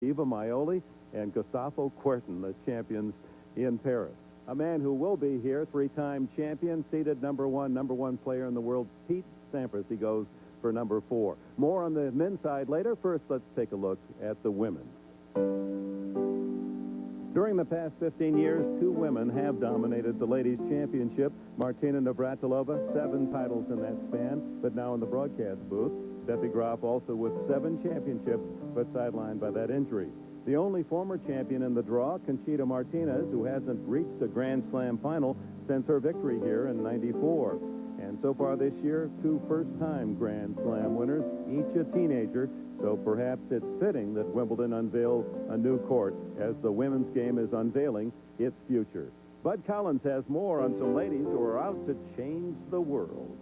Eva Maioli and Gustavo Kuerten, the champions in Paris. A man who will be here, three-time champion, seeded number one player in the world, Pete Sampras. He goes for number 4. More on the men's side later. First, let's take a look at the women. During the past 15 years, 2 women have dominated the ladies' championship. Martina Navratilova, 7 titles in that span, but now in the broadcast booth. Steffi Graf also with 7 championships, but sidelined by that injury. The only former champion in the draw, Conchita Martinez, who hasn't reached a Grand Slam final since her victory here in '94. And so far this year, 2 first-time Grand Slam winners, each a teenager. So perhaps it's fitting that Wimbledon unveils a new court as the women's game is unveiling its future. Bud Collins has more on some ladies who are out to change the world.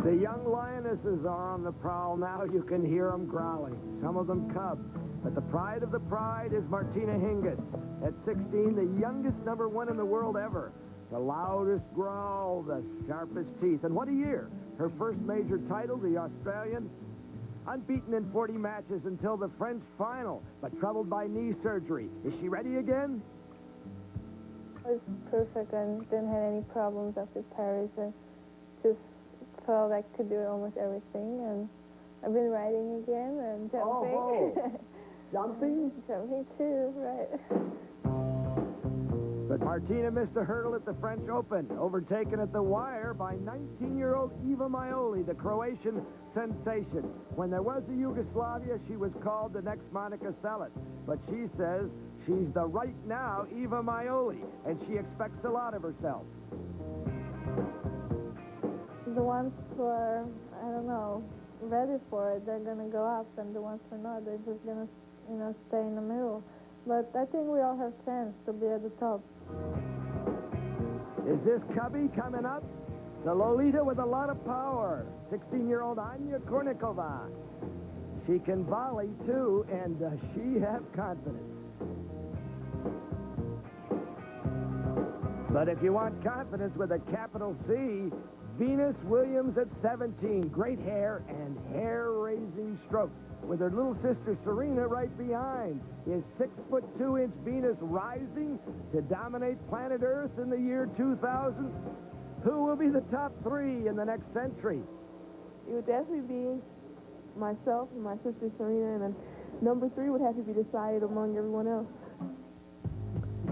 The young lionesses are on the prowl now. You can hear them growling, some of them cubs. But the pride of the pride is Martina Hingis. At 16, the youngest number 1 in the world ever. The loudest growl, the sharpest teeth. And what a year. Her first major title, the Australian, unbeaten in 40 matches until the French final, but troubled by knee surgery. Is she ready again? It was perfect and didn't have any problems after Paris. And just felt like I could do almost everything. And I've been riding again and jumping. Oh, jumping? Jumping too, right. But Martina missed a hurdle at the French Open, overtaken at the wire by 19-year-old Eva Maioli, the Croatian sensation. When there was a Yugoslavia, she was called the next Monica Seles. But she says she's the right now Eva Maioli, and she expects a lot of herself. The ones who are, I don't know, ready for it, they're going to go up, and the ones who are not, they're just going to, stay in the middle. But I think we all have chance to be at the top. Is this cubby coming up? The Lolita with a lot of power. 16-year-old Anya Kournikova. She can volley, too, and does she have confidence? But if you want confidence with a capital C, Venus Williams at 17. Great hair and hair-raising stroke. With her little sister Serena right behind. Is 6'2" Venus rising to dominate planet Earth in the year 2000? Who will be the top 3 in the next century? It would definitely be myself and my sister Serena, and then number 3 would have to be decided among everyone else.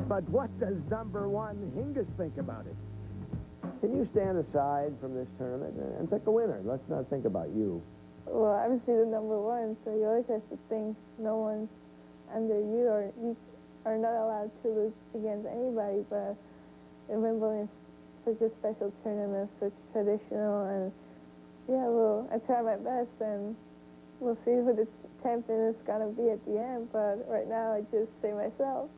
But what does number 1 Hingis think about it? Can you stand aside from this tournament and pick a winner? Let's not think about you. Well, I'm still the number 1, so you always have to think no one's under you, or you are not allowed to lose against anybody. But Wimbledon is such a special tournament, such traditional, and yeah, well, I try my best, and we'll see who the champion is going to be at the end. But right now, I just say myself.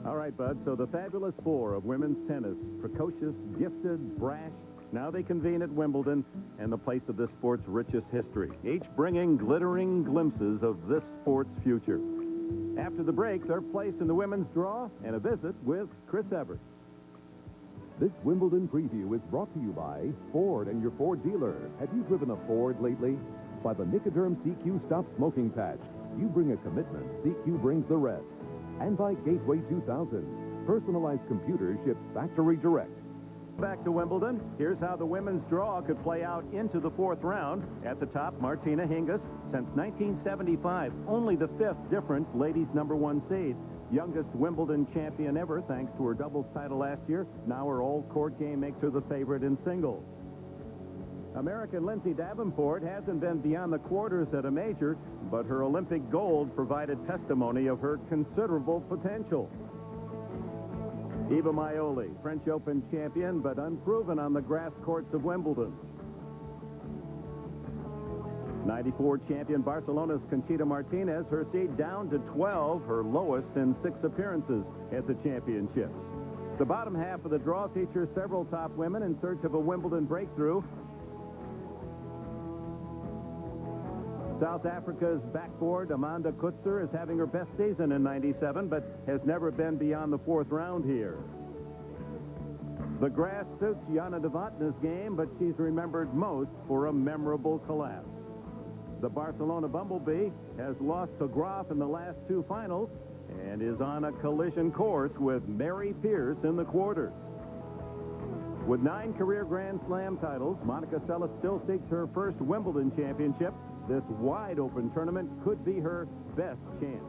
All right, Bud, so the fabulous 4 of women's tennis, precocious, gifted, brash, now they convene at Wimbledon and the place of this sport's richest history, each bringing glittering glimpses of this sport's future. After the break, their place in the women's draw and a visit with Chris Evert. This Wimbledon preview is brought to you by Ford and your Ford dealer. Have you driven a Ford lately? By the Nicoderm CQ Stop Smoking Patch. You bring a commitment, CQ brings the rest. And by Gateway 2000. Personalized computers shipped factory direct. Back to Wimbledon. Here's how the women's draw could play out into the 4th round. At the top, Martina Hingis. Since 1975, only the 5th different ladies' number 1 seed. Youngest Wimbledon champion ever, thanks to her doubles title last year. Now her old court game makes her the favorite in singles. American Lindsay Davenport hasn't been beyond the quarters at a major, but her Olympic gold provided testimony of her considerable potential. Eva Maioli, French Open champion, but unproven on the grass courts of Wimbledon. 94 champion Barcelona's Conchita Martinez, her seed down to 12, her lowest in 6 appearances at the championships. The bottom half of the draw features several top women in search of a Wimbledon breakthrough. South Africa's backboard Amanda Kutzer is having her best season in 97, but has never been beyond the 4th round here. The grass suits Jana Novotna's game, but she's remembered most for a memorable collapse. The Barcelona Bumblebee has lost to Graf in the last 2 finals and is on a collision course with Mary Pierce in the quarters. With 9 career Grand Slam titles, Monica Seles still seeks her first Wimbledon championship. This wide-open tournament could be her best chance.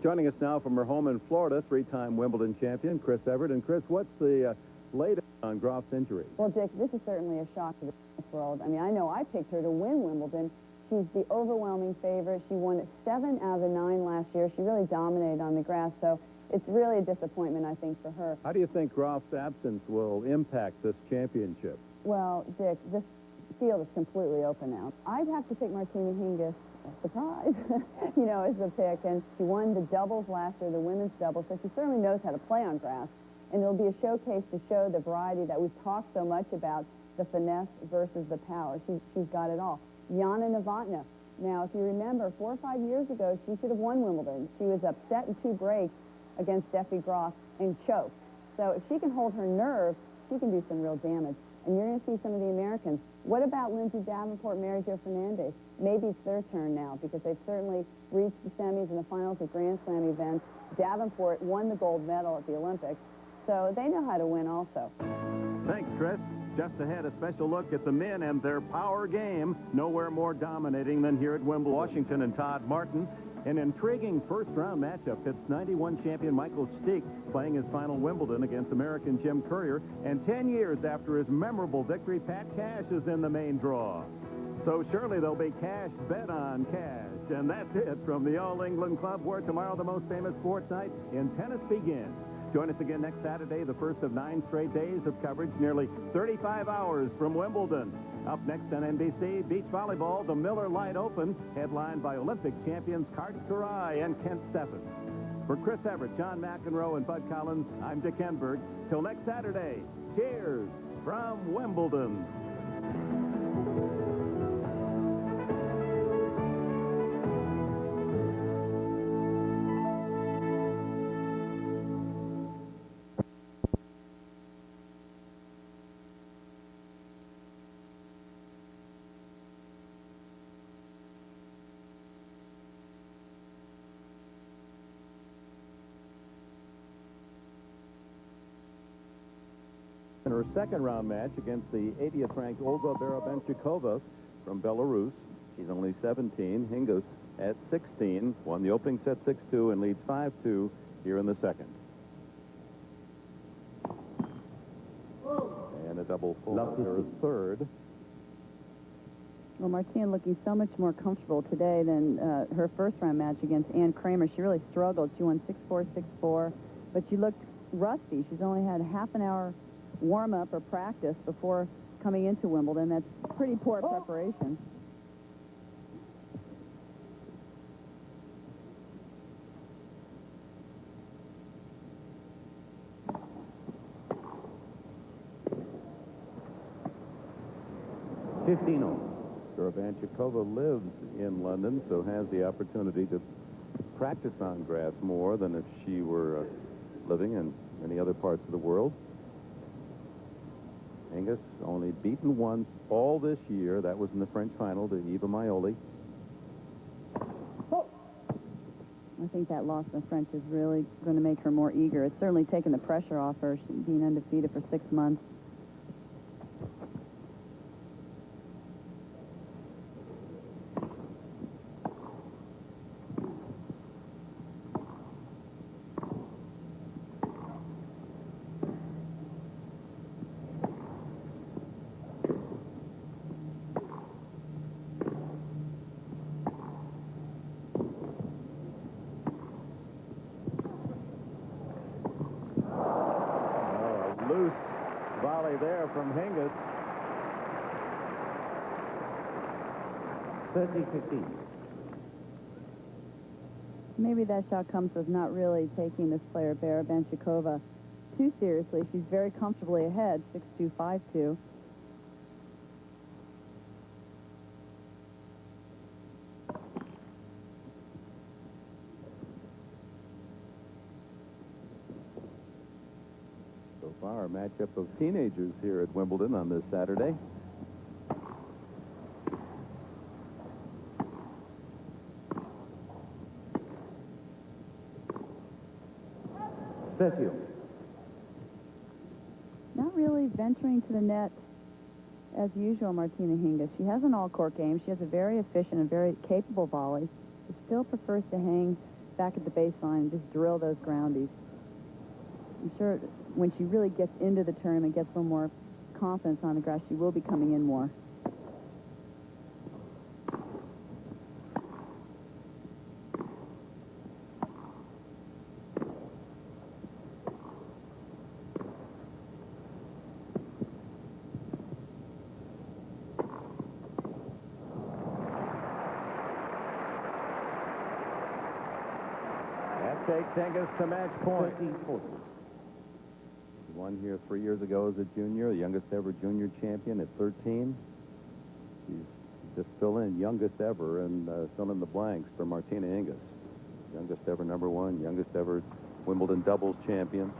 Joining us now from her home in Florida, 3-time Wimbledon champion Chris Evert. And Chris, what's the latest on Graf's injury? Well, Dick, this is certainly a shock to the tennis world. I mean, I know I picked her to win Wimbledon. She's the overwhelming favorite. She won it 7 out of the 9 last year. She really dominated on the grass, so it's really a disappointment, I think, for her. How do you think Graf's absence will impact this championship? Well, Dick, this field is completely open now. I'd have to pick Martina Hingis, surprise, you know, as the pick. And she won the doubles last year, the women's doubles, so she certainly knows how to play on grass. And it'll be a showcase to show the variety that we've talked so much about, the finesse versus the power. She's got it all. Jana Novotna. Now, if you remember, 4 or 5 years ago, she should have won Wimbledon. She was upset in 2 breaks against Steffi Graf and choked. So if she can hold her nerve, she can do some real damage. And you're going to see some of the Americans. What about Lindsay Davenport, Mary Jo Fernandez? Maybe it's their turn now, because they've certainly reached the semis and the finals of Grand Slam events. Davenport won the gold medal at the Olympics, so they know how to win also. Thanks, Chris. Just ahead, a special look at the men and their power game. Nowhere more dominating than here at Wimbledon. Washington and Todd Martin. An intriguing first-round matchup pits 91 champion Michael Stieck playing his final Wimbledon against American Jim Courier. And 10 years after his memorable victory, Pat Cash is in the main draw. So surely there'll be cash bet on cash. And that's it from the All England Club, where tomorrow the most famous sports night in tennis begins. Join us again next Saturday, the first of 9 straight days of coverage, nearly 35 hours from Wimbledon. Up next on NBC, beach volleyball, the Miller Lite Open, headlined by Olympic champions Cart Karai and Kent Steffens. For Chris Evert, John McEnroe, and Bud Collins, I'm Dick Enberg. Till next Saturday, cheers from Wimbledon. In her second-round match against the 80th-ranked Olga Barabenchikova from Belarus. She's only 17. Hingis at 16 won the opening set 6-2 and leads 5-2 here in the second. And a double full her third. Well, Martina looking so much more comfortable today than her first-round match against Ann Kramer. She really struggled. She won 6-4, 6-4, but she looked rusty. She's only had half an hour warm-up or practice before coming into Wimbledon. That's pretty poor preparation. Barabenchikova lives in London, so has the opportunity to practice on grass more than if she were living in any other parts of the world. Hingis only beaten once all this year. That was in the French final to Eva Maioli. I think that loss in the French is really going to make her more eager. It's certainly taken the pressure off her, being undefeated for 6 months. volley there from Hingis. 30-15. Maybe that shot comes with not really taking this player, Barabanchikova, too seriously. She's very comfortably ahead, 6-2, 5-2. So far, a matchup of teenagers here at Wimbledon on this Saturday. Not really venturing to the net as usual, Martina Hingis. She has an all-court game. She has a very efficient and very capable volley. She still prefers to hang back at the baseline and just drill those groundies. I'm sure when she really gets into the tournament, gets a little more confidence on the grass, she will be coming in more. That takes Hingis to match point. 13-14. She won here 3 years ago as a junior, the youngest ever junior champion at 13. She's just fill in youngest ever and fill in the blanks for Martina Hingis. Youngest ever #1, youngest ever Wimbledon doubles champion.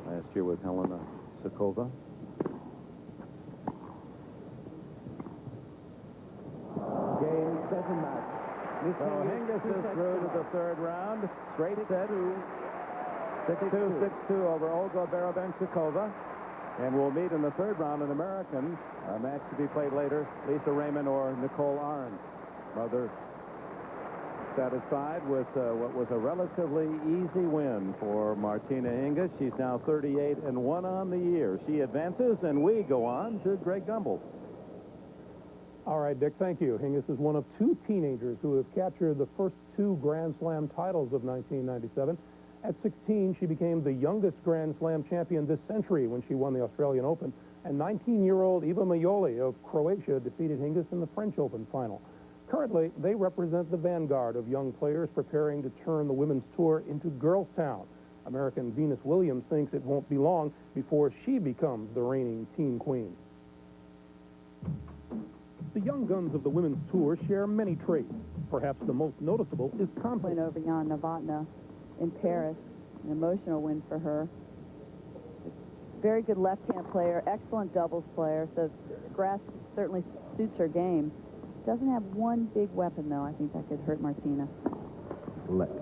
Last year with Helena Sokova. Game 7 match. So Hingis is through to the third round. Straight set. 6-2, 6-2 over Olga Barabanchikova. And we'll meet in the third round an American. A match to be played later. Lisa Raymond or Nicole Arendt. Mother satisfied with what was a relatively easy win for Martina Hingis. She's now 38-1 on the year. She advances, and we go on to Greg Gumbel. All right, Dick, thank you. Hingis is one of 2 teenagers who have captured the first 2 Grand Slam titles of 1997. At 16, she became the youngest Grand Slam champion this century when she won the Australian Open. And 19-year-old Iva Majoli of Croatia defeated Hingis in the French Open final. Currently, they represent the vanguard of young players preparing to turn the women's tour into girls' town. American Venus Williams thinks it won't be long before she becomes the reigning team queen. The young guns of the women's tour share many traits. Perhaps the most noticeable is confidence. Win over Jana Novotna in Paris, an emotional win for her. Very good left-hand player, excellent doubles player, so grass certainly suits her game. Doesn't have one big weapon, though. I think that could hurt Martina. Left.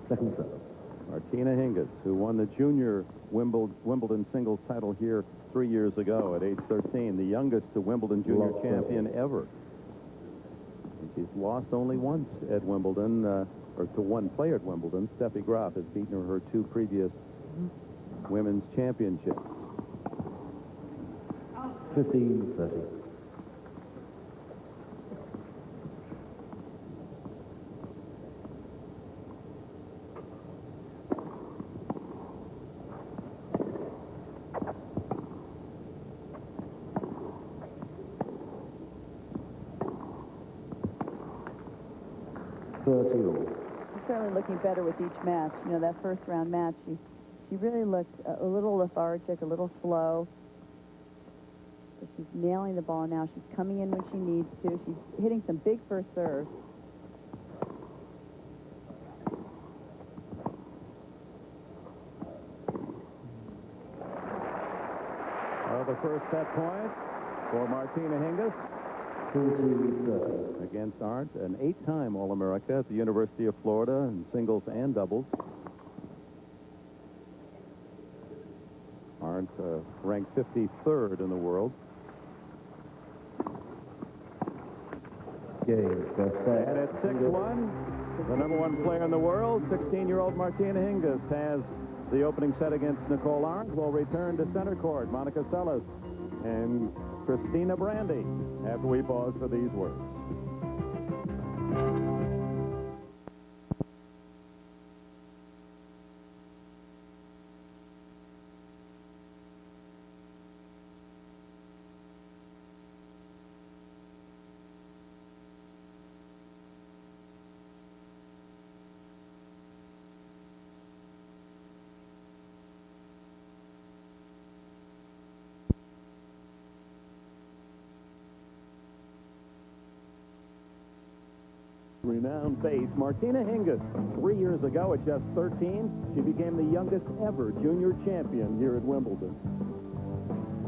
Second serve. Martina Hingis, who won the junior Wimbledon singles title here 3 years ago at age 13, the youngest Wimbledon junior champion ever. And she's lost only once at Wimbledon, or to one player at Wimbledon. Steffi Graf has beaten her 2 previous women's championships. 15-30. She's certainly looking better with each match. You know, that first round match, she really looked a little lethargic, a little slow. But she's nailing the ball now. She's coming in when she needs to. She's hitting some big first serves. Well, the first set point for Martina Hingis. 20-30. Against Arndt, an 8-time All-America at the University of Florida in singles and doubles. Arndt ranked 53rd in the world. Game. And at 6-1, the #1 player in the world, 16-year-old Martina Hingis, has the opening set against Nicole Arendt. Will return to center court. Monica Seles and Christina Brandy after we pause for these words. renowned face, Martina Hingis. 3 years ago, at just 13, she became the youngest ever junior champion here at Wimbledon.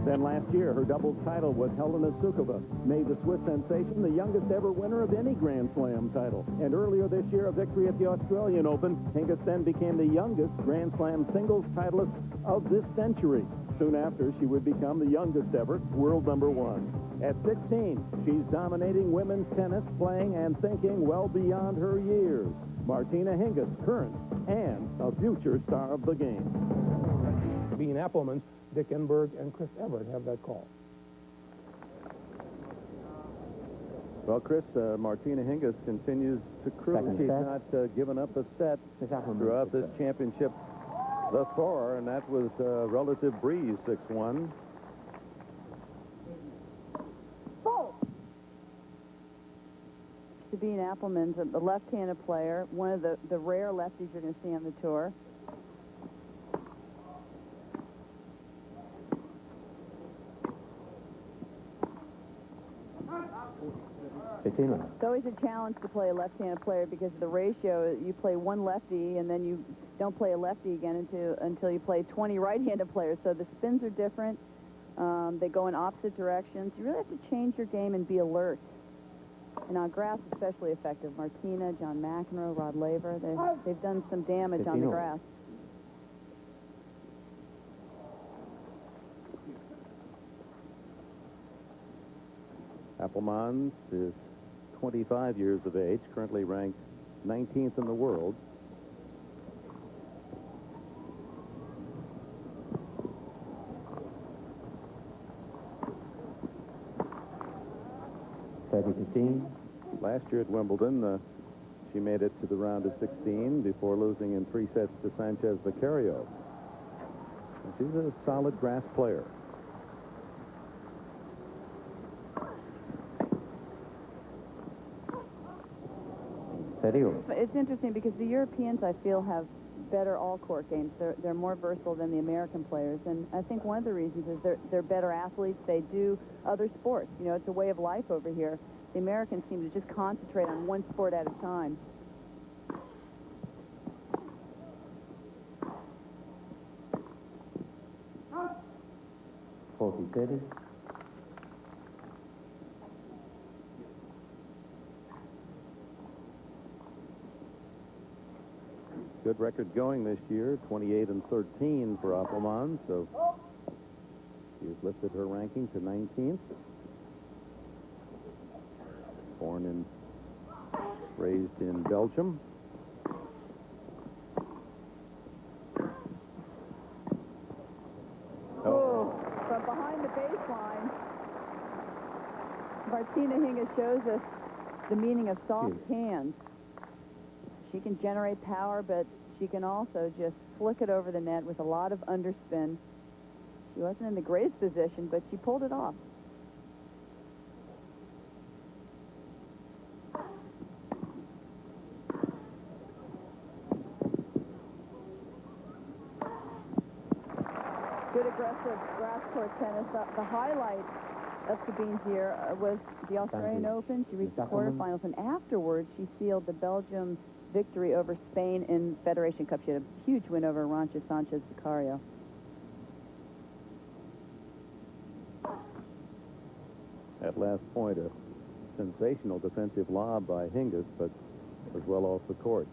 Then last year, her doubles title with Helena Sukova made the Swiss sensation the youngest ever winner of any Grand Slam title. And earlier this year, a victory at the Australian Open, Hingis then became the youngest Grand Slam singles titleist of this century. Soon after, she would become the youngest ever world number 1. At 16, she's dominating women's tennis, playing and thinking well beyond her years. Martina Hingis, current and a future star of the game. Bean Appelman, Dick Enberg, and Chris Everett have that call. Well, Chris, Martina Hingis continues to cruise. She's not given up a set throughout this championship thus far, and that was relative breeze, 6-1. Sabine Appelman's a left-handed player, one of the rare lefties you're going to see on the tour. It's always a challenge to play a left-handed player because of the ratio. You play one lefty, and then you don't play a lefty again until you play 20 right-handed players. So the spins are different. They go in opposite directions. You really have to change your game and be alert. And on grass, especially effective. Martina, John McEnroe, Rod Laver, they've done some damage on the grass. Appelmans is 25 years of age, currently ranked 19th in the world. Last year at Wimbledon, she made it to the round of 16 before losing in 3 sets to Sanchez Vicario. And she's a solid grass player. It's interesting because the Europeans, I feel, have better all-court games. They're more versatile than the American players, and I think one of the reasons is they're better athletes. They do other sports. You know, it's a way of life over here. The Americans seem to just concentrate on one sport at a time. Good record going this year, 28-13 for Appelmans, so she's lifted her ranking to 19th. Born and raised in Belgium. From behind the baseline, Martina Hingis shows us the meaning of soft hands. She can generate power, but she can also just flick it over the net with a lot of underspin. She wasn't in the greatest position, but she pulled it off. Good aggressive grass court tennis. The highlight of Sabine's year was the Australian Open. She reached the quarterfinals, and afterwards she sealed the Belgium victory over Spain in Federation Cup. She had a huge win over Arantxa Sanchez Vicario. At last point, a sensational defensive lob by Hingis, but was well off the court.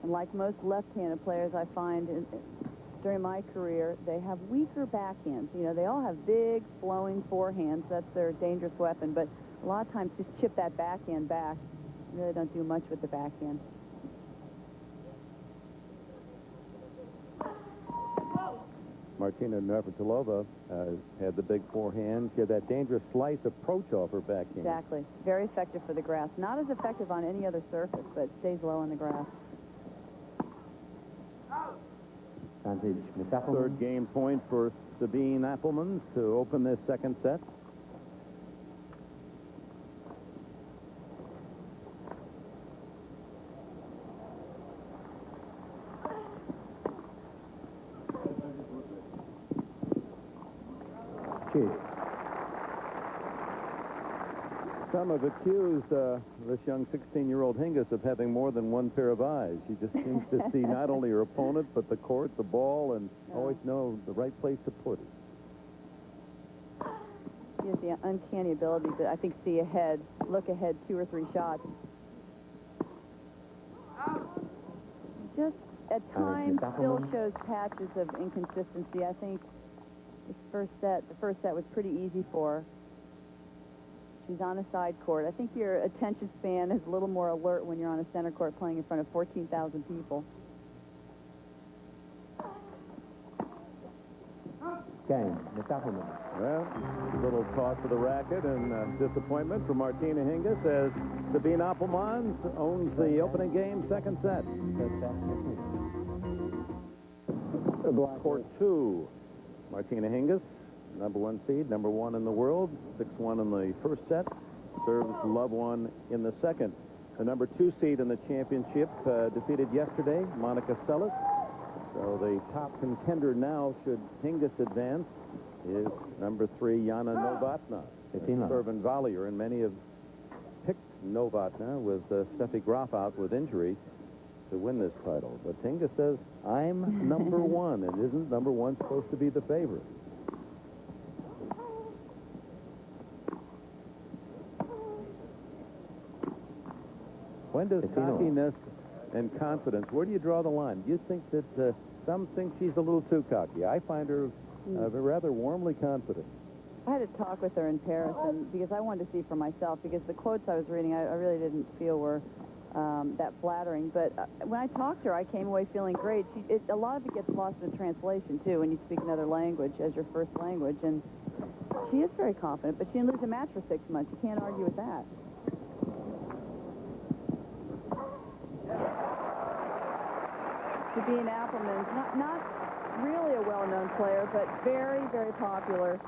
And like most left-handed players, I find during my career, they have weaker backhands. You know, they all have big, flowing forehands. That's their dangerous weapon. But a lot of times, just chip that backhand back. You really don't do much with the backhand. Martina Navratilova had the big forehand. She had that dangerous slice approach off her backhand. Exactly. Very effective for the grass. Not as effective on any other surface, but stays low on the grass. Third game point for Sabine Appelmans to open this second set. Some have accused this young 16-year-old Hingis of having more than one pair of eyes. She just seems to see not only her opponent, but the court, the ball, and always know the right place to put it. She has the uncanny ability to, I think, see ahead, look ahead 2 or 3 shots. Just at times still shows patches of inconsistency. I think the first set was pretty easy for her. She's on a side court. I think your attention span is a little more alert when you're on a center court playing in front of 14,000 people. Game, the Doublemint. Well, a little toss of the racket and disappointment for Martina Hingis as Sabine Appelmans owns the opening game, second set. Court 2. Martina Hingis, number 1 seed, number 1 in the world, 6-1 in the first set, serves love 1 in the second. The number 2 seed in the championship defeated yesterday, Monica Seles. So the top contender now, should Hingis advance, is number 3, Jana Novotna, a servant volleyer, and many have picked Novotna with Steffi Graf out with injury to win this title. But Hingis says, I'm number 1, and isn't number 1 supposed to be the favorite? When does cockiness and confidence, where do you draw the line? Do you think that some think she's a little too cocky? I find her rather warmly confident. I had a talk with her in Paris, and because I wanted to see for myself, because the quotes I was reading, I really didn't feel were that flattering. But when I talked to her, I came away feeling great. A lot of it gets lost in translation, too, when you speak another language as your first language. And she is very confident, but she didn't lose a match for 6 months. You can't argue with that. Sabine Appelmans, not really a well-known player, but very, very popular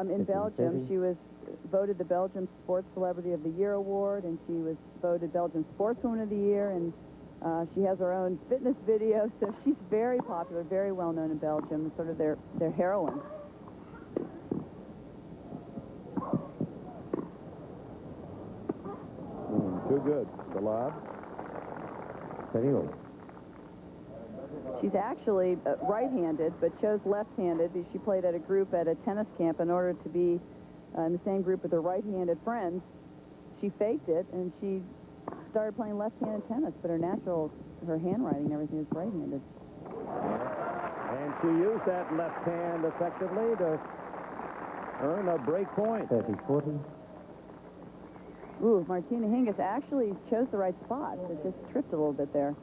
in Belgium. She was voted the Belgium Sports Celebrity of the Year award, and she was voted Belgian Sportswoman of the Year, and she has her own fitness video, so she's very popular, very well-known in Belgium, sort of their heroine. Too good. The lob. She's actually right-handed, but chose left-handed. She played at a group at a tennis camp in order to be in the same group with her right-handed friends. She faked it, and she started playing left-handed tennis, but her handwriting and everything is right-handed. And she used that left hand effectively to earn a break point. 30-40. Ooh, Martina Hingis actually chose the right spot. It just tripped a little bit there.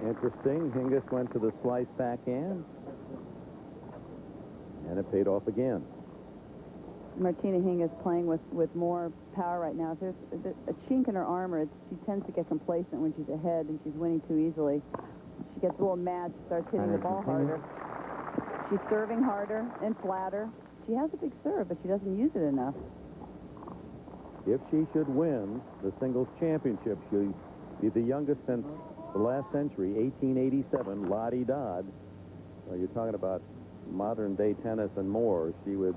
Interesting. Hingis went to the slice backhand, and it paid off again. Martina Hingis playing with more power right now. If there's a chink in her armor, she tends to get complacent when she's ahead and she's winning too easily. She gets a little mad, she starts hitting the ball harder. She's serving harder and flatter. She has a big serve, but she doesn't use it enough. If she should win the singles championship, she'll be the youngest since the last century, 1887, Lottie Dodd. Well, you're talking about modern-day tennis and more. She would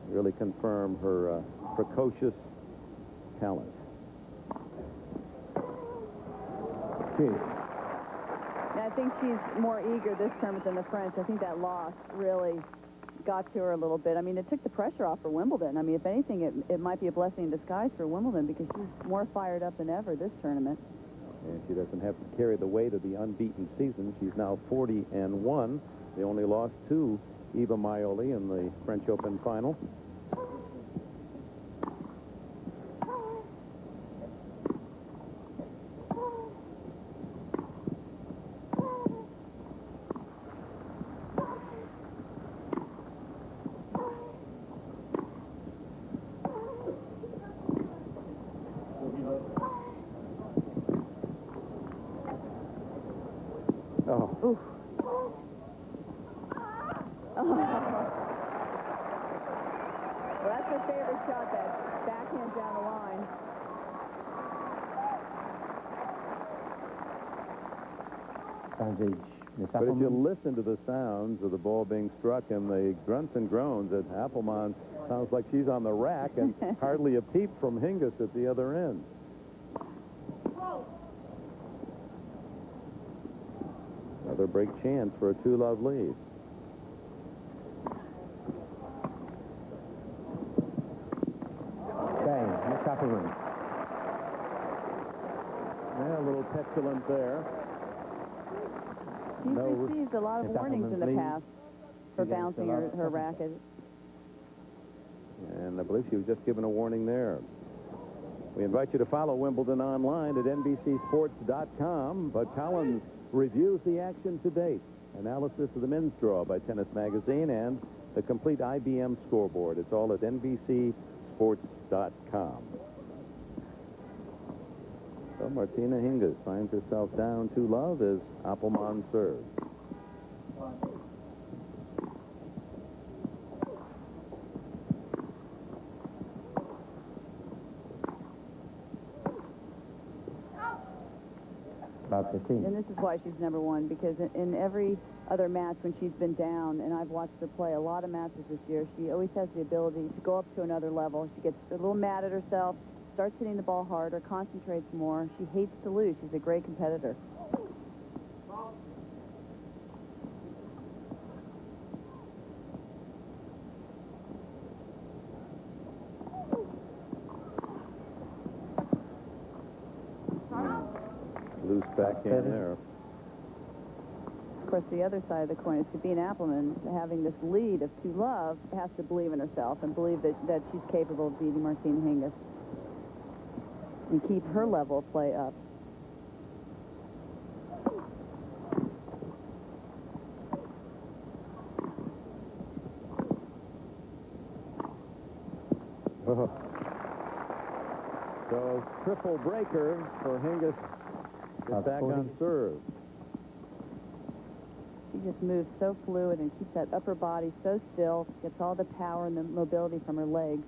really confirm her precocious talent. And I think she's more eager this tournament than the French. I think that loss really got to her a little bit. I mean, it took the pressure off for Wimbledon. I mean, if anything, it might be a blessing in disguise for Wimbledon because she's more fired up than ever this tournament. And she doesn't have to carry the weight of the unbeaten season. She's now 40-1. They only lost to Eva Maioli in the French Open final. Well, that's her favorite shot, that backhand down the line. But if you listen to the sounds of the ball being struck and the grunts and groans at Appelman, sounds like she's on the rack and hardly a peep from Hingis at the other end. Another break chance for a 2-love lead. Yeah, a little petulant there. She's received a lot of warnings in the past for bouncing her racket. And I believe she was just given a warning there. We invite you to follow Wimbledon online at NBCSports.com. But Collins reviews the action to date. Analysis of the men's draw by Tennis Magazine and the complete IBM scoreboard. It's all at NBCSports.com. So Martina Hingis finds herself down 2-love as Appelman serves. About 15. And this is why she's number one, because in every other match when she's been down, and I've watched her play a lot of matches this year, she always has the ability to go up to another level. She gets a little mad at herself, starts hitting the ball harder, concentrates more. She hates to lose. She's a great competitor. Loose backhand there. Of course, the other side of the coin is Sabine Appelman, having this lead of 2-love, has to believe in herself and believe that she's capable of beating Martina Hingis and keep her level of play up. Oh. So triple breaker for Hingis. Is back on serve. She just moves so fluid and keeps that upper body so still, gets all the power and the mobility from her legs.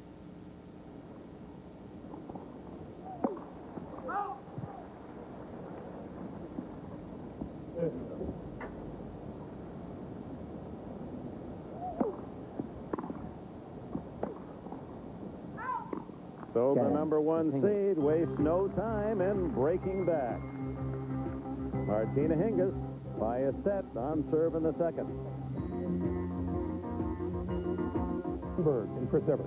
So the number 1 seed wastes no time in breaking back. Martina Hingis by a set on serve in the second. Berg and Chris Evert.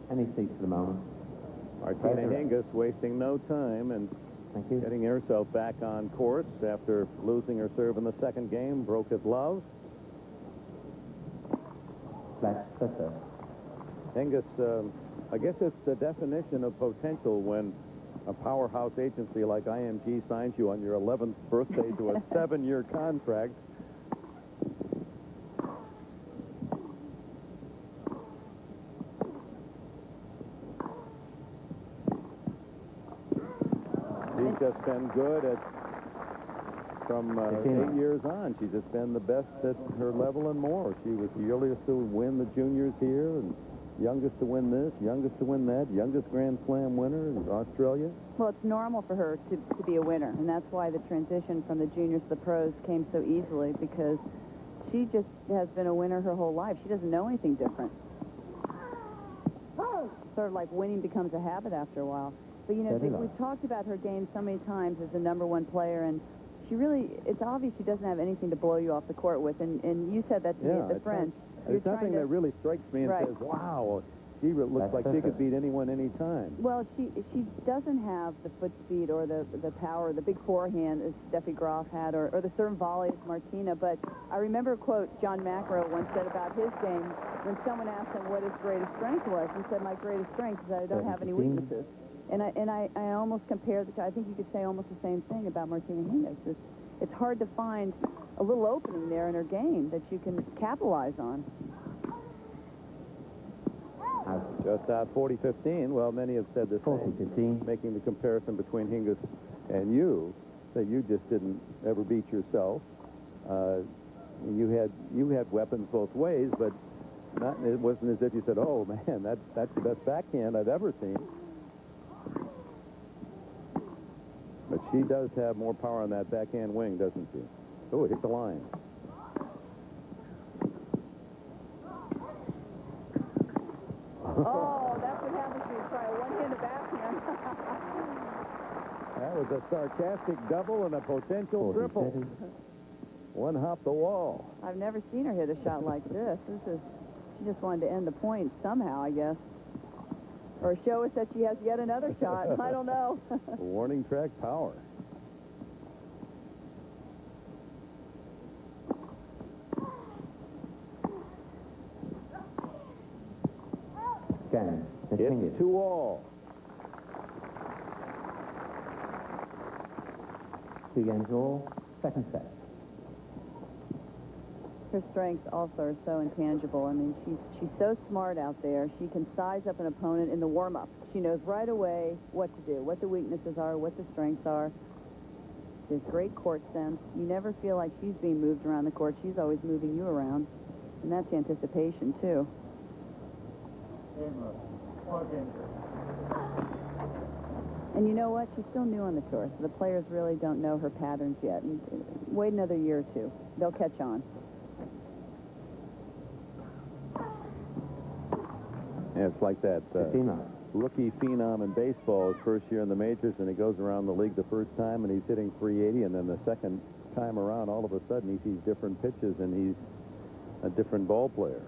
Any seats for the moment. Martina Hingis wasting no time and getting herself back on course after losing her serve in the second game, broke at love. Flat sitter. Hingis, I guess it's the definition of potential when a powerhouse agency like IMG signs you on your 11th birthday to a 7-year contract. She's just been good from 8 years on. She's just been the best at her level and more. She was the earliest to win the juniors here and youngest to win this, youngest to win that, youngest Grand Slam winner in Australia. Well, it's normal for her to be a winner, and that's why the transition from the juniors to the pros came so easily, because she just has been a winner her whole life. She doesn't know anything different. Sort of like winning becomes a habit after a while. But, you know, we've talked about her game so many times as the number 1 player, and she really, it's obvious she doesn't have anything to blow you off the court with, and you said that to me at the French. There's nothing that really strikes me and says, wow, she looks like she could beat anyone anytime. Well, she doesn't have the foot speed or the power, the big forehand as Steffi Graf had, or the serve volley as Martina. But I remember a quote John McEnroe once said about his game when someone asked him what his greatest strength was. He said, my greatest strength is that I don't have any weaknesses. And I almost compared the two. I think you could say almost the same thing about Martina Hingis. It's hard to find a little opening there in her game that you can capitalize on. Just out 40-15. Well, many have said the same, making the comparison between Hingis and you, that you just didn't ever beat yourself. you had weapons both ways, but it wasn't as if you said, "Oh man, that's the best backhand I've ever seen." But she does have more power on that backhand wing, doesn't she? Oh, it hit the line. Oh, that's what happens when you try a one-handed backhand. That was a sarcastic double and a potential triple. One hop the wall. I've never seen her hit a shot like this. She just wanted to end the point somehow, I guess. Or show us that she has yet another shot. I don't know. Warning track power. Again, It's 2-all. 2 games all. Second set. Her strengths also are so intangible. I mean, she's so smart out there. She can size up an opponent in the warm-up. She knows right away what to do, what the weaknesses are, what the strengths are. She has great court sense. You never feel like she's being moved around the court. She's always moving you around. And that's anticipation, too. And you know what? She's still new on the tour, so the players really don't know her patterns yet. And wait another year or two. They'll catch on. Yeah, it's like that rookie phenom in baseball, his first year in the majors, and he goes around the league the first time, and he's hitting 380, and then the second time around, all of a sudden, he sees different pitches, and he's a different ball player.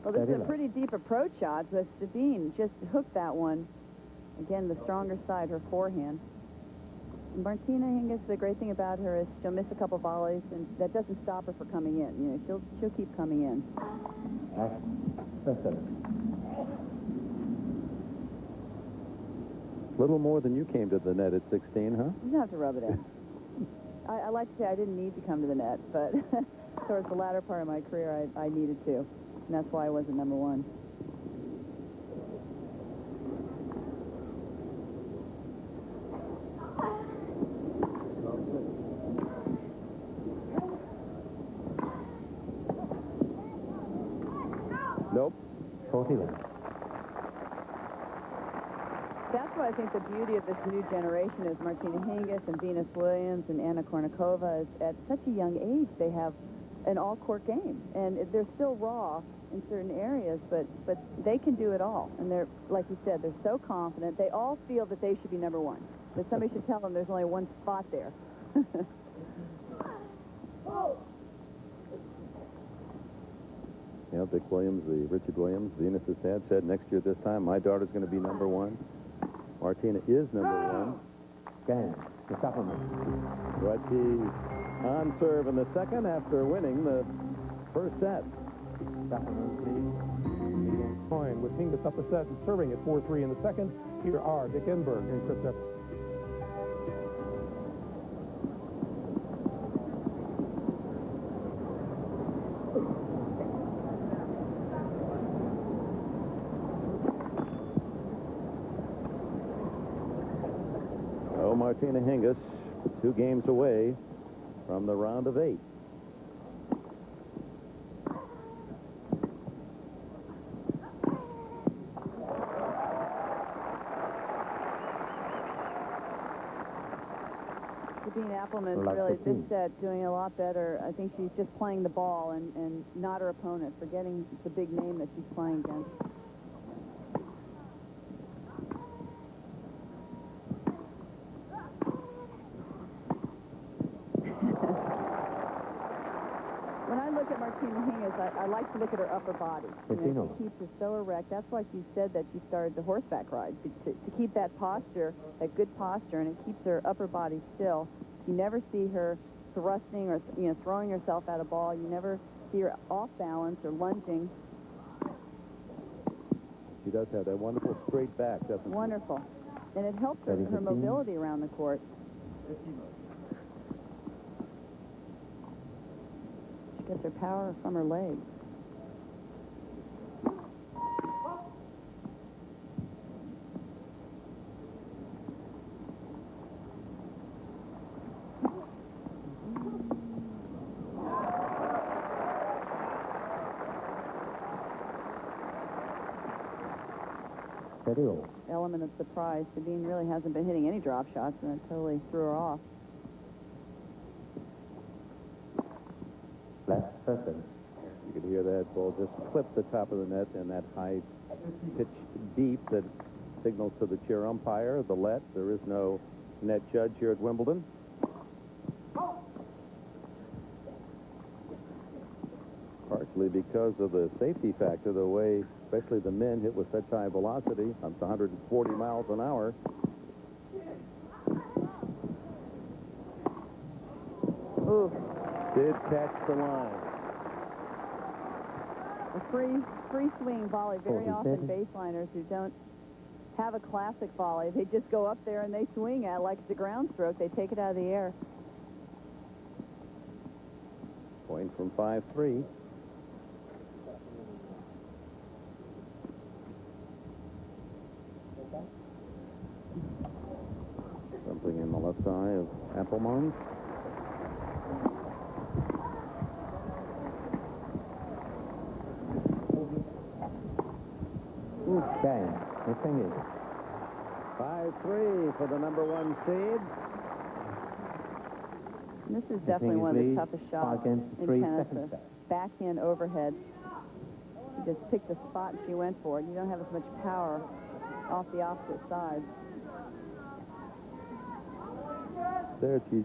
Well, this is a pretty deep approach shot, but Sabine just hooked that one. Again, the stronger side, her forehand. Martina Hingis, the great thing about her is she'll miss a couple volleys, and that doesn't stop her from coming in. You know, she'll keep coming in. Little more than you came to the net at 16, huh? You don't have to rub it in. I like to say I didn't need to come to the net, but towards the latter part of my career, I needed to. And that's why I wasn't number one. Nope. 41. That's what I think the beauty of this new generation is. Martina Hingis and Venus Williams and Anna Kournikova is at such a young age they have an all-court game, and they're still raw in certain areas, but they can do it all. And they're, like you said, they're so confident. They all feel that they should be number one. That somebody should tell them there's only one spot there. Yeah, Vic Williams, Richard Williams, Venus's dad said next year this time my daughter's going to be number one. Martina is number one. Again, the supplement. But she's on serve in the second after winning the first set. Point with Hingis up a set and serving at 4-3 in the second. Here are Dick Enberg and Chris Evans. Oh, Martina Hingis, 2 games away from the round of 8. Appleman's really this set doing a lot better. I think she's just playing the ball and not her opponent, forgetting the big name that she's playing against. When I look at Martina Hingis, I like to look at her upper body. You know, she keeps her so erect. That's why she said that she started the horseback ride, to keep that posture, that good posture, and it keeps her upper body still. You never see her thrusting or, throwing herself at a ball. You never see her off balance or lunging. She does have that wonderful straight back, doesn't she? Wonderful. And it helps her mobility around the court. gets her power from her legs. Steady roll. Element of surprise. Sabine really hasn't been hitting any drop shots, and it totally threw her off. Left, first service. You could hear that ball just clip the top of the net in that high pitch beep that signals to the chair umpire, the let. There is no net judge here at Wimbledon. Partially because of the safety factor, the way especially the men hit with such high velocity, up to 140 miles an hour. Ooh. Did catch the line. A free swing volley. Very often baseliners who don't have a classic volley, they just go up there and they swing at it like it's a ground stroke. They take it out of the air. Point from 5-3. Something in the left eye of Appelmann's. Okay. The thing is, 5-3 for the #1 seed. And this is definitely one of the toughest shots in three, tennis. second The set. backhand overhead. She just picked the spot and she went for it. You don't have as much power off the opposite side. There, she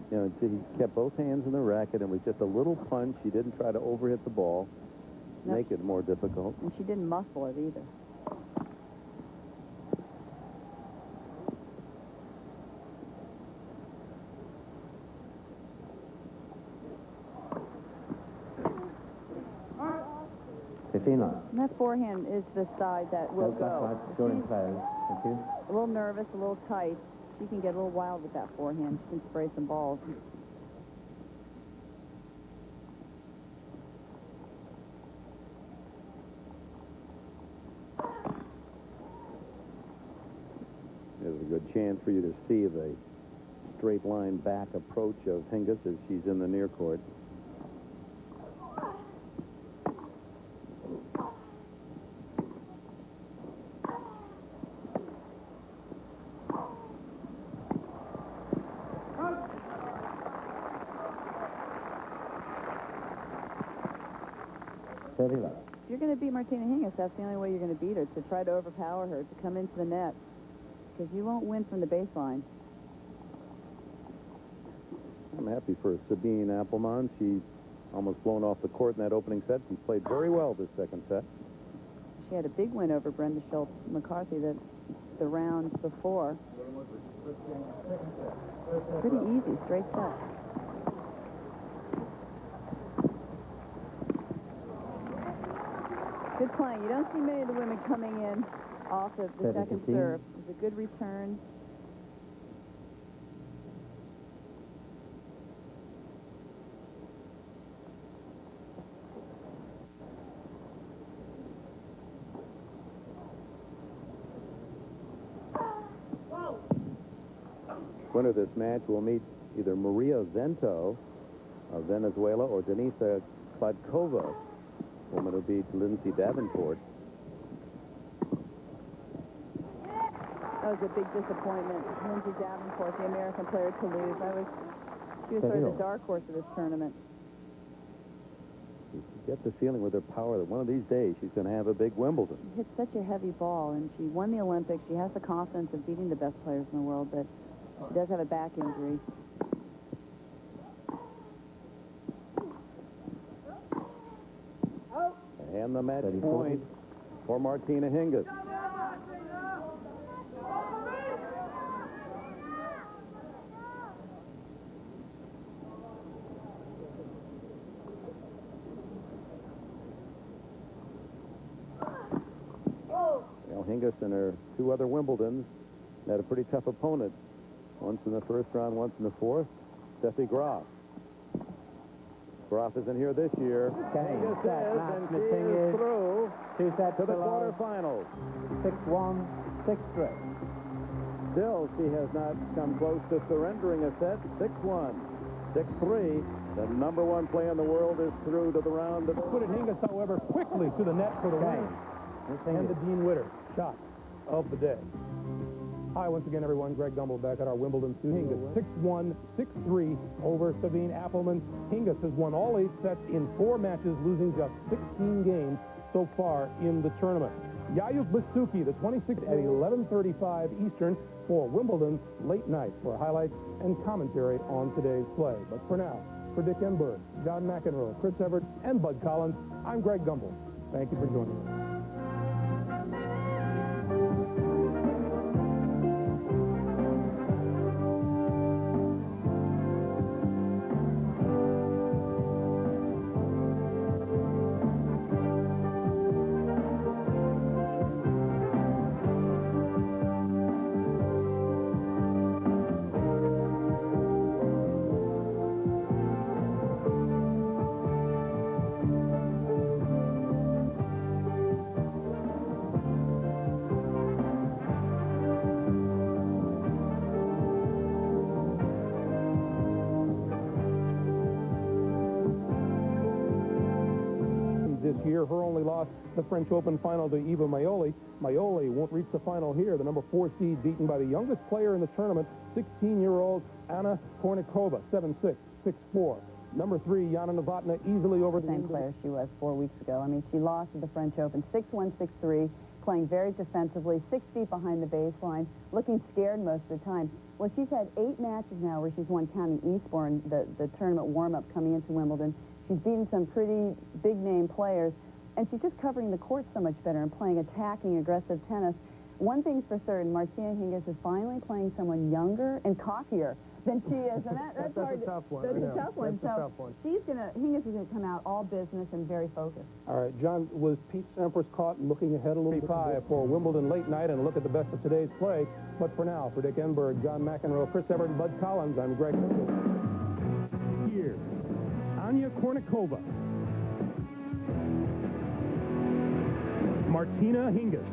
kept both hands in the racket and was just a little punch. She didn't try to overhit the ball, make it more difficult. And she didn't muscle it either. And that forehand is the side that will go. Going close. Thank you. A little nervous, a little tight. She can get a little wild with that forehand. She can spray some balls. There's a good chance for you to see the straight line back approach of Hingis as she's in the near court. Steady low. If you're going to beat Martina Hingis, that's the only way you're going to beat her, to try to overpower her, to come into the net. Because you won't win from the baseline. I'm happy for Sabine Appelmann. She's almost blown off the court in that opening set. She played very well this second set. She had a big win over Brenda Schultz McCarthy the round before. Pretty easy, straight set. Good playing. You don't see many of the women coming in off of the second serve. It was a good return. Winner of this match will meet either Maria Vento of Venezuela or Denisa Kournikova, woman who beat Lindsay Davenport. That was a big disappointment. Lindsay Davenport, the American player, to lose. She was sort of the dark horse of this tournament. She gets the feeling with her power that one of these days she's going to have a big Wimbledon. She hit such a heavy ball, and she won the Olympics. She has the confidence of beating the best players in the world, but she does have a back injury. And the match point for Martina Hingis. Well, Hingis and her two other Wimbledons had a pretty tough opponent. Once in the first round, once in the fourth. Steffi Graf. Graf isn't here this year. Hingis is, and she is through 2 sets to the below. quarterfinals. 6-1, 6-3. Still, she has not come close to surrendering a set. 6-1, 6-3. The number one player in the world is through to the round of... Put it Hingis, however, quickly to the net for the win. And the Dean Witter shot of the day. Hi, once again, everyone. Greg Gumbel back at our Wimbledon studio. Hingis 6-1, 6-3 over Sabine Appelman. Hingis has won all 8 sets in 4 matches, losing just 16 games so far in the tournament. Yayuk Basuki, the 26th, at 11:35 Eastern for Wimbledon's late night for highlights and commentary on today's play. But for now, for Dick Enberg, John McEnroe, Chris Everett, and Bud Collins, I'm Greg Gumbel. Thank you for joining us. This year, her only loss, the French Open final to Eva Maioli. Maioli won't reach the final here. The number 4 seed beaten by the youngest player in the tournament, 16-year-old Anna Kournikova, 7-6, 6-4. Number 3, Jana Novotna, easily over the same player she was 4 weeks ago. I mean, she lost at the French Open 6-1, 6-3, playing very defensively, 6 feet behind the baseline, looking scared most of the time. Well, she's had 8 matches now where she's won, counting Eastbourne, the tournament warm-up coming into Wimbledon. She's beaten some pretty big-name players, and she's just covering the court so much better and playing attacking, aggressive tennis. One thing's for certain, Martina Hingis is finally playing someone younger and cockier than she is, and that's hard. A tough one. That's a tough one. That's a tough one. Hingis is going to come out all business and very focused. All right, John, was Pete Sampras caught looking ahead a little bit for Wimbledon late night and a look at the best of today's play? But for now, for Dick Enberg, John McEnroe, Chris Everett, and Bud Collins, I'm Greg Gumbel. Here, Anya Kournikova. Martina Hingis.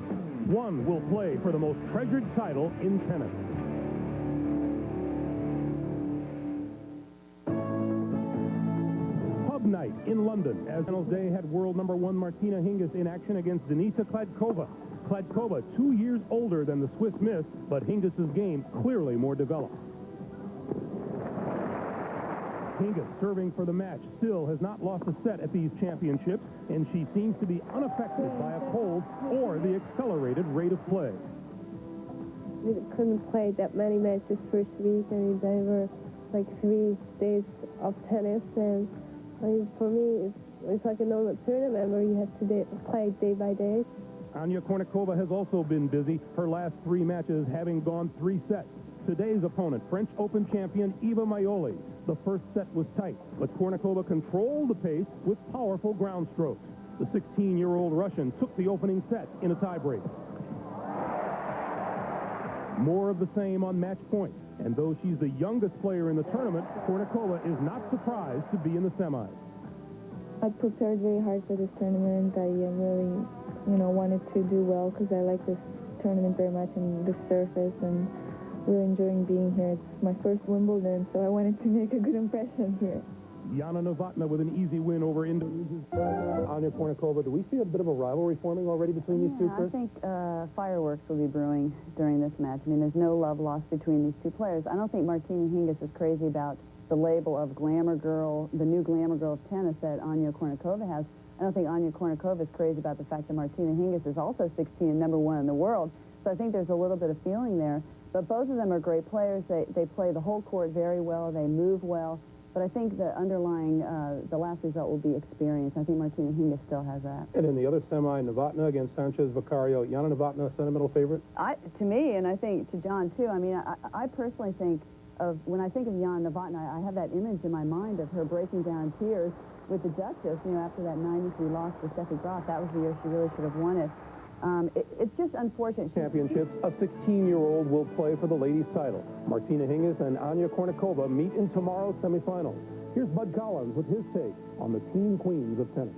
One will play for the most treasured title in tennis. Pub night in London as finals day had world number 1 Martina Hingis in action against Denisa Kladkova. Kladkova, 2 years older than the Swiss Miss, but Hingis's game clearly more developed. Hingis, serving for the match, still has not lost a set at these championships, and she seems to be unaffected by a cold or the accelerated rate of play. We couldn't play that many matches first week. I mean, there were like 3 days of tennis, and I mean, for me, it's like a normal tournament where you have to play day by day. Anya Kournikova has also been busy, her last 3 matches having gone 3 sets. Today's opponent, French Open champion Eva Maioli. The first set was tight, but Kournikova controlled the pace with powerful ground strokes. The 16-year-old Russian took the opening set in a tiebreak. More of the same on match point, and though she's the youngest player in the tournament, Kournikova is not surprised to be in the semis. I prepared very hard for this tournament. I really, wanted to do well because I like this tournament very much and the surface, and really enjoying being here. It's my first Wimbledon, so I wanted to make a good impression here. Jana Novotna with an easy win over Indonesia's Anya Kournikova. Do we see a bit of a rivalry forming already between these two, Chris? I think fireworks will be brewing during this match. I mean, there's no love lost between these 2 players. I don't think Martina Hingis is crazy about the label of glamour girl, the new glamour girl of tennis that Anya Kournikova has. I don't think Anya Kournikova is crazy about the fact that Martina Hingis is also 16 and number 1 in the world. So I think there's a little bit of feeling there. But both of them are great players. They play the whole court very well. They move well. But I think the underlying, the last result will be experience. I think Martina Hingis still has that. And in the other semi, Novotna against Sanchez Vicario. Jana Novotna, sentimental favorite? To me, and I think to John, too, I mean, I personally think of, when I think of Jana Novotna, I have that image in my mind of her breaking down in tears with the Duchess, after that 93 loss to Steffi Graf. That was the year she really should have won it. It's just unfortunate. Championships, a 16-year-old will play for the ladies' title. Martina Hingis and Anya Kournikova meet in tomorrow's semifinals. Here's Bud Collins with his take on the teen queens of tennis.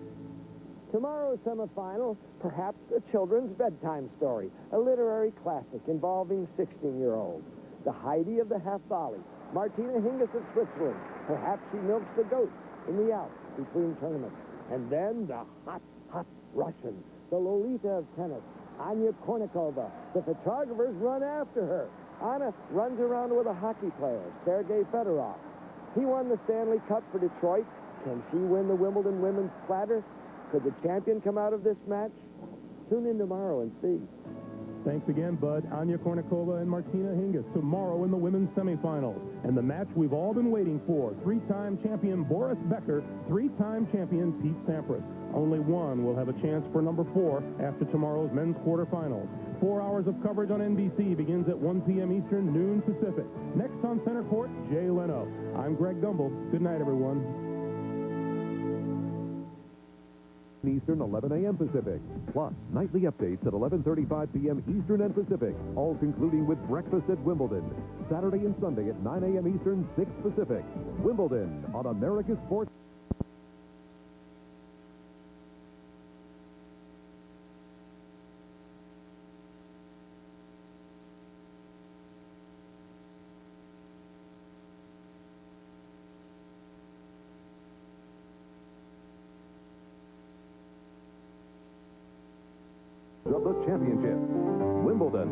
Tomorrow's semifinal, perhaps a children's bedtime story, a literary classic involving 16-year-olds. The Heidi of the half volley, Martina Hingis of Switzerland. Perhaps she milks the goat in the Alps between tournaments. And then the hot Russian, the Lolita of tennis, Anya Kournikova. The photographers run after her. Anna runs around with a hockey player, Sergei Fedorov. He won the Stanley Cup for Detroit. Can she win the Wimbledon women's platter? Could the champion come out of this match? Tune in tomorrow and see. Thanks again, Bud. Anya Kournikova and Martina Hingis tomorrow in the women's semifinals. And the match we've all been waiting for, three-time champion Boris Becker, three-time champion Pete Sampras. Only one will have a chance for number 4 after tomorrow's men's quarterfinals. 4 hours of coverage on NBC begins at 1 p.m. Eastern, noon Pacific. Next on Center Court, Jay Leno. I'm Greg Gumbel. Good night, everyone. Eastern, 11 a.m. Pacific. Plus, nightly updates at 11:35 p.m. Eastern and Pacific, all concluding with breakfast at Wimbledon. Saturday and Sunday at 9 a.m. Eastern, 6 Pacific. Wimbledon on America's Sports. Of the championship, Wimbledon.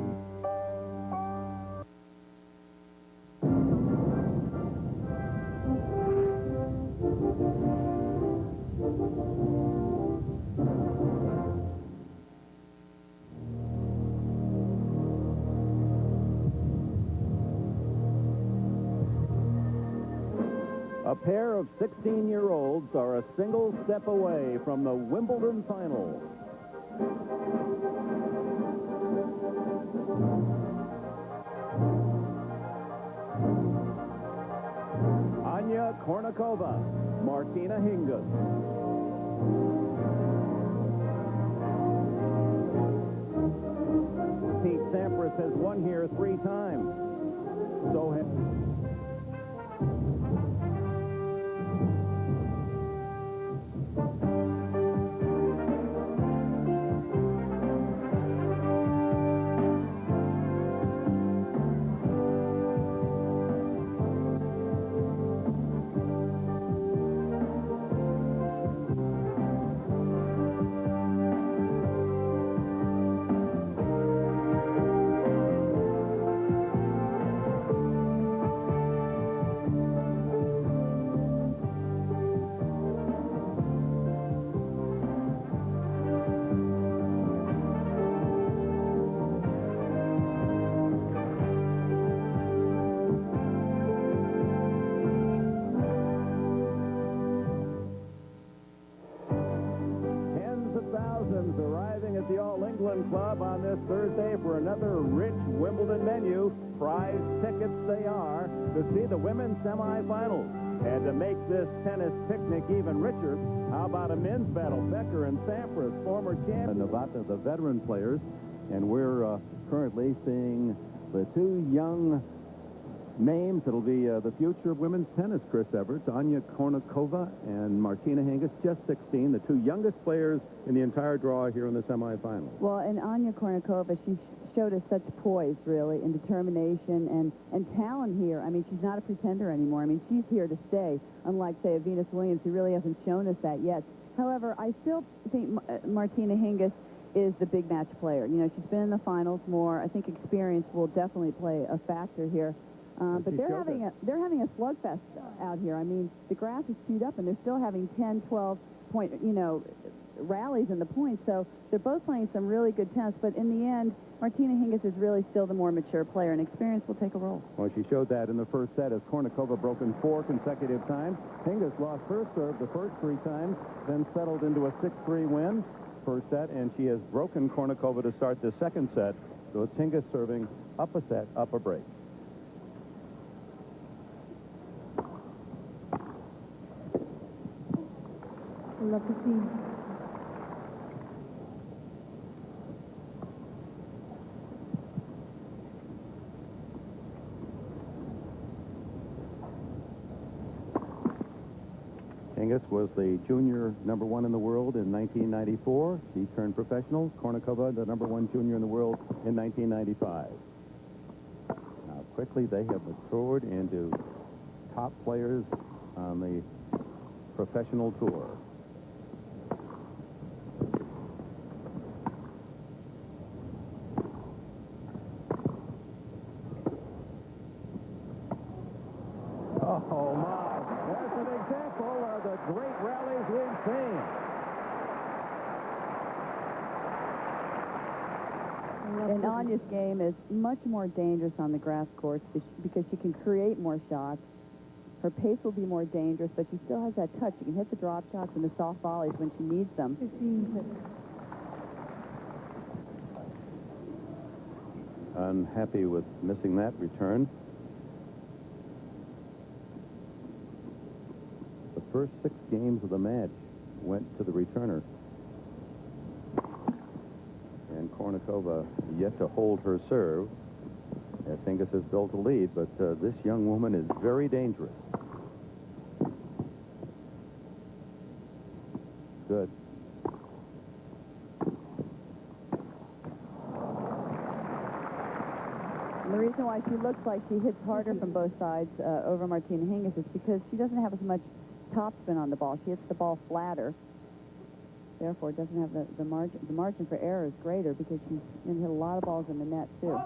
A pair of 16-year-olds are a single step away from the Wimbledon final. Anya Kournikova, Martina Hingis. Pete Sampras has won here 3 times. So arriving at the All-England Club on this Thursday for another rich Wimbledon menu. Prize tickets they are to see the women's semifinals. And to make this tennis picnic even richer, how about a men's battle? Becker and Sampras, former champions. Novotna, the veteran players. And we're currently seeing the 2 young names that'll be the future of women's tennis, Chris Everts, Anya Kournikova and Martina Hingis, just 16, the 2 youngest players in the entire draw here in the semifinals. Well, and Anya Kournikova, she showed us such poise, really, and determination and talent here. I mean, she's not a pretender anymore. I mean, she's here to stay, unlike, say, a Venus Williams, who really hasn't shown us that yet. However, I still think Martina Hingis is the big match player. You know, she's been in the finals more. I think experience will definitely play a factor here. But they're having a slugfest out here. I mean, the grass is chewed up, and they're still having 10, 12-point, rallies in the points. So they're both playing some really good tennis. But in the end, Martina Hingis is really still the more mature player, and experience will take a role. Well, she showed that in the first set as Kournikova broken 4 consecutive times. Hingis lost her serve the first 3 times, then settled into a 6-3 win first set, and she has broken Kournikova to start the second set. So it's Hingis serving up a set, up a break. Love to see. Hingis was the junior #1 in the world in 1994. She turned professional. Kournikova, the #1 junior in the world in 1995. Now, quickly, they have matured into top players on the professional tour. Oh, my. That's an example of the great rallies we've seen. And Anya's game is much more dangerous on the grass courts because she can create more shots. Her pace will be more dangerous, but she still has that touch. She can hit the drop shots and the soft volleys when she needs them. Unhappy with missing that return. The first 6 games of the match went to the returner. And Kournikova yet to hold her serve. As Hingis has built a lead, but this young woman is very dangerous. Good. And the reason why she looks like she hits harder from both sides over Martina Hingis is because she doesn't have as much topspin on the ball. She hits the ball flatter. Therefore, it doesn't have the margin. The margin for error is greater because she's going to hit a lot of balls in the net, too.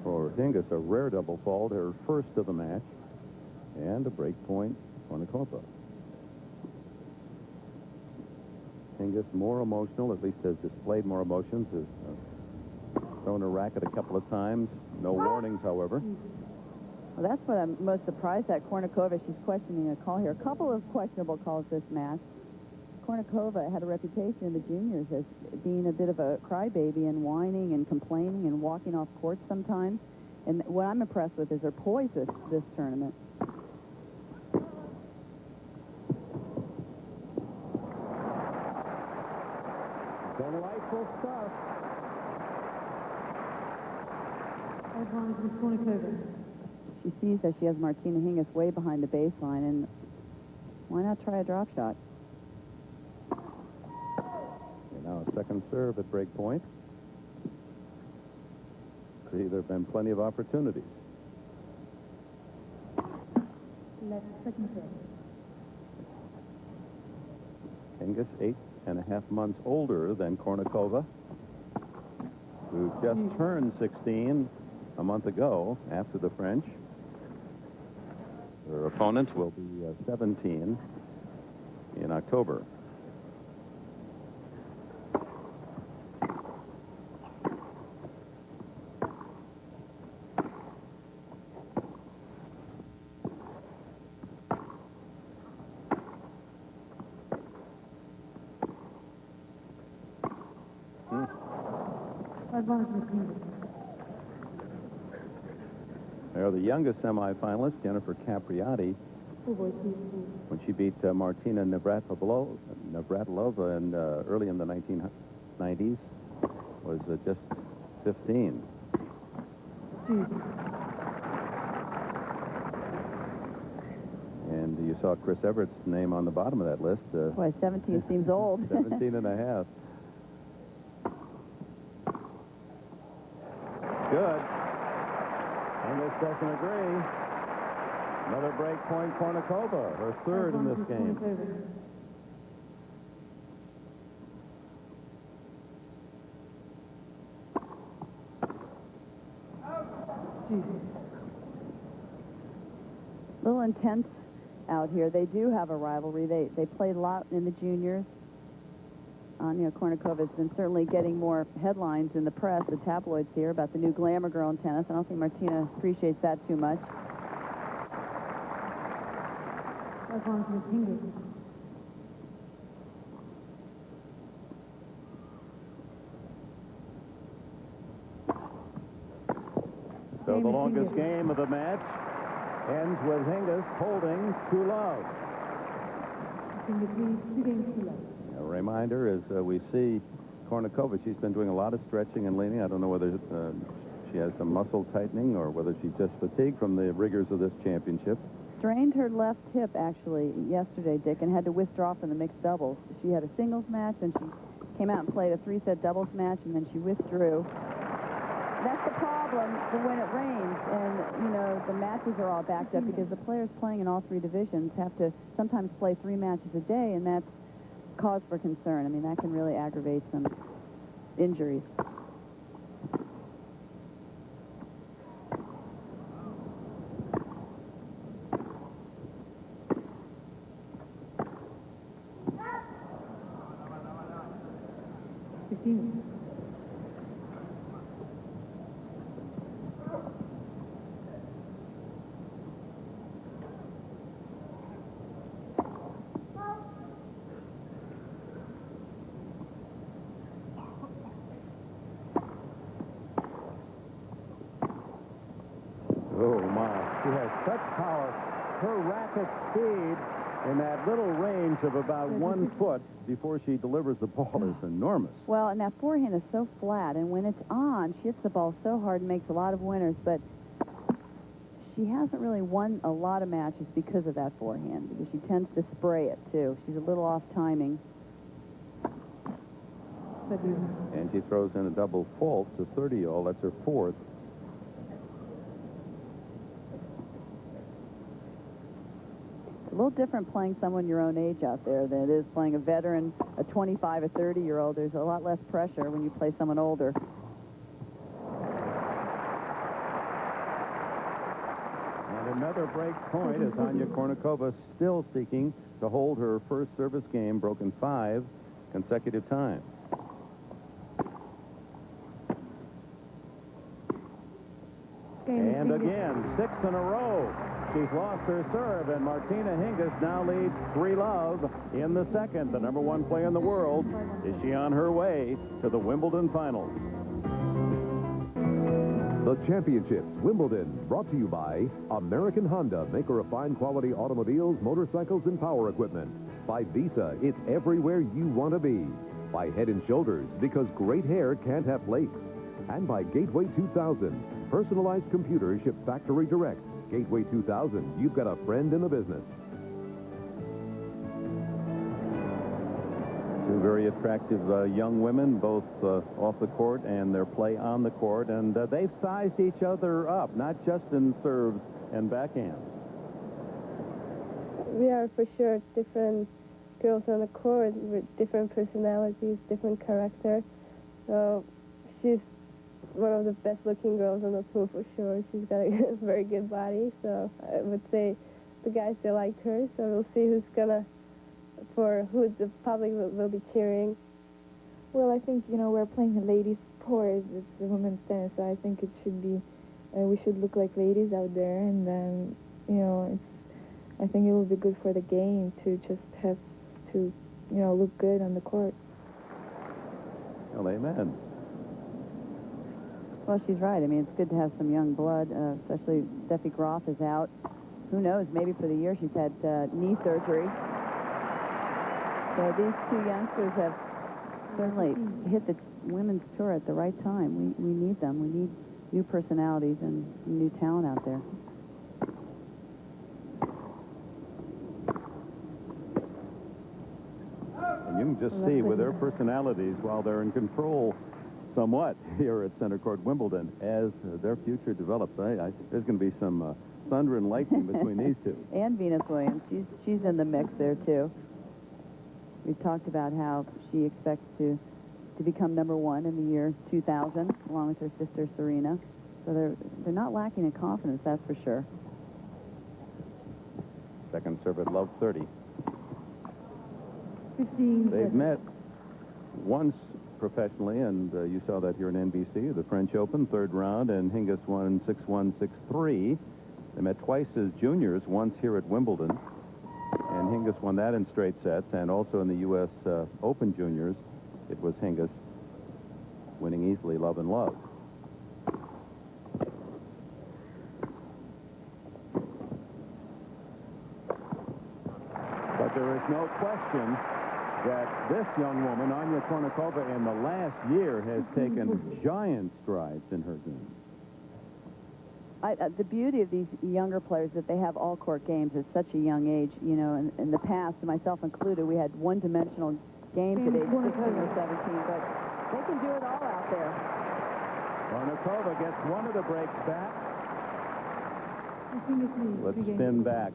For Hingis, a rare double fault, her first of the match, and a break point, Kournikova. Hingis more emotional, at least has displayed more emotions, has thrown her racket a couple of times. No warnings, however. Well, that's what I'm most surprised at. Kournikova, she's questioning a call here. A couple of questionable calls this match. Kournikova had a reputation in the juniors as being a bit of a crybaby and whining and complaining and walking off court sometimes. And what I'm impressed with is her poise this tournament. Delightful stuff. She sees that she has Martina Hingis way behind the baseline, and why not try a drop shot? Now a second serve at break point. See, there have been plenty of opportunities. Second serve. Hingis, 8.5 months older than Kournikova, who just turned 16 a month ago after the French. Her opponent will be 17 in October. They're the youngest semifinalist, Jennifer Capriati, when she beat Martina Navratilova early in the 1990s, was just 15. And you saw Chris Everett's name on the bottom of that list. Boy, 17 seems old. 17 and a half. Good. Hingis doesn't agree. Another break point, Kournikova, her third in this game. A little intense out here. They do have a rivalry. They played a lot in the juniors. Kournikova has been certainly getting more headlines in the press, the tabloids here, about the new glamour girl in tennis. I don't think Martina appreciates that too much. So the longest game of the match ends with Hingis holding 2-love. A reminder, as we see Kournikova. She's been doing a lot of stretching and leaning. I don't know whether she has some muscle tightening or whether she's just fatigued from the rigors of this championship. Strained her left hip, actually, yesterday, Dick, and had to withdraw from the mixed doubles. She had a singles match, and she came out and played a 3-set doubles match, and then she withdrew. That's the problem when it rains, and, you know, the matches are all backed up because the players playing in all 3 divisions have to sometimes play 3 matches a day, and that's cause for concern. I mean, that can really aggravate some injuries. Oh, my. She has such power. Her racket speed in that little range of about 1 foot before she delivers the ball is enormous. Well, and that forehand is so flat, and when it's on, she hits the ball so hard and makes a lot of winners, but she hasn't really won a lot of matches because of that forehand, because she tends to spray it, too. She's a little off timing. And she throws in a double fault to 30-all. That's her 4th. It's a little different playing someone your own age out there than it is playing a veteran, a 25 or 30-year-old. There's a lot less pressure when you play someone older. And another break point as Anya Kournikova still seeking to hold her first service game, broken 5 consecutive times. And again, 6 in a row. She's lost her serve, and Martina Hingis now leads 3-love in the second. The #1 player in the world. Is she on her way to the Wimbledon finals? The Championships, Wimbledon, brought to you by American Honda, maker of fine quality automobiles, motorcycles, and power equipment. By Visa, it's everywhere you want to be. By Head & Shoulders, because great hair can't have flakes. And by Gateway 2000, personalized computers shipped factory direct. Gateway 2000, you've got a friend in the business. Two very attractive young women, both off the court and their play on the court, and they've sized each other up, not just in serves and backhands. We are for sure different girls on the court with different personalities, different character. So she's one of the best-looking girls on the pool for sure. She's got a very good body, so I would say the guys, they like her. So we'll see who the public will be cheering. Well, I think, you know, we're playing a ladies' sport. It's a women's tennis, so I think it should be, we should look like ladies out there, and then, you know, I think it will be good for the game to just have to, you know, look good on the court. Well, amen. Well, she's right. I mean, it's good to have some young blood, especially Steffi Graf is out. Who knows? Maybe for the year she's had knee surgery. So these two youngsters have certainly hit the women's tour at the right time. We need them. We need new personalities and new talent out there. And you can just see with their personalities, while they're in control somewhat here at Center Court Wimbledon, as their future develops. There's going to be some thunder and lightning between these two. And Venus Williams. She's in the mix there, too. We've talked about how she expects to become #1 in the year 2000, along with her sister Serena. So they're not lacking in confidence, that's for sure. Second serve at love 30. 15. They've met once professionally, and you saw that here in NBC, the French Open, 3rd round, and Hingis won 6-1, 6-3. They met twice as juniors, once here at Wimbledon, and Hingis won that in straight sets, and also in the U.S. Open Juniors, it was Hingis winning easily, love and love. But there is no question that this young woman, Anya Kournikova, in the last year has taken giant strides in her game. The beauty of these younger players is that they have all-court games at such a young age. You know, in the past, myself included, we had one-dimensional games at age 16 or 17, but they can do it all out there. Kournikova gets one of the breaks back. Let's spin back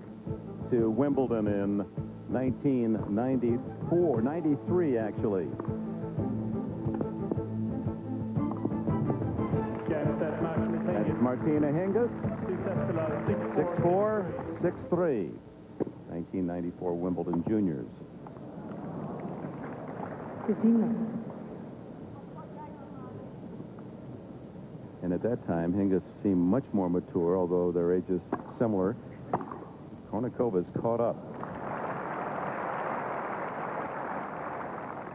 to Wimbledon in 1994, 93 actually. That's Martina Hingis. 6-4, 6-3. 1994 Wimbledon Juniors. 15 minutes. And at that time, Hingis seemed much more mature, although their ages similar. Kournikova's caught up.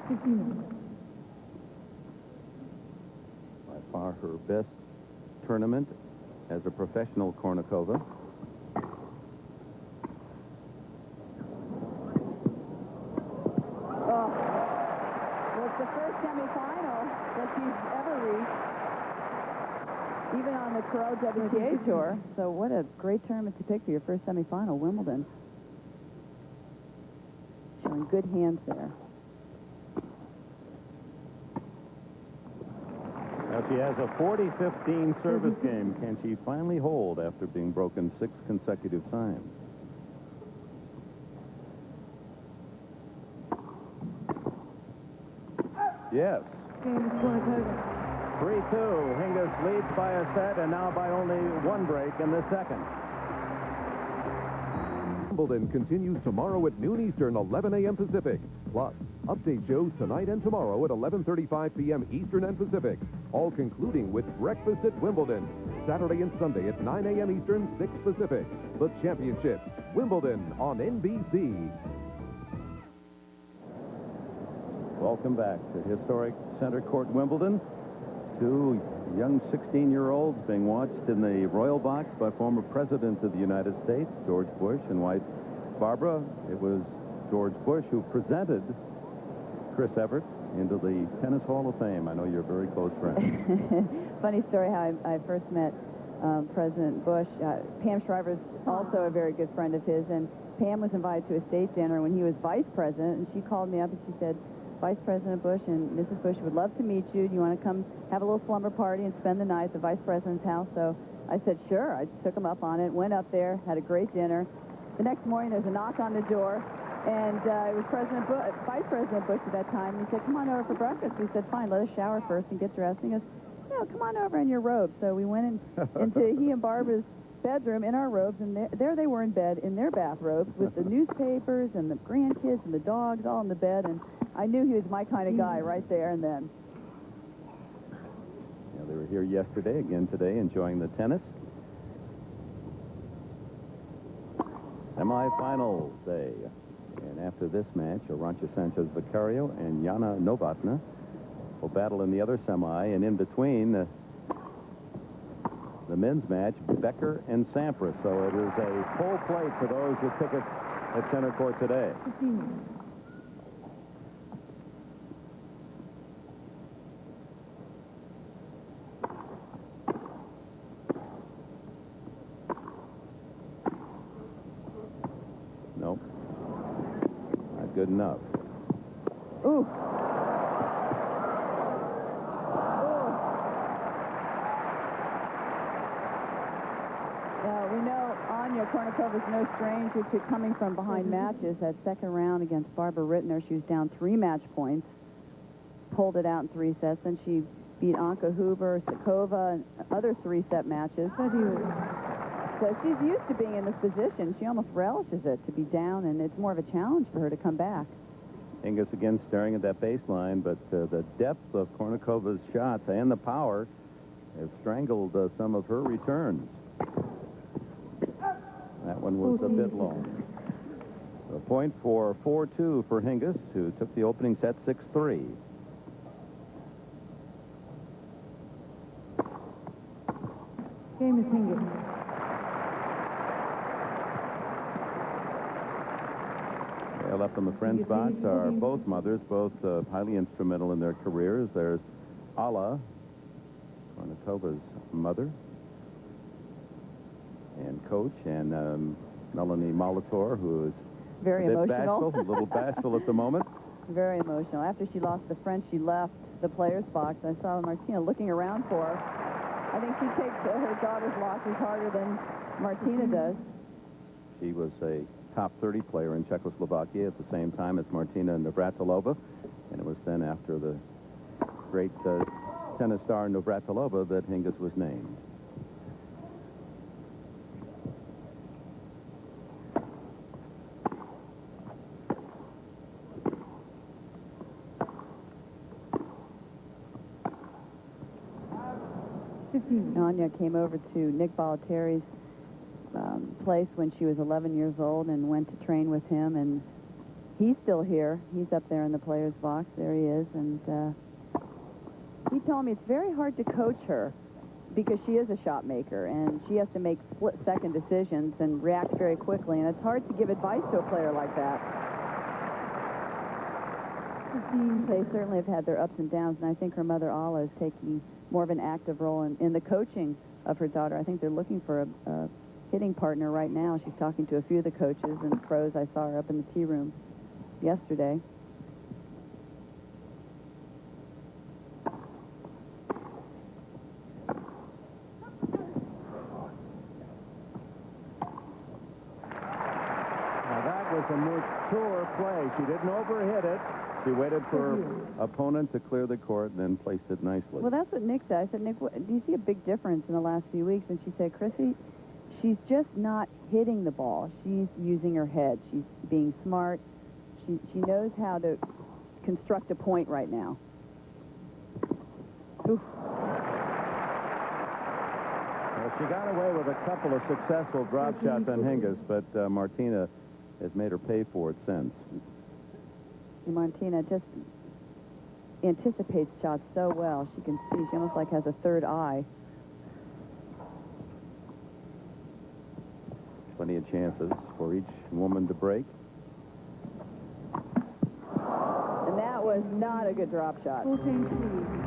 15 minutes. By far her best tournament as a professional Kournikova. Was the first semifinal that she's ever reached, even on the Pro WTA Tour. So what a great tournament to pick for your first semifinal, Wimbledon. Showing good hands there. Now she has a 40-15 service game. Can she finally hold after being broken 6 consecutive times? Yes. 3-2. Hingis leads by a set and now by only 1 break in the second. Wimbledon continues tomorrow at noon Eastern, 11 a.m. Pacific. Plus, update shows tonight and tomorrow at 11:35 p.m. Eastern and Pacific, all concluding with breakfast at Wimbledon. Saturday and Sunday at 9 a.m. Eastern, 6 Pacific. The championship, Wimbledon on NBC. Welcome back to historic Center Court Wimbledon. 2 young 16-year-olds being watched in the royal box by former President of the United States, George Bush, and wife Barbara. It was George Bush who presented Chris Evert into the Tennis Hall of Fame. I know you're a very close friend. Funny story how I first met President Bush. Pam Shriver's also a very good friend of his, and Pam was invited to a state dinner when he was vice president, and she called me up and she said, Vice President Bush and Mrs. Bush would love to meet you. Do you want to come have a little slumber party and spend the night at the Vice President's house? So I said, sure. I took him up on it, went up there, had a great dinner. The next morning, there's a knock on the door, and it was Vice President Bush at that time. And he said, come on over for breakfast. We said, fine, let us shower first and get dressed. And he goes, no, come on over in your robes. So we went into he and Barbara's bedroom in our robes, and there they were in bed in their bathrobes with the newspapers and the grandkids and the dogs all in the bed, and I knew he was my kind of guy right there and then. Yeah, they were here yesterday, again today, enjoying the tennis. Semi-finals day. And after this match, Arantxa Sanchez Vicario and Jana Novotna will battle in the other semi, and in between the men's match, Becker and Sampras. So it is a full plate for those with tickets at Center Court today. Nope. Not good enough. Ooh. We know Anya Kournikova is no stranger to coming from behind matches. That second round against Barbara Rittner, she was down 3 match points, pulled it out in 3 sets, and she beat Anka Huber, Sakova, and other 3-set matches. So she's used to being in this position. She almost relishes it to be down, and it's more of a challenge for her to come back. Hingis again staring at that baseline, but the depth of Kournikova's shots and the power have strangled some of her returns. That one was a bit long. A point for 4-2 for Hingis, who took the opening set 6-3. Game is Hingis. There left on the friends box are both mothers, both highly instrumental in their careers. There's Alla, Kournikova's mother, and coach, and Melanie Molitor, who is Very a bit emotional. bashful, a little bashful at the moment. Very emotional. After she lost the French, she left the players' box. I saw Martina looking around for her. I think she takes her daughter's losses harder than Martina does. She was a top 30 player in Czechoslovakia at the same time as Martina Navratilova, and it was then after the great tennis star Navratilova that Hingis was named. Anya came over to Nick Bollettieri's place when she was 11 years old and went to train with him, and he's still here. He's up there in the players' box. There he is, and he told me it's very hard to coach her because she is a shot maker, and she has to make split-second decisions and react very quickly, and it's hard to give advice to a player like that. They certainly have had their ups and downs, and I think her mother, Alla, is taking more of an active role in the coaching of her daughter. I think they're looking for a hitting partner right now. She's talking to a few of the coaches and pros. I saw her up in the tea room yesterday. Now that was a mature play. She didn't overhit it. She waited for her opponent to clear the court and then placed it nicely. Well, that's what Nick said. I said, Nick, do you see a big difference in the last few weeks? And she said, Chrissy, she's just not hitting the ball. She's using her head. She's being smart. She knows how to construct a point right now. Oof. Well, she got away with a couple of successful drop shots on Hingis, but Martina has made her pay for it since. Martina just anticipates shots so well. She can see. She almost like has a third eye. Plenty of chances for each woman to break. And that was not a good drop shot.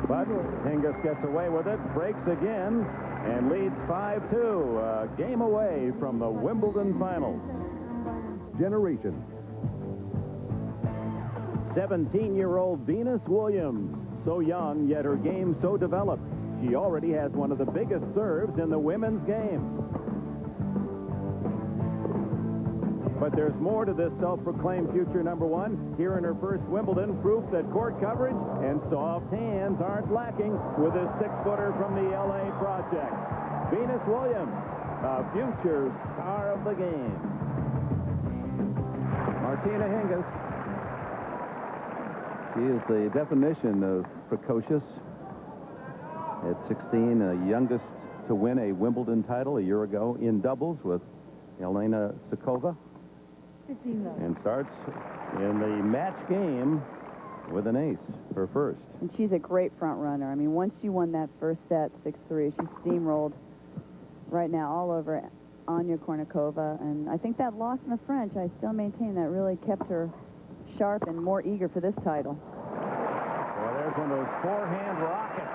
But Hingis gets away with it, breaks again, and leads 5-2. A game away from the Wimbledon finals. Generation. 17-year-old Venus Williams. So young, yet her game so developed. She already has one of the biggest serves in the women's game. But there's more to this self-proclaimed future number one. Here in her first Wimbledon, proof that court coverage and soft hands aren't lacking with this 6-footer from the LA project. Venus Williams, a future star of the game. Martina Hingis. She is the definition of precocious. At 16, the youngest to win a Wimbledon title a year ago in doubles with Elena Sukova. And starts in the match game with an ace, her first. And she's a great front runner. I mean, once she won that first set, 6-3, she steamrolled right now all over Anya Kournikova. And I think that loss in the French, I still maintain that really kept her sharp and more eager for this title. Well, there's one of those forehand rockets.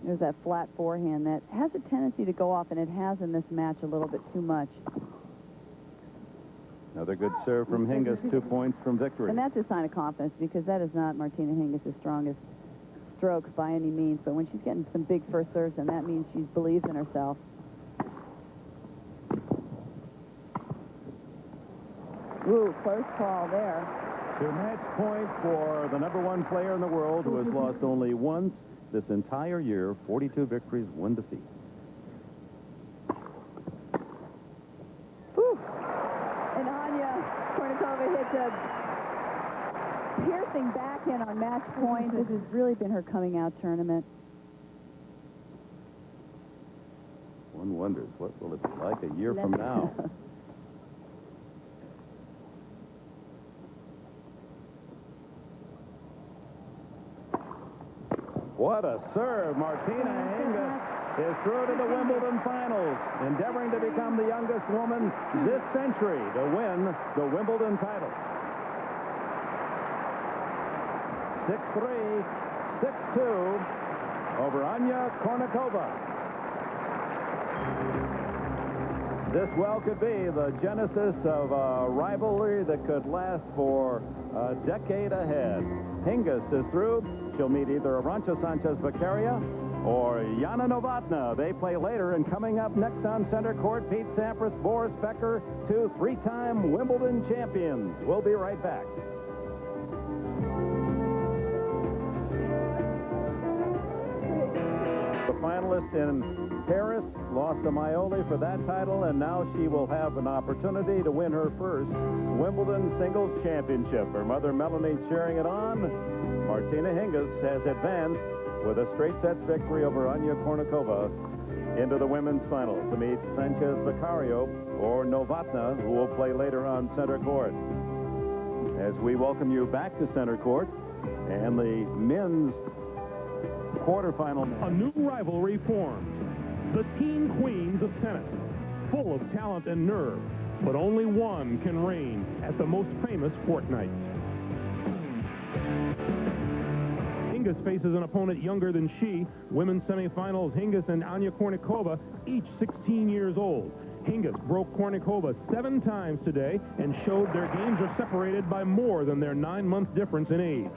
There's that flat forehand that has a tendency to go off, and it has in this match a little bit too much. Another good serve from Hingis, 2 points from victory. And that's a sign of confidence, because that is not Martina Hingis' strongest stroke by any means. But when she's getting some big first serves, then that means she believes in herself. Ooh, close call there. To match point for the number one player in the world who has lost only once this entire year, 42 victories, 1 defeat. Whew. And Anya Kournikova hits a piercing backhand on match point. This has really been her coming out tournament. One wonders, what will it be like a year from now? What a serve, Martina Hingis. is through to the Wimbledon finals, endeavoring to become the youngest woman this century to win the Wimbledon title. 6-3, 6-2 over Anya Kournikova. This well could be the genesis of a rivalry that could last for a decade ahead. Hingis is through. She'll meet either Arantxa Sanchez-Vicaria or Jana Novotna. They play later, and coming up next on center court, Pete Sampras, Boris Becker, two three-time Wimbledon champions. We'll be right back. The finalist in Paris lost to Maioli for that title, and now she will have an opportunity to win her first Wimbledon singles championship. Her mother, Melanie, cheering it on. Martina Hingis has advanced with a straight set victory over Anya Kournikova into the women's finals to meet Sanchez-Vicario or Novotna, who will play later on center court. As we welcome you back to center court and the men's quarterfinal. A new rivalry formed. The teen queens of tennis, full of talent and nerve, but only one can reign at the most famous fortnight. Hingis faces an opponent younger than she. Women's semifinals, Hingis and Anya Kournikova, each 16 years old. Hingis broke Kournikova 7 times today and showed their games are separated by more than their 9-month difference in age.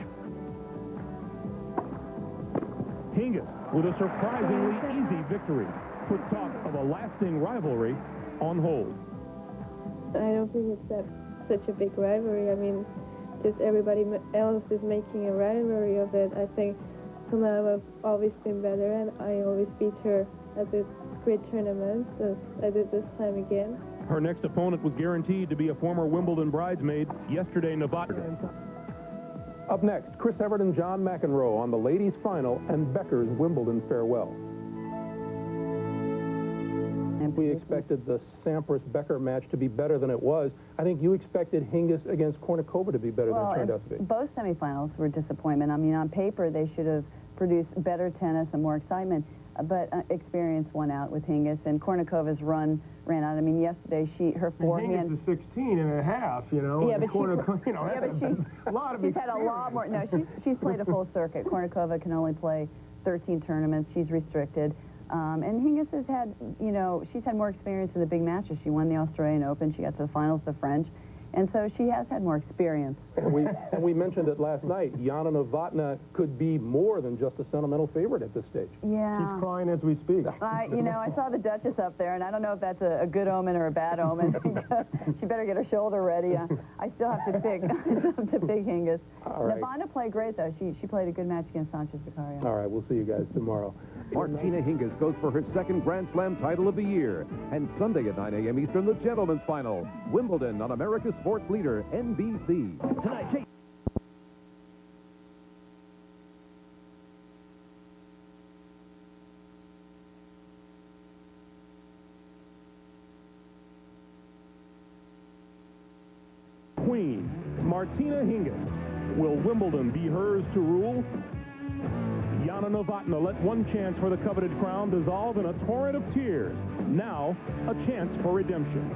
Hingis, with a surprisingly easy victory, put talk of a lasting rivalry on hold. I don't think it's such a big rivalry. I mean, just everybody else is making a rivalry of it. I think somehow I've always been better, and I always beat her at the great tournaments, as I did this time again. Her next opponent was guaranteed to be a former Wimbledon bridesmaid. Yesterday, Novotna. Up next, Chris Evert and John McEnroe on the ladies' final and Becker's Wimbledon farewell. We expected the Sampras-Becker match to be better than it was. I think you expected Hingis against Kournikova to be better than it turned out to be. Both semifinals were disappointment. I mean, on paper, they should have produced better tennis and more excitement, but experience won out with Hingis, and Kournikova's run ran out. I mean, yesterday, her forehand... Hingis is 16 and a half, you know. Yeah, but Kournikova, you know, yeah, but she's had a lot more... No, she's played a full circuit. Kournikova can only play 13 tournaments. She's restricted. And Hingis has had, you know, she's had more experience in the big matches. She won the Australian Open. She got to the finals, the French. And so she has had more experience. And we mentioned it last night. Jana Novotna could be more than just a sentimental favorite at this stage. Yeah. She's crying as we speak. You know, I saw the Duchess up there, and I don't know if that's a good omen or a bad omen. She better get her shoulder ready. I still have to pick Hingis. All right. Novotna played great, though. She played a good match against Sanchez-Vicario. All right, we'll see you guys tomorrow. Martina Hingis goes for her second Grand Slam title of the year. And Sunday at 9 a.m. Eastern, the gentlemen's final. Wimbledon on America's sports leader, NBC. Tonight, Queen, Martina Hingis. Will Wimbledon be hers to rule? Jana Novotna let one chance for the coveted crown dissolve in a torrent of tears. Now, a chance for redemption.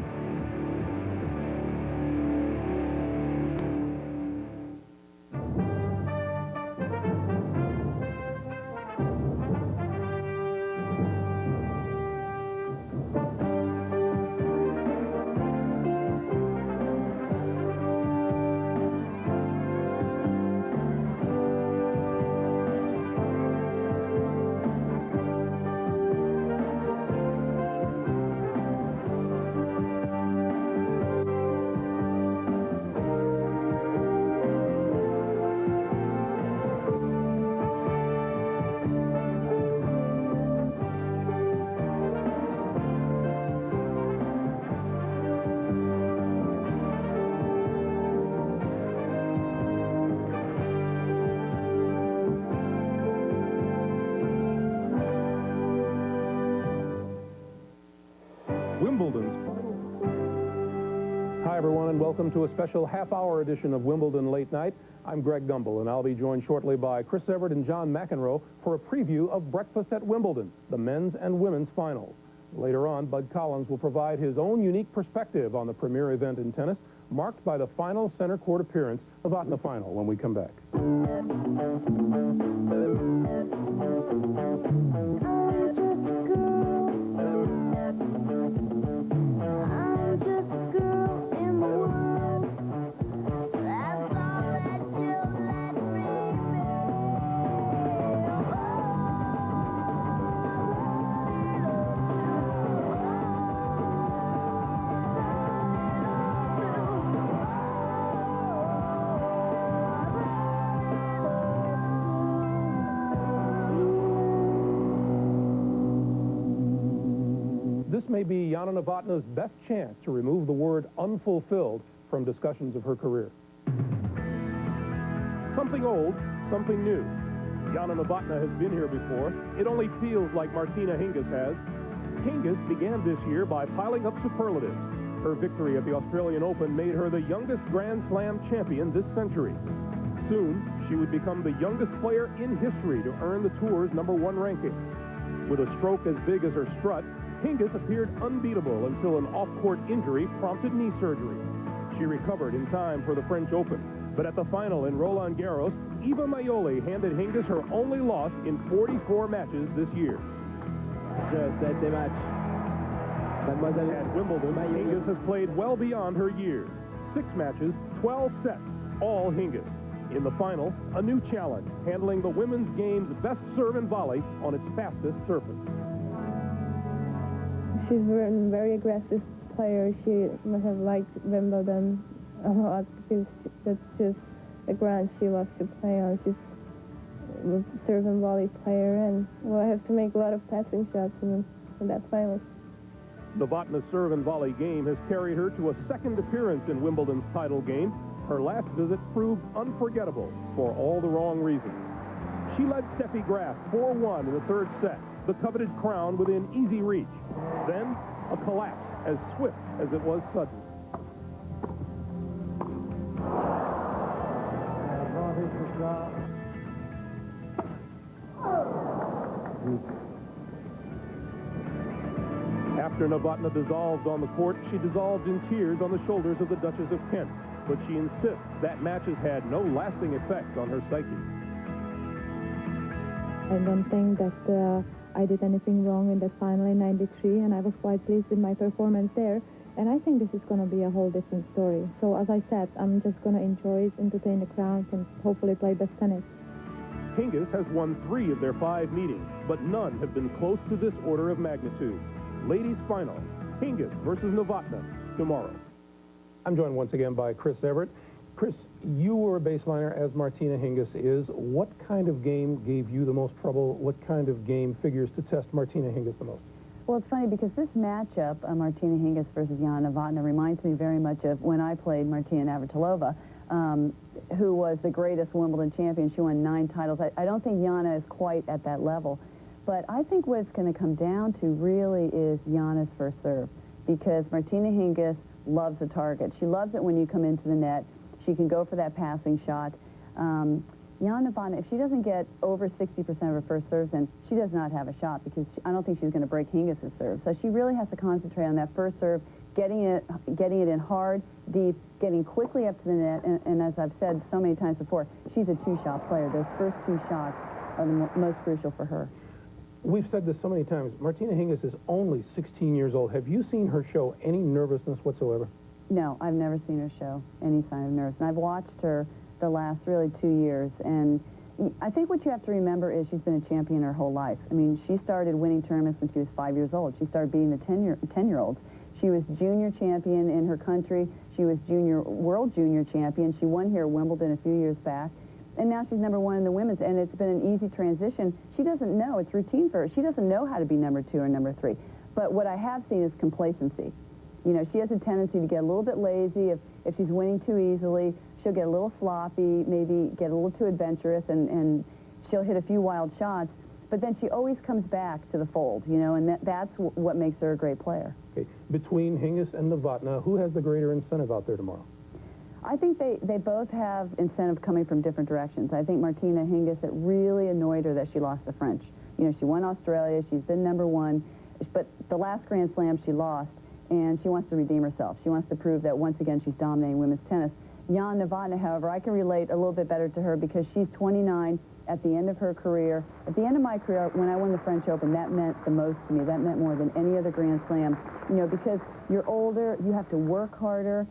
and welcome to a special half-hour edition of Wimbledon Late Night. I'm Greg Gumbel, and I'll be joined shortly by Chris Evert and John McEnroe for a preview of Breakfast at Wimbledon, the men's and women's finals. Later on, Bud Collins will provide his own unique perspective on the premier event in tennis, marked by the final center court appearance, the Novotna final, when we come back. This may be Jana Novotna's best chance to remove the word unfulfilled from discussions of her career. Something old, something new. Jana Novotna has been here before. It only feels like Martina Hingis has. Hingis began this year by piling up superlatives. Her victory at the Australian Open made her the youngest Grand Slam champion this century. Soon, she would become the youngest player in history to earn the tour's #1 ranking. With a stroke as big as her strut, Hingis appeared unbeatable until an off-court injury prompted knee surgery. She recovered in time for the French Open. But at the final in Roland Garros, Eva Maioli handed Hingis her only loss in 44 matches this year. At Wimbledon, Hingis has played well beyond her years. 6 matches, 12 sets, all Hingis. In the final, a new challenge, handling the women's game's best serve and volley on its fastest surface. She's a very aggressive player. She must have liked Wimbledon a lot because that's just the ground she loves to play on. She's a serve and volley player, and will have to make a lot of passing shots in that final. Novotna's serve and volley game has carried her to a second appearance in Wimbledon's title game. Her last visit proved unforgettable for all the wrong reasons. She led Steffi Graf 4-1 in the third set, the coveted crown within easy reach. Then, a collapse as swift as it was sudden. After Novotna dissolved on the court, she dissolved in tears on the shoulders of the Duchess of Kent. But she insists that match has had no lasting effect on her psyche. I don't think that I did anything wrong in that final in '93, and I was quite pleased with my performance there. And I think this is going to be a whole different story. So as I said, I'm just going to enjoy it, entertain the crowds, and hopefully play best tennis. Hingis has won 3 of their 5 meetings, but none have been close to this order of magnitude. Ladies final, Hingis versus Novotna, tomorrow. I'm joined once again by Chris Evert. Chris, you were a baseliner, as Martina Hingis is. What kind of game gave you the most trouble? What kind of game figures to test Martina Hingis the most? Well, it's funny because this matchup, Martina Hingis versus Jana Novotna, reminds me very much of when I played Martina Navratilova, who was the greatest Wimbledon champion. She won 9 titles. I don't think Jana is quite at that level. But I think what it's going to come down to really is Jana's first serve, because Martina Hingis loves the target. She loves it when you come into the net. She can go for that passing shot. Jana Novotna, if she doesn't get over 60% of her first serves in, she does not have a shot, because I don't think she's going to break Hingis' serve. So she really has to concentrate on that first serve, getting it in hard, deep, getting quickly up to the net. And as I've said so many times before, she's a 2-shot player. Those first 2 shots are the most crucial for her. We've said this so many times. Martina Hingis is only 16 years old. Have you seen her show any nervousness whatsoever? No, I've never seen her show any sign of nervousness. And I've watched her the last really 2 years. And I think what you have to remember is she's been a champion her whole life. I mean, she started winning tournaments when she was 5 years old. She started beating the 10-year-olds. She was junior champion in her country. She was world junior champion. She won here at Wimbledon a few years back. And now she's #1 in the women's, and it's been an easy transition. She doesn't know. It's routine for her. She doesn't know how to be #2 or #3. But what I have seen is complacency. You know, she has a tendency to get a little bit lazy. If she's winning too easily, she'll get a little sloppy, maybe get a little too adventurous, and she'll hit a few wild shots. But then she always comes back to the fold, you know, and that's what makes her a great player. Okay. Between Hingis and Novotna, who has the greater incentive out there tomorrow? I think they both have incentive coming from different directions. I think Martina Hingis, it really annoyed her that she lost the French. You know, she won Australia, she's been #1, but the last Grand Slam she lost, and she wants to redeem herself. She wants to prove that once again she's dominating women's tennis. Jana Novotna, however, I can relate a little bit better to her because she's 29 at the end of her career. At the end of my career, when I won the French Open, that meant the most to me. That meant more than any other Grand Slam. You know, because you're older, you have to work harder,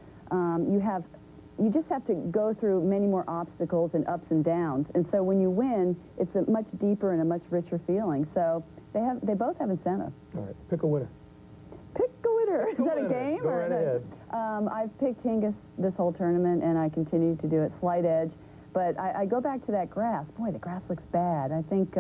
you just have to go through many more obstacles and ups and downs. And so when you win, it's a much deeper and a much richer feeling. So they both have incentive. All right, pick a winner. Pick a winner. Is that a game? Go right ahead. I've picked Hingis this whole tournament, and I continue to do it. Slight edge. But I go back to that grass. Boy, the grass looks bad. I think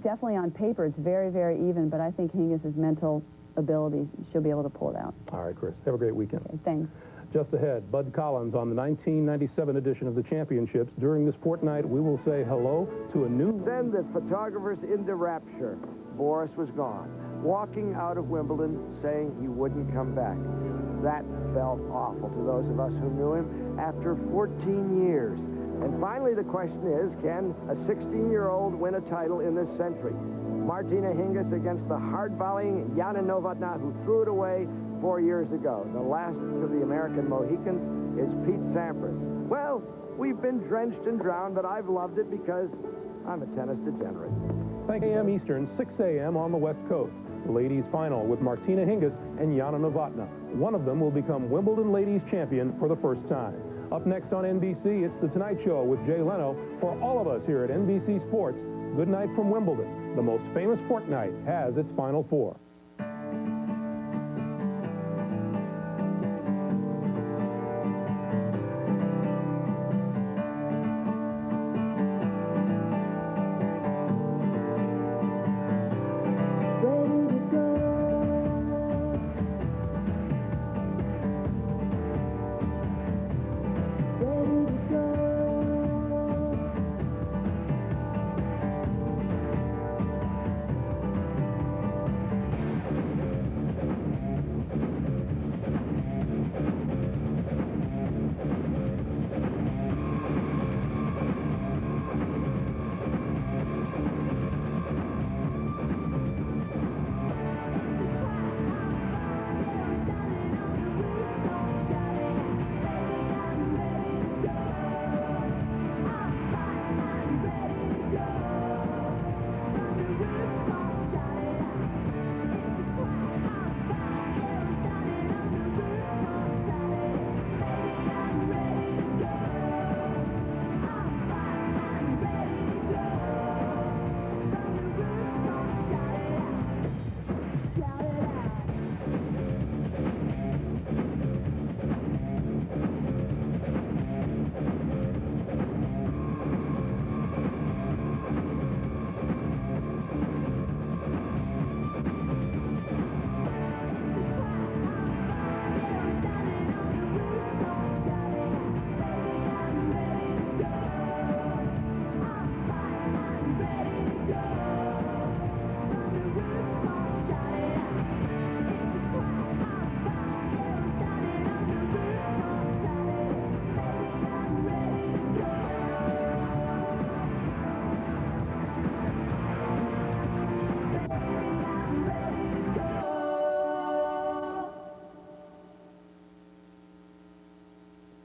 definitely on paper it's very, very even, but I think Hingis' mental ability, she'll be able to pull it out. All right, Chris. Have a great weekend. Okay, thanks. Just ahead, Bud Collins on the 1997 edition of the Championships. During this fortnight, we will say hello to a new... Send the photographers into rapture. Boris was gone, walking out of Wimbledon, saying he wouldn't come back. That felt awful to those of us who knew him after 14 years. And finally, the question is, can a 16-year-old win a title in this century? Martina Hingis against the hard-volleying Jana Novotna, who threw it away 4 years ago. The last of the American Mohicans is Pete Sampras. Well, we've been drenched and drowned, but I've loved it because I'm a tennis degenerate. 9 a.m. Eastern, 6 a.m. on the West Coast. The ladies' final with Martina Hingis and Jana Novotna. One of them will become Wimbledon ladies champion for the first time. Up next on NBC, it's The Tonight Show with Jay Leno. For all of us here at NBC Sports, good night from Wimbledon. The most famous fortnight has its Final Four.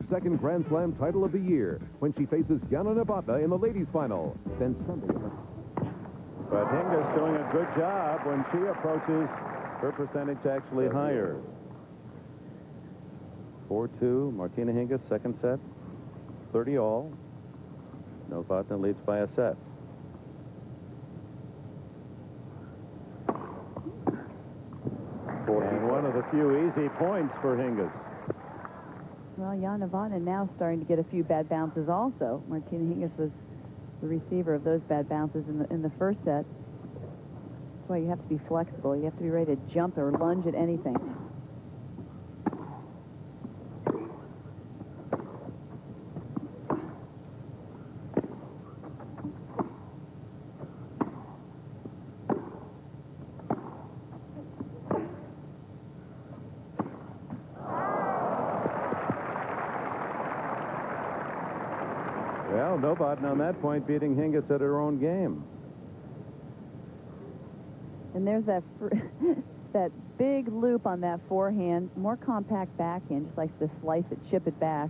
Second Grand Slam title of the year when she faces Jana Novotna in the ladies' final. Then Sunday. But Hingis doing a good job when she approaches her percentage actually higher. 4-2, Martina Hingis, second set, 30 all. Novotna leads by a set. And one of the few easy points for Hingis. Well, Jana Novotna now starting to get a few bad bounces also. Martina Hingis was the receiver of those bad bounces in the first set. That's why you have to be flexible. You have to be ready to jump or lunge at anything. Well, Novotna on that point beating Hingis at her own game. And there's that that big loop on that forehand, more compact backhand, just likes to slice it, chip it back.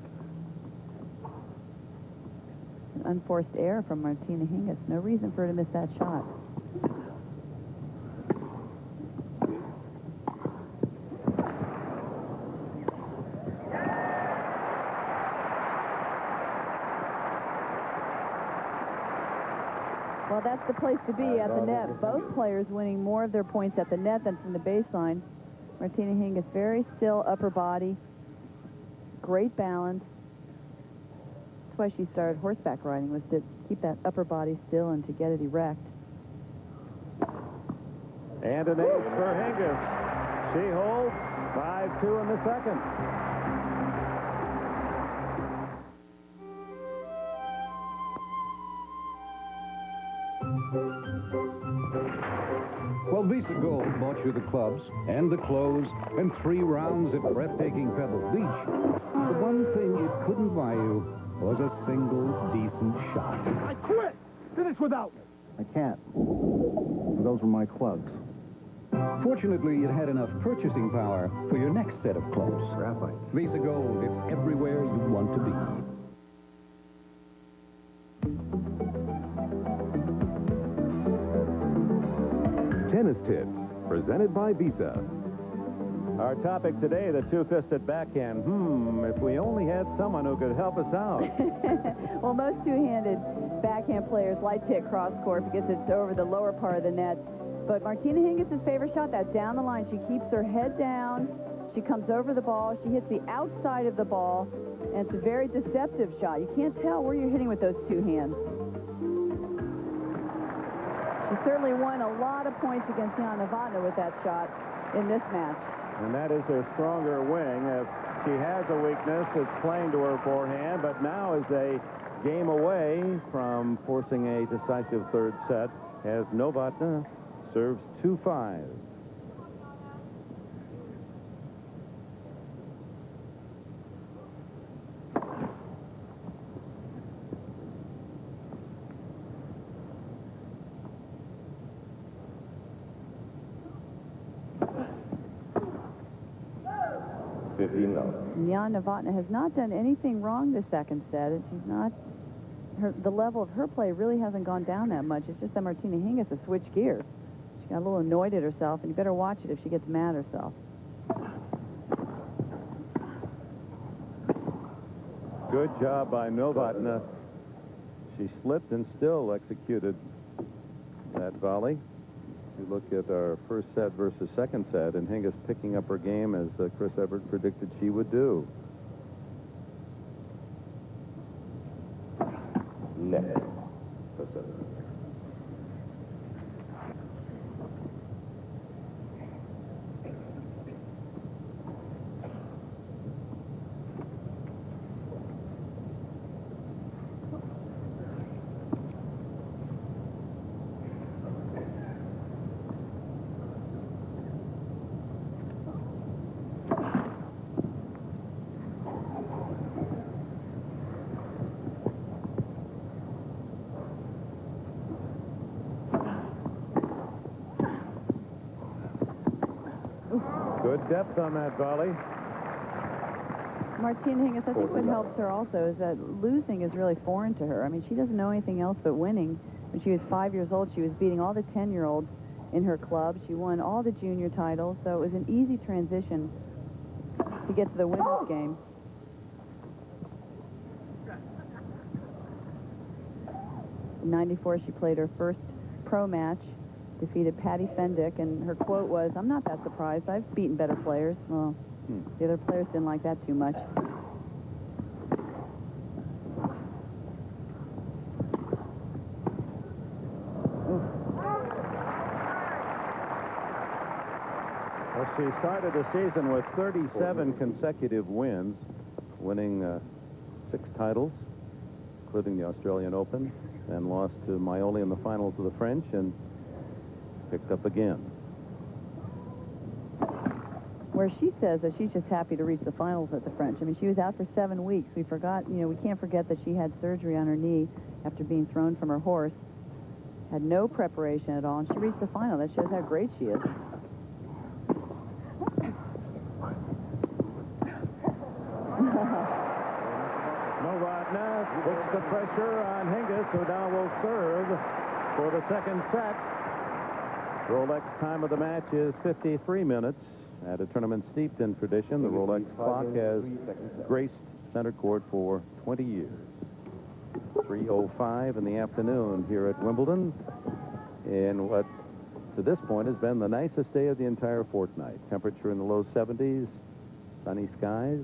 An unforced error from Martina Hingis. No reason for her to miss that shot. Well, that's the place to be, at the net. Both players winning more of their points at the net than from the baseline. Martina Hingis, very still upper body, great balance. That's why she started horseback riding, was to keep that upper body still and to get it erect. And an ace for Hingis. She holds 5-2 in the second. Well, Visa Gold bought you the clubs and the clothes and 3 rounds at breathtaking Pebble Beach. The one thing it couldn't buy you was a single decent shot. I quit! Finish without me. I can't. Those were my clubs. Fortunately, it had enough purchasing power for your next set of clubs. Graphite. Visa Gold, it's everywhere you want to be. Tennis Tips, presented by Visa. Our topic today, the two-fisted backhand. If we only had someone who could help us out. Well, most two-handed backhand players like to hit cross-court because it's over the lower part of the net. But Martina Hingis' favorite shot, that down the line. She keeps her head down. She comes over the ball. She hits the outside of the ball. And it's a very deceptive shot. You can't tell where you're hitting with those two hands. She certainly won a lot of points against Jana Novotna with that shot in this match. And that is her stronger wing. If she has a weakness, it's playing to her forehand, but now is a game away from forcing a decisive third set as Novotna serves 2-5. Jana Novotna has not done anything wrong this second set. She's not, the level of her play really hasn't gone down that much. It's just that Martina Hingis has switched gears. She got a little annoyed at herself, and you better watch it if she gets mad at herself. Good job by Novotna. She slipped and still executed that volley. You look at our first set versus second set, and Hingis picking up her game as Chris Evert predicted she would do. Net. Good depth on that volley. Martina Hingis, I think what helps her also is that losing is really foreign to her. I mean, she doesn't know anything else but winning. When she was 5 years old, she was beating all the 10-year-olds in her club. She won all the junior titles, so it was an easy transition to get to the women's game. In '94, she played her first pro match, defeated Patty Fendick, and her quote was, "I'm not that surprised. I've beaten better players." Well, the other players didn't like that too much. Well, she started the season with 37 consecutive wins, winning 6 titles, including the Australian Open, and lost to Maioli in the finals of the French, and picked up again. where she says that she's just happy to reach the finals at the French. I mean, she was out for 7 weeks. We forgot, you know, we can't forget that she had surgery on her knee after being thrown from her horse. Had no preparation at all, and she reached the final. That shows how great she is. Novotna puts the pressure on Hingis, who now will serve for the second set. Rolex time of the match is 53 minutes. At a tournament steeped in tradition, the Rolex clock has graced center court for 20 years. 3:05 in the afternoon here at Wimbledon, in what to this point has been the nicest day of the entire fortnight. Temperature in the low 70s, sunny skies.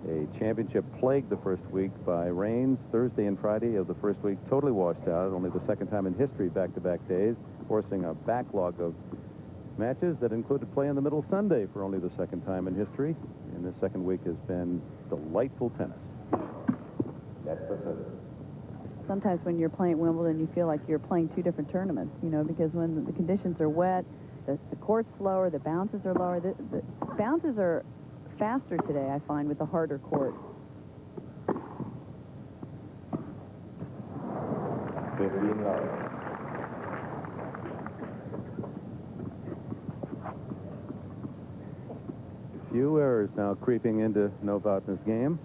A championship plagued the first week by rains. Thursday and Friday of the first week totally washed out. Only the second time in history back-to-back days, forcing a backlog of matches that included play in the middle Sunday for only the second time in history. And this second week has been delightful tennis. Sometimes when you're playing at Wimbledon, you feel like you're playing two different tournaments, you know, because when the conditions are wet, the court's slower, the bounces are lower. The bounces are faster today, I find, with the harder court. 15 love. Few errors now creeping into Novotna's game.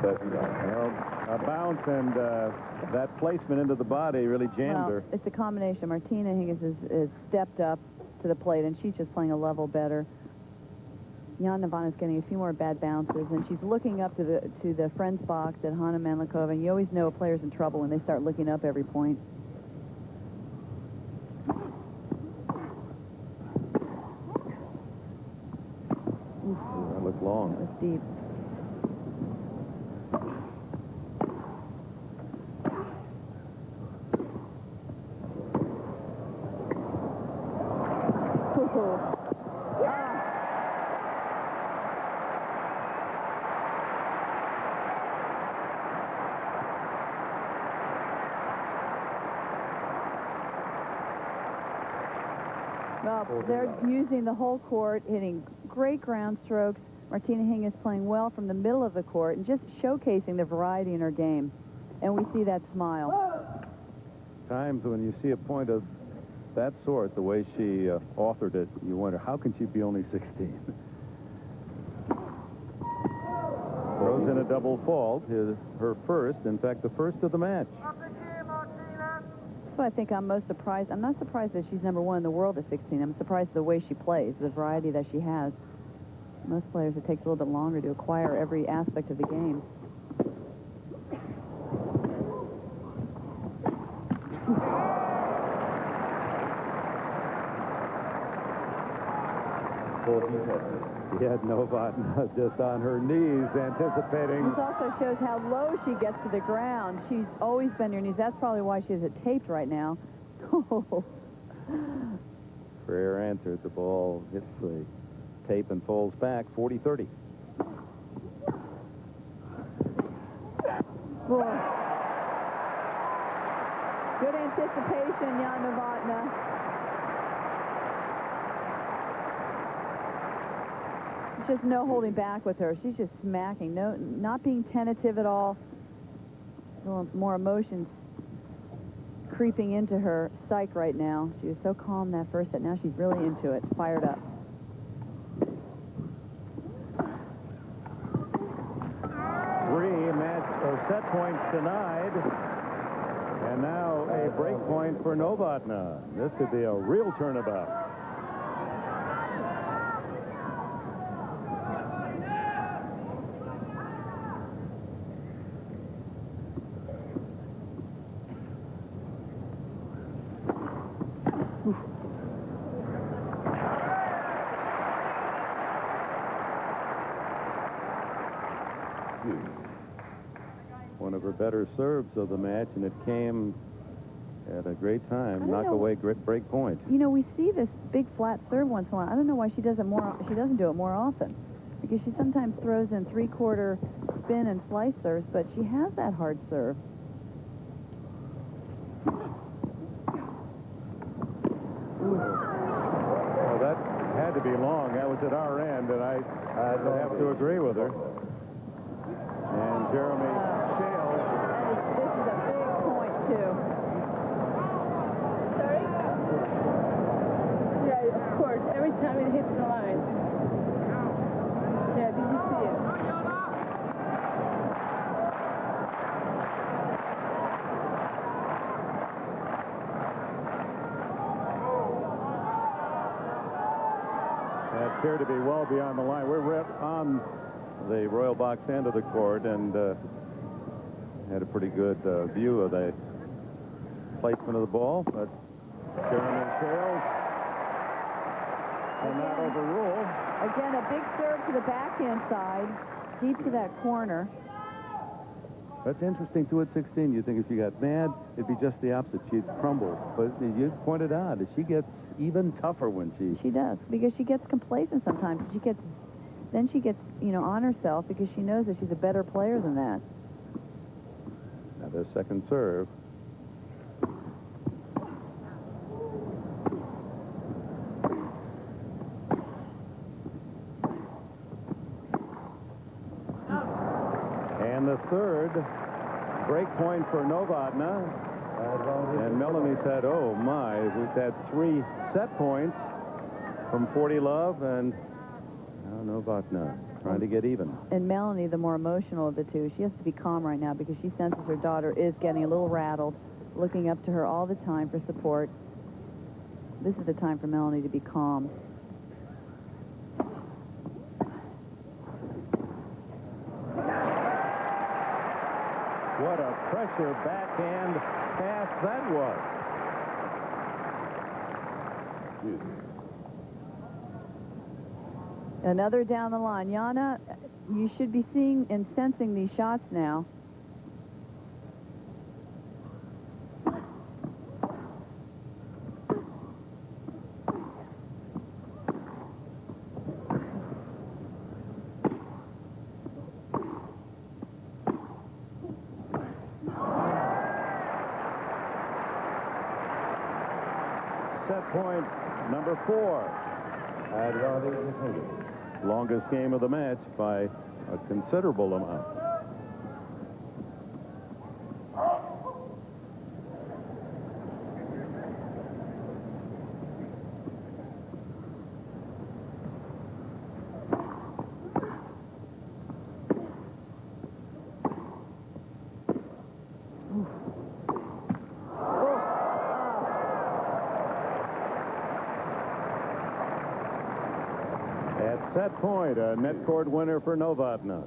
Well, a bounce and that placement into the body really jammed her. It's a combination. Martina Hingis is stepped up to the plate, and she's just playing a level better. Jana is getting a few more bad bounces, and she's looking up to the friends box at Hana Manlikova, and you always know a player's in trouble when they start looking up every point. That looked long. That was deep. Well, they're using the whole court, hitting great ground strokes. Martina Hingis playing well from the middle of the court and just showcasing the variety in her game. And we see that smile. Times when you see a point of that sort, the way she authored it, you wonder, how can she be only 16? Throws in a double fault, her first, in fact, the first of the match. So I think I'm most surprised. I'm not surprised that she's #1 in the world at 16. I'm surprised the way she plays, the variety that she has. Most players, it takes a little bit longer to acquire every aspect of the game. He had Novotna just on her knees, anticipating. This also shows how low she gets to the ground. She's always been her knees. That's probably why she has it taped right now. Frere answered. The ball hits the tape and falls back, 40-30. Good anticipation, Jana Novotna. Just no holding back with her. She's just smacking. No, not being tentative at all. A little more emotions creeping into her psyche right now. She was so calm that first set. Now she's really into it, fired up. Three match or set points denied. And now a break point for Novotna. This could be a real turnabout. One of her better serves of the match, and it came Had a great time. I don't Knock know. away break point. You know, we see this big flat serve once in a while. I don't know why she doesn't do it more often. Because she sometimes throws in three-quarter spin and slice serves, but she has that hard serve. Well, that had to be long. That was at our end, and I have to agree with her. And Jeremy Shales. This is a big point, too. Sorry? Yeah, of course. Every time it hits the line. Yeah, did you see it? That appeared to be well beyond the line. We're right on the Royal Box end of the court, and had a pretty good view of the placement of the ball, but Jeremy Shales cannot overrule. Again, a big serve to the backhand side, deep to that corner. That's interesting, too, at 16. You think if she got mad, it'd be just the opposite. She'd crumble. But you pointed out that she gets even tougher when She does, because she gets complacent sometimes. Then she gets, you know, on herself because she knows that she's a better player than that. Now their second serve. And the third break point for Novotna. And Melanie said, oh my, we've had 3 set points from 40 love, and now Novotna trying to get even. And Melanie, the more emotional of the two, she has to be calm right now because she senses her daughter is getting a little rattled, looking up to her all the time for support. This is the time for Melanie to be calm. What a pressure backhand pass that was. Another down the line. Jana, you should be seeing and sensing these shots now. Set point number 4. Longest game of the match by a considerable amount. At set point, a net court winner for Novotna.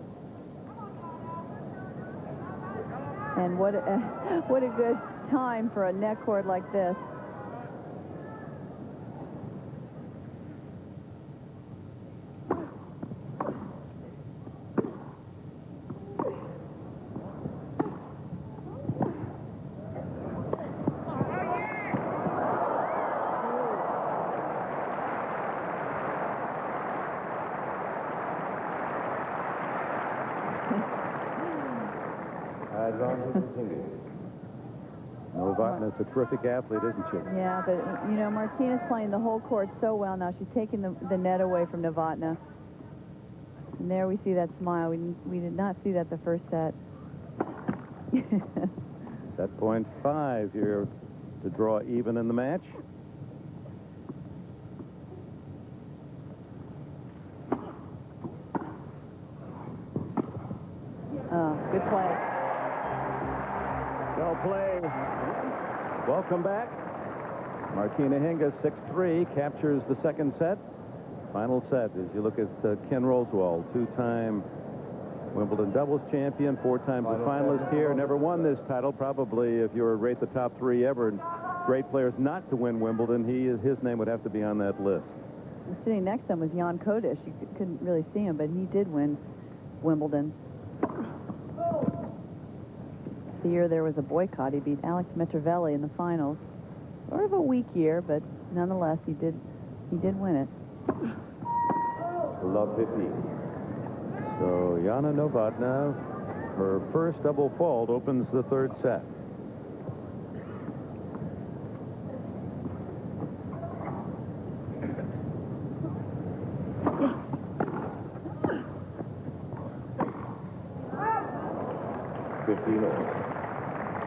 And what a good time for a net court like this. Novotna's a terrific athlete, isn't she? Yeah, but, you know, Martina's playing the whole court so well now. She's taking the net away from Novotna. And there we see that smile. We did not see that the first set. Set point 5 here to draw even in the match. Oh, good play. Well played. Welcome back. Martina Hingis, 6-3, captures the second set. Final set as you look at Ken Rosewall, 2-time Wimbledon doubles champion, 4 times a finalist here. Never won this title. Probably, if you were to rate the top 3 ever, great players not to win Wimbledon, his name would have to be on that list. Sitting next to him was Jan Kodish. You couldn't really see him, but he did win Wimbledon. the year there was a boycott. He beat Alex Metrovelli in the finals. Sort of a weak year, but nonetheless, he did win it. Love 15. So Jana Novotna, her first double fault opens the third set.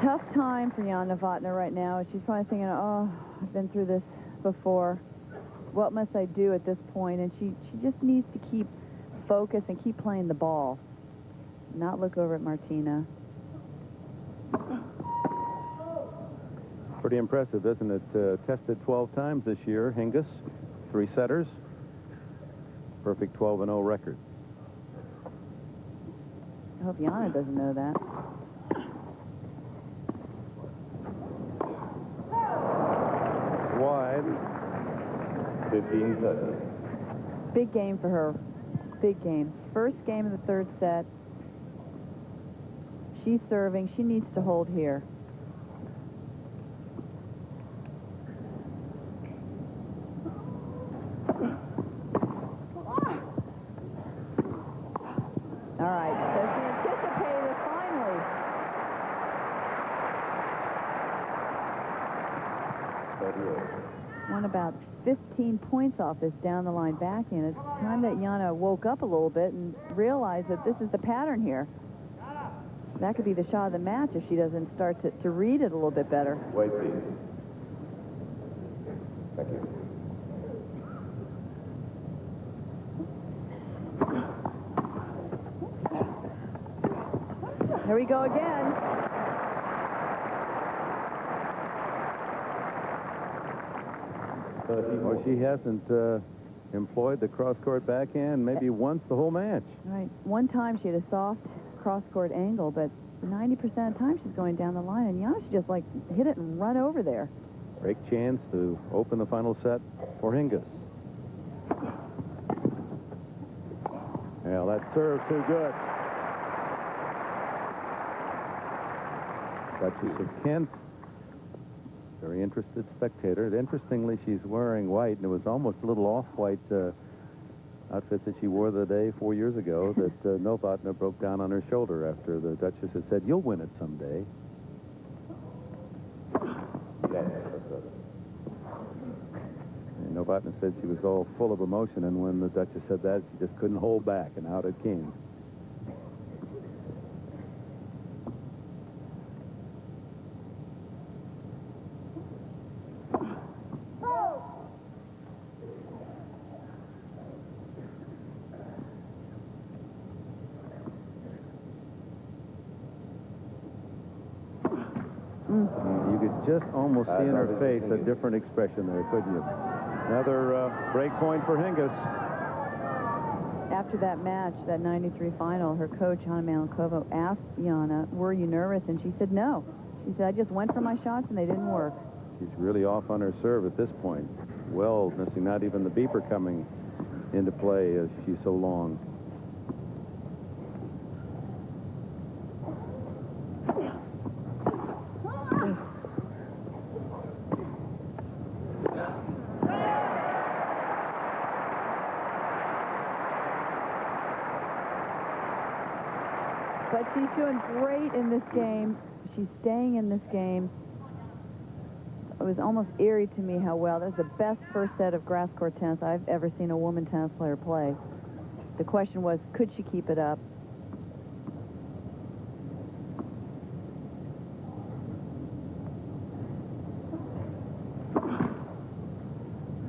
Tough time for Jana Novotna right now. She's probably thinking, oh, I've been through this before. What must I do at this point? And she just needs to keep focused and keep playing the ball. Not look over at Martina. Pretty impressive, isn't it? Tested 12 times this year. Hingis, 3 setters. Perfect 12-0 record. I hope Jana doesn't know that. Wide. 15 seconds. Big game for her. Big game. First game of the third set. She's serving. She needs to hold here. All right. So she anticipated it finally. Won about 15 points off this down-the-line backhand. It's time that Jana woke up a little bit and realized that this is the pattern here. That could be the shot of the match if she doesn't start to read it a little bit better. Wait, please. Thank you. Here we go again. Well, she hasn't employed the cross-court backhand maybe once the whole match. Right. One time she had a soft cross-court angle, but 90% of the time she's going down the line, and Jana should just like hit it and run over there. Great chance to open the final set for Hingis. Yeah, that serve too good. Duchess of Kent, very interested spectator. Interestingly, she's wearing white, and it was almost a little off-white outfit that she wore the day 4 years ago that Novotna broke down on her shoulder after the Duchess had said, "You'll win it someday." And Novotna said she was all full of emotion, and when the Duchess said that, she just couldn't hold back, and out it came. You could just almost see in her face a different expression there, couldn't you? Another break point for Hingis. After that match, that 93 final, her coach, Jana Kournikova, asked Jana, were you nervous? And she said no. She said, I just went for my shots and they didn't work. She's really off on her serve at this point. Well, missing not even the beeper coming into play as she's so long. But she's doing great in this game. She's staying in this game. It was almost eerie to me how well. That was the best first set of grass court tennis I've ever seen a woman tennis player play. The question was, could she keep it up?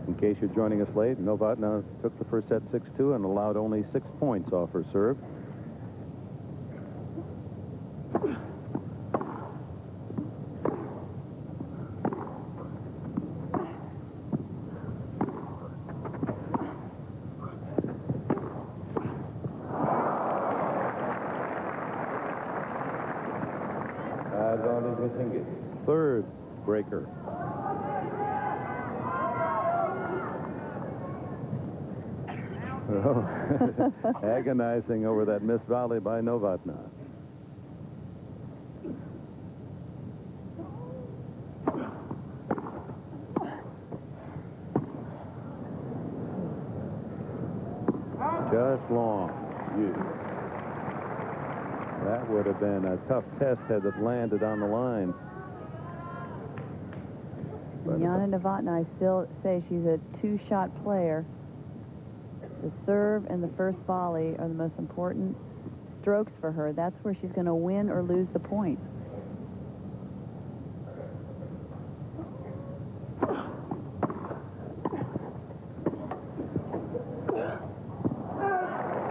In case you're joining us late, Novotna took the first set 6-2 and allowed only 6 points off her serve. Third breaker. Oh, agonizing over that missed volley by Novotna. Just long. That would have been a tough test had it landed on the line. Jana Novotna, I still say she's a two-shot player. The serve and the first volley are the most important strokes for her. That's where she's going to win or lose the point.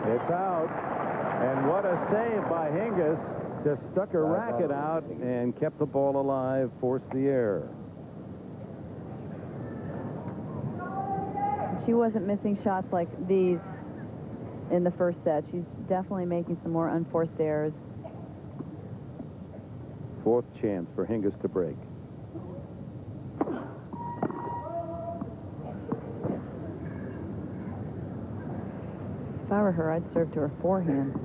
It's out. And what a save by Hingis. Just stuck her racket out and kept the ball alive, forced the error. She wasn't missing shots like these in the first set. She's definitely making some more unforced errors. Fourth chance for Hingis to break. If I were her, I'd serve to her forehand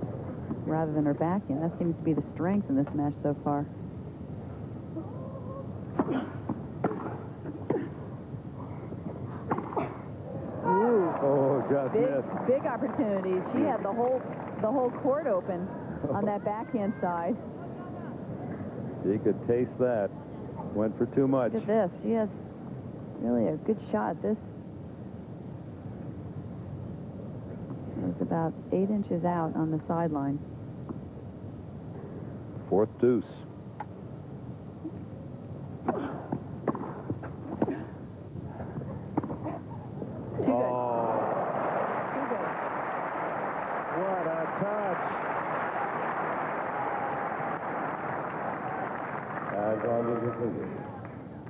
rather than her backhand. That seems to be the strength in this match so far. Oh, just missed. Big opportunities. She had the whole court open on that backhand side. She could taste that. Went for too much. Look at this. She has really a good shot. This is about 8 inches out on the sideline. Fourth deuce.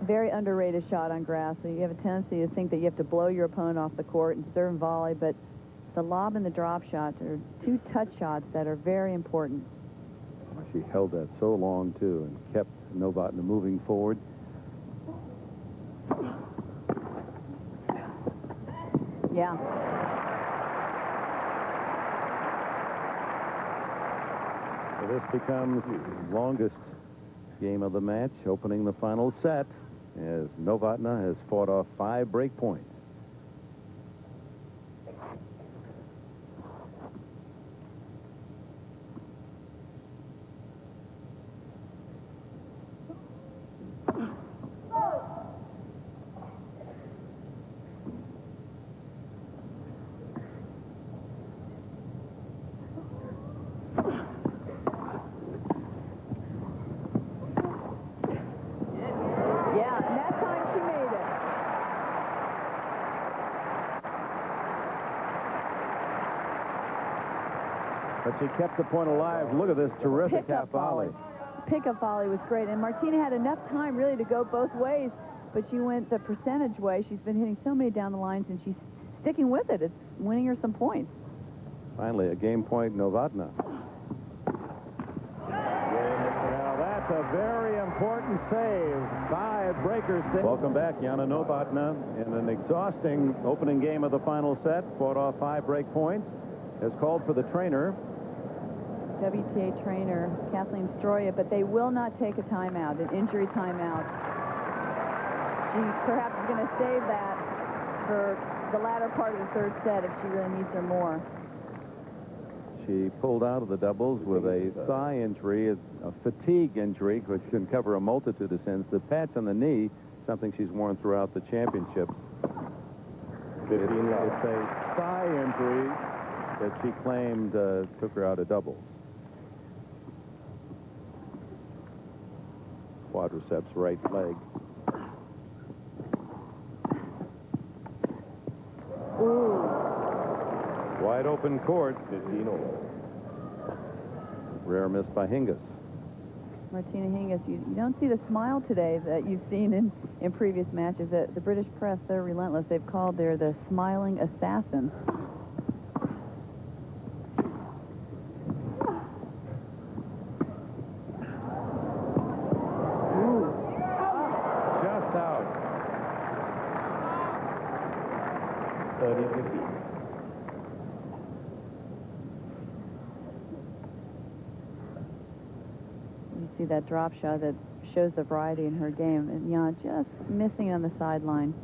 Very underrated shot on grass. So you have a tendency to think that you have to blow your opponent off the court and serve and volley, but the lob and the drop shots are two touch shots that are very important. She held that so long, too, and kept Novotna moving forward. Yeah. So this becomes the longest game of the match, opening the final set, as Novotna has fought off 5 break points. But she kept the point alive. Look at this terrific half volley. Pickup volley was great. And Martina had enough time, really, to go both ways. But she went the percentage way. She's been hitting so many down the lines, and she's sticking with it. It's winning her some points. Finally, a game point, Novotna. Now, that's a very important save. 5 breakers. Welcome back, Jana Novotna, in an exhausting opening game of the final set. Fought off 5 break points. Has called for the trainer. WTA trainer Kathleen Stroya, but they will not take a timeout, an injury timeout. She perhaps is going to save that for the latter part of the third set if she really needs her more. She pulled out of the doubles with a thigh injury, a fatigue injury, which can cover a multitude of sins. The patch on the knee, something she's worn throughout the championships. It's a thigh injury that she claimed took her out of doubles. Quadriceps right leg. Ooh. Wide open court. Rare miss by Hingis. Martina Hingis, you don't see the smile today that you've seen in previous matches. The British press, they're relentless. They've called her the smiling assassin. See that drop shot that shows the variety in her game, and Jana just missing on the sideline.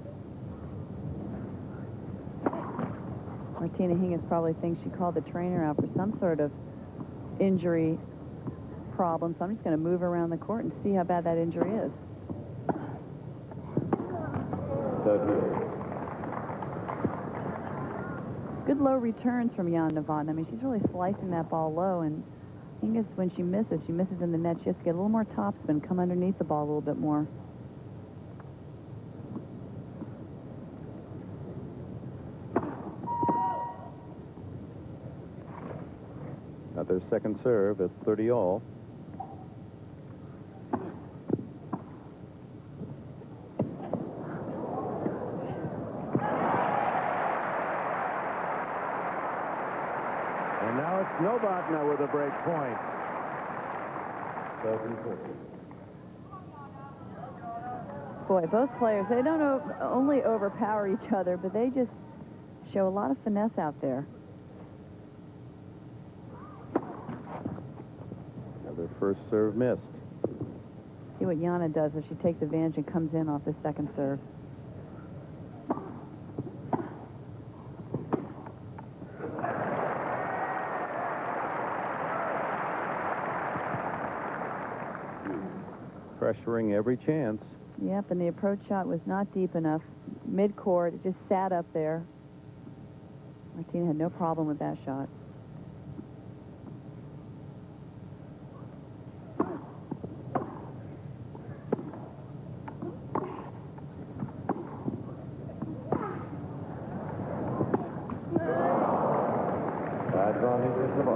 Martina Martina Hingis probably thinks she called the trainer out for some sort of injury problem, so I'm just going to move around the court and see how bad that injury is. Good low returns from Jana Novotna. I mean, she's really slicing that ball low, and Hingis, when she misses in the net. She has to get a little more topspin, come underneath the ball a little bit more. Got their second serve at 30 all. And now it's Novotna with a break point. 7-50. Boy, both players, they don't only overpower each other, but they just show a lot of finesse out there. Another first serve missed. See what Jana does if she takes advantage and comes in off this second serve. Pressuring every chance. Yep, and the approach shot was not deep enough. Mid-court, it just sat up there. Martina had no problem with that shot.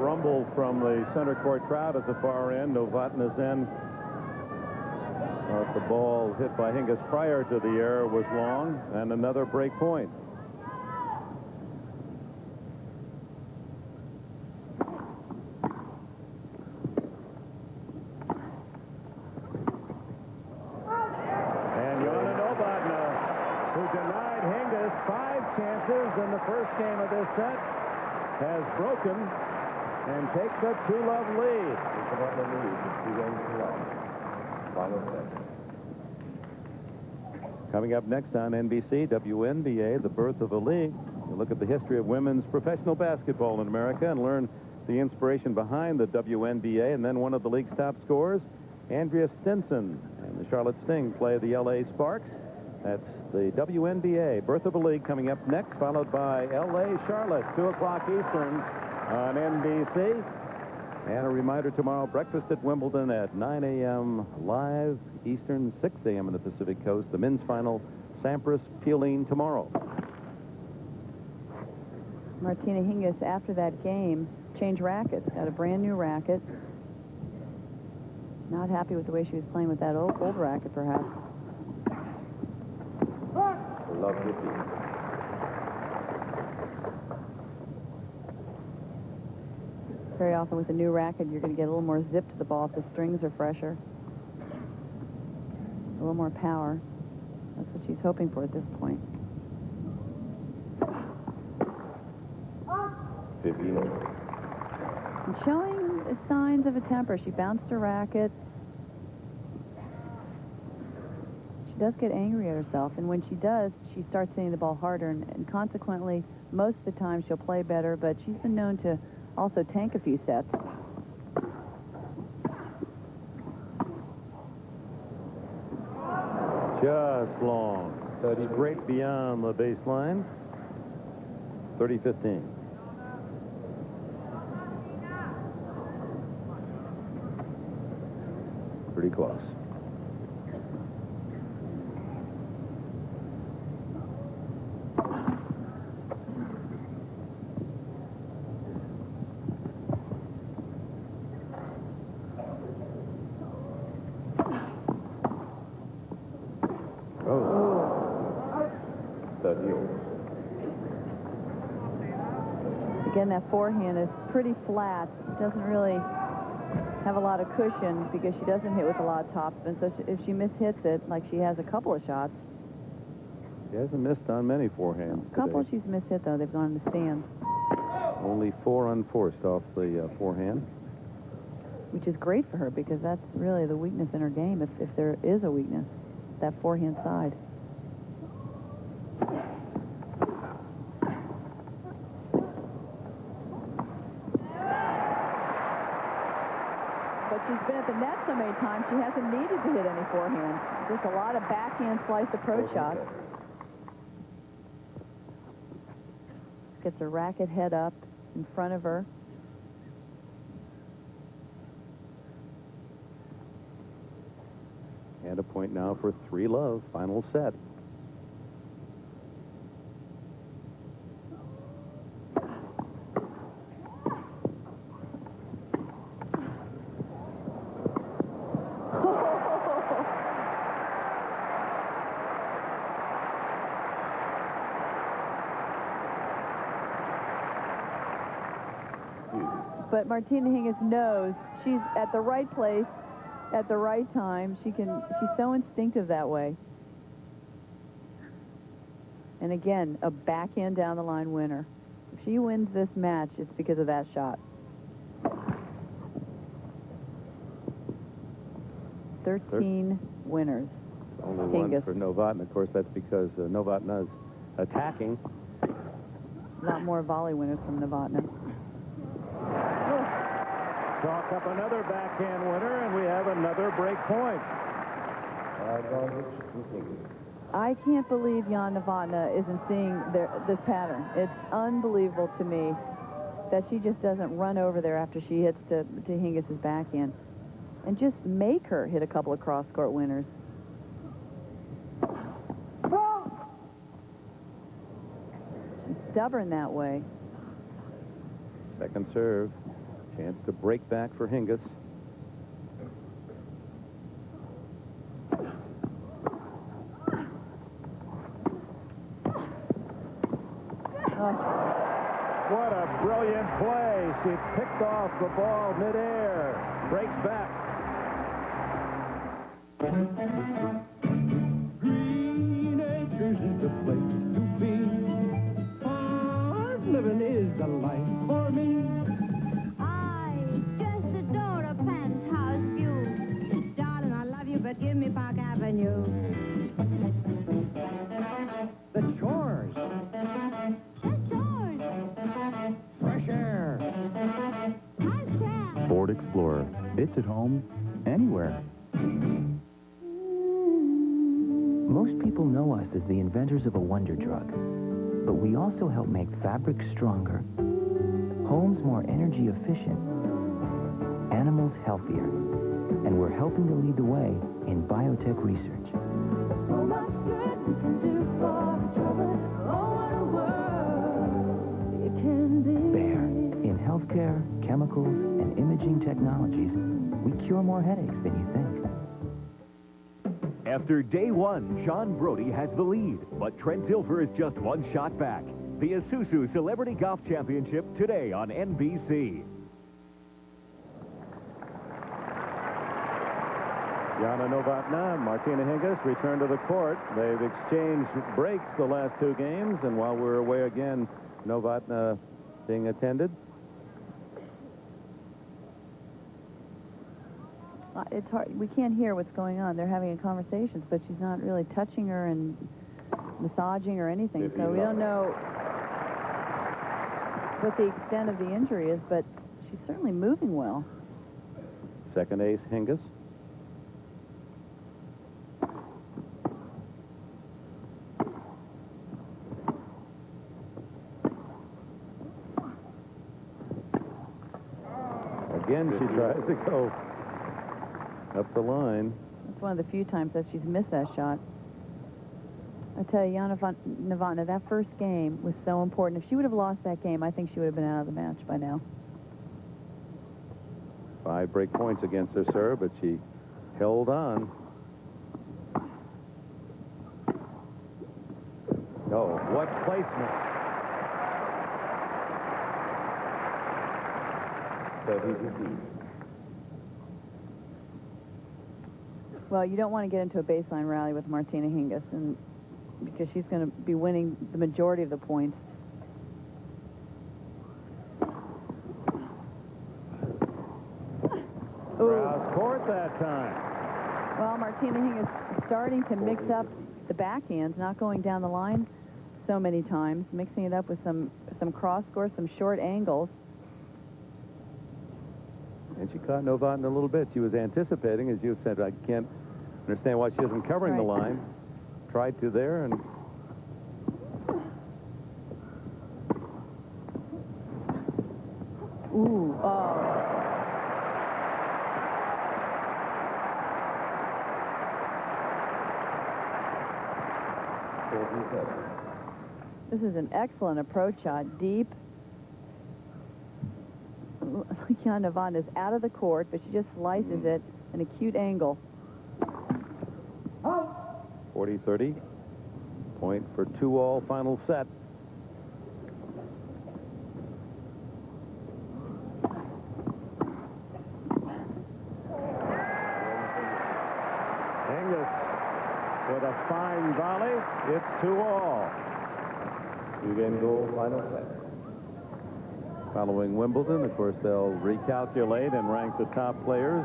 Rumble from the center court crowd at the far end. Novotna's end. The ball hit by Hingis prior to the error was long, and another break point. And Jana Novotna, who denied Hingis 5 chances in the first game of this set, has broken and takes a 2-love lead. Coming up next on NBC, WNBA, the birth of a league. We'll look at the history of women's professional basketball in America and learn the inspiration behind the WNBA. And then one of the league's top scorers, Andrea Stinson, and the Charlotte Sting play the LA Sparks. That's the WNBA, birth of a league, coming up next, followed by LA Charlotte, 2 o'clock Eastern on NBC. And a reminder tomorrow, breakfast at Wimbledon at 9 a.m. live Eastern, 6 a.m. in the Pacific Coast. The men's final, Sampras-Peeling tomorrow. Martina Hingis, after that game, changed rackets, got a brand new racket. Not happy with the way she was playing with that old racket, perhaps. Very often with a new racket, you're going to get a little more zip to the ball if the strings are fresher. A little more power. That's what she's hoping for at this point. And showing signs of a temper. She bounced her racket. She does get angry at herself, and when she does, she starts hitting the ball harder, and consequently, most of the time she'll play better, but she's been known to also tank a few sets. Just long. Straight beyond the baseline. 30-15. Pretty close. Again, that forehand is pretty flat. It doesn't really have a lot of cushion because she doesn't hit with a lot of topspin. So if she mishits it, like she has a couple of shots. She hasn't missed on many forehands A couple today. she's mishit, though. They've gone in the stands. Only 4 unforced off the forehand. Which is great for her because that's really the weakness in her game, if there is a weakness, that forehand side. but she's been at the net so many times she hasn't needed to hit any forehand. Just a lot of backhand slice approach shots. Gets her racket head up in front of her. And a point now for 3-love, final set. But Martina Hingis knows she's at the right place at the right time. She's so instinctive that way. And again, a backhand down the line winner. If she wins this match, it's because of that shot. 13 winners. Only Hingis. one for Novotna. Of course, that's because Novotna's attacking. A lot more volley winners from Novotna. Chalk up another backhand winner, and we have another break point. I can't believe Jana Novotna isn't seeing this pattern. It's unbelievable to me that she just doesn't run over there after she hits to Hingis's backhand and just make her hit a couple of cross-court winners. She's stubborn that way. Second serve. Chance to break back for Hingis. What a brilliant play. She picked off the ball midair. Breaks back. Green Acres is the place to be. Farm living is the life for me. But give me Park Avenue. The chores. The stores. Fresh air. Ford Explorer. It's at home anywhere. Most people know us as the inventors of a wonder drug, but we also help make fabrics stronger, homes more energy efficient, animals healthier, and we're helping to lead the way in biotech research. So much good we can do for each other. Oh, what a world it can be. Bayer. In healthcare, chemicals, and imaging technologies, we cure more headaches than you think. After day one, John Brody has the lead, but Trent Dilfer is just one shot back. The Isuzu Celebrity Golf Championship today on NBC. Jana Novotna and Martina Hingis return to the court. They've exchanged breaks the last two games, and while we're away again, Novotna being attended. It's hard. We can't hear what's going on. They're having a conversation, but she's not really touching her and massaging or anything. So we don't know what the extent of the injury is, but she's certainly moving well. Second ace, Hingis. Again, she tries to go up the line. It's one of the few times that she's missed that shot. I tell you, Jana Novotna, that first game was so important. If she would have lost that game, I think she would have been out of the match by now. 5 break points against her serve, but she held on. Oh, what placement. Well, you don't want to get into a baseline rally with Martina Hingis, and because she's going to be winning the majority of the points. Cross court that time. Well, Martina Hingis starting to mix up the backhands, not going down the line so many times, mixing it up with some cross scores, some short angles. And she caught Novotna a little bit. She was anticipating, as you said, I can't understand why she isn't covering the line. Tried to there, and ooh, This is an excellent approach shot, deep. Jana Novotna is out of the court, but she just slices it an acute angle. 40-30. Point for 2-all final set. Hingis with a fine volley. It's 2-all. 2-game goal, final set. Following Wimbledon, of course, they'll recalculate and rank the top players.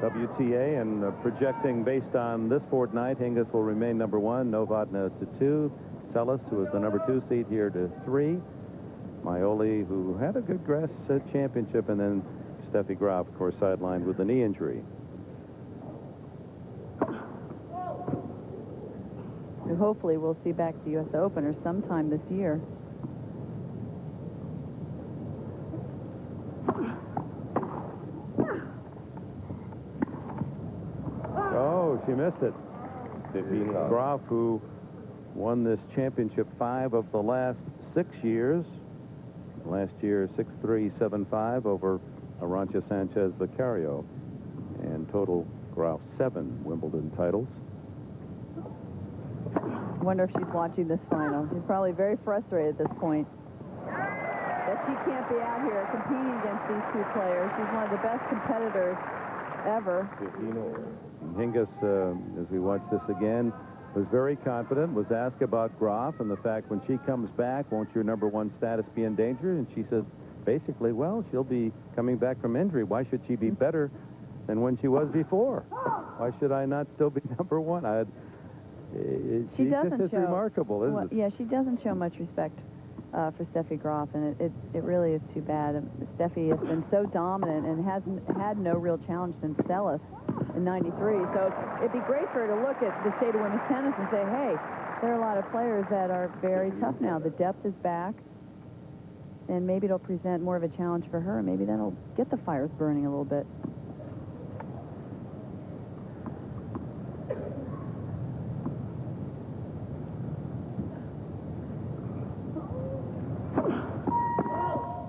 WTA, and projecting based on this fortnight, Hingis will remain number 1, Novotna to 2, Celis, who is the number 2 seed, here to 3, Maioli, who had a good grass championship, and then Steffi Graf, of course, sidelined with a knee injury. Who hopefully we'll see back at the U.S. Open or sometime this year. Oh, she missed it. Graf, who won this championship 5 of the last 6 years. Last year, 6-3, 7-5 over Arantxa Sanchez Vicario. And total, Graf 7 Wimbledon titles. I wonder if she's watching this final. She's probably very frustrated at this point that she can't be out here competing against these two players. She's one of the best competitors ever. Hingis, as we watch this again, was very confident, was asked about Graf and the fact when she comes back, won't your number 1 status be in danger? And she said, basically, well, she'll be coming back from injury. Why should she be better than when she was before? Why should I not still be number 1? She doesn't just show remarkable, isn't it? Yeah, she doesn't show much respect for Steffi Graf, and it really is too bad. Steffi has been so dominant and hasn't had no real challenge since Celis in '93. So it'd be great for her to look at the state of women's tennis and say, hey, there are a lot of players that are very tough now. The depth is back, and maybe it'll present more of a challenge for her. Maybe that'll get the fires burning a little bit.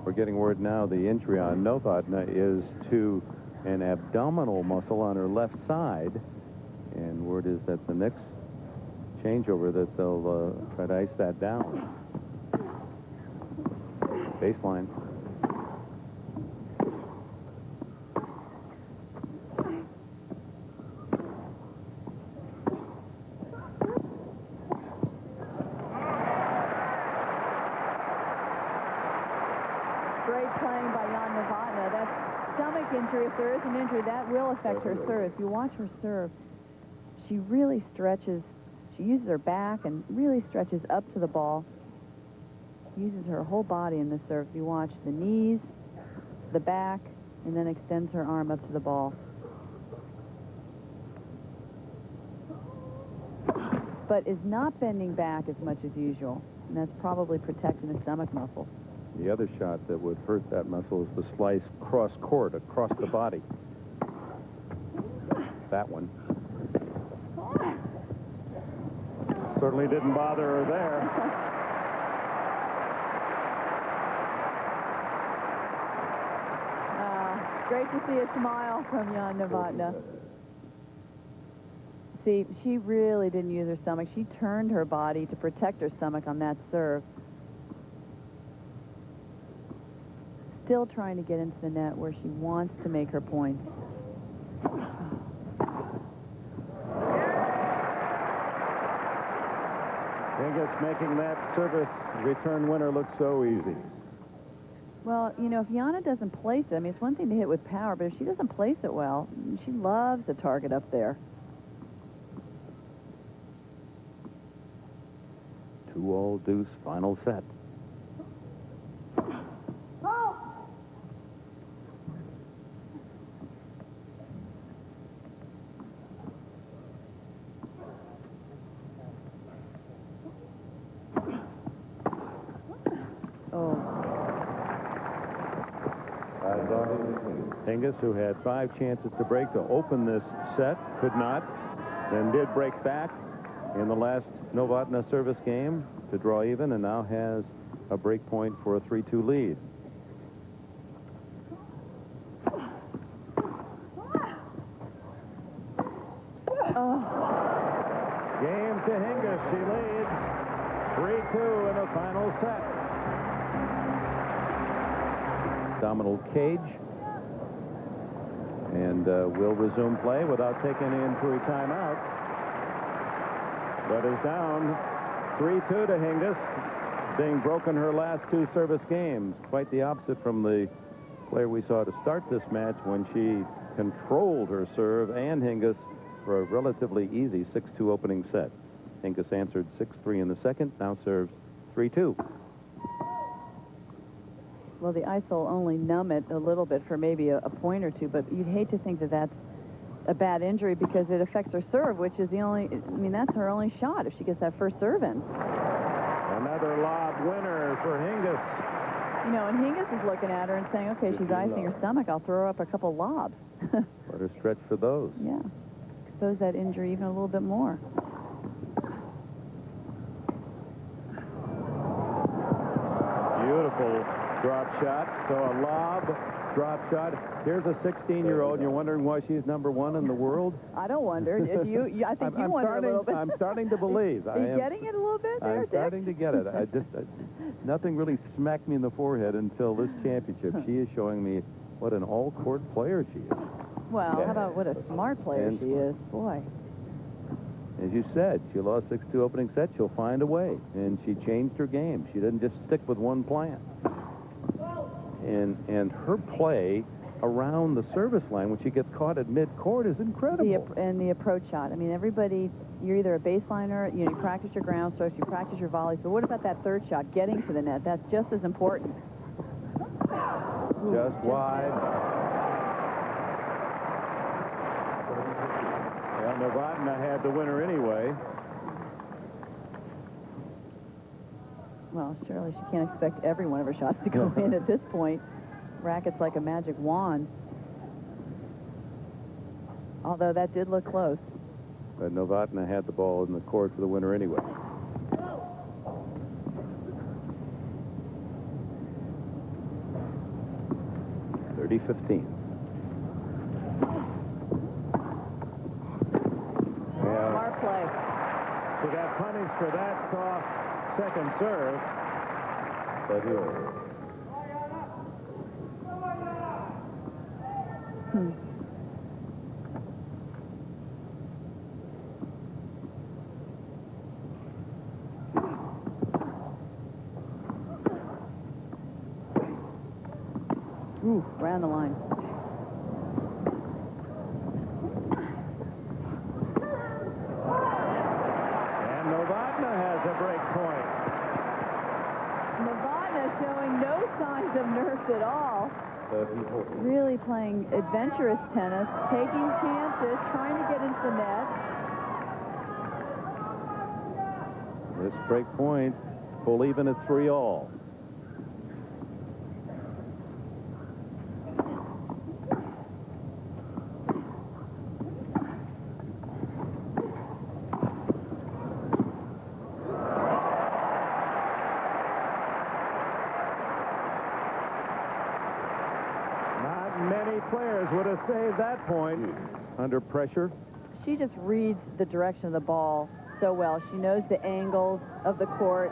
We're getting word now the injury on Novotna is to an abdominal muscle on her left side. And word is that the next changeover that they'll try to ice that down. Baseline. Great playing by Jana Novotna. That stomach injury, if there is an injury, that will affect her serve. If you watch her serve, she really stretches. She uses her back and really stretches up to the ball. Uses her whole body in this serve. If you watch the knees, the back, and then extends her arm up to the ball. But is not bending back as much as usual. And that's probably protecting the stomach muscle. The other shot that would hurt that muscle is the slice cross-court, across the body. That one. Certainly didn't bother her there. Great to see a smile from Jana Novotna. See, she really didn't use her stomach. She turned her body to protect her stomach on that serve. Still trying to get into the net where she wants to make her points. Hingis making that service return winner look so easy. Well, you know, if Jana doesn't place it, I mean, it's one thing to hit with power, but if she doesn't place it well, she loves the target up there. 2-all deuce, final set. Hingis, who had 5 chances to break to open this set, could not, then did break back in the last Novotna service game to draw even, and now has a break point for a 3-2 lead. Game to Hingis. She leads 3-2 in the final set. Abdominal cage. And will resume play without taking any injury timeout. But is down 3-2 to Hingis, being broken her last 2 service games. Quite the opposite from the player we saw to start this match when she controlled her serve and Hingis for a relatively easy 6-2 opening set. Hingis answered 6-3 in the second, now serves 3-2. Well, the ice will only numb it a little bit for maybe a point or two, but you'd hate to think that that's a bad injury because it affects her serve, which is the only, I mean, that's her only shot if she gets that first serve in. Another lob winner for Hingis. You know, and Hingis is looking at her and saying, okay, she's icing her stomach, I'll throw her up a couple lobs. Let her stretch for those. Yeah. Expose that injury even a little bit more. Beautiful drop shot. So a lob, drop shot. Here's a 16-year-old, and you're wondering why she's #1 in the world? I don't wonder. If I think you wonder a little bit. I'm starting to believe. Are you getting it a little bit there, I'm starting to get it. Nothing really smacked me in the forehead until this championship. She is showing me what an all-court player she is. Well, how about what a smart player she is. Boy. As you said, she lost 6-2 opening set. She'll find a way. And she changed her game. She didn't just stick with one plan. And her play around the service line when she gets caught at mid-court is incredible. And the approach shot. I mean, everybody, you're either a baseliner, you know, you practice your ground strokes, you practice your volleys, but what about that third shot, getting to the net? That's just as important. Just wide. Well, Novotna had the winner anyway. Well, surely she can't expect every one of her shots to go in at this point. Racket's like a magic wand. Although that did look close. But Novotna had the ball in the court for the winner anyway. (30-15). Smart play. She got punished for that soft second serve. But here. Ooh, around the line. And Novotna has a break point. Novotna showing no signs of nerfs at all. Really playing adventurous tennis, taking chances, trying to get into the net. This break point, full even at 3-all. Players would have saved that point under pressure. She just reads the direction of the ball so well. She knows the angles of the court.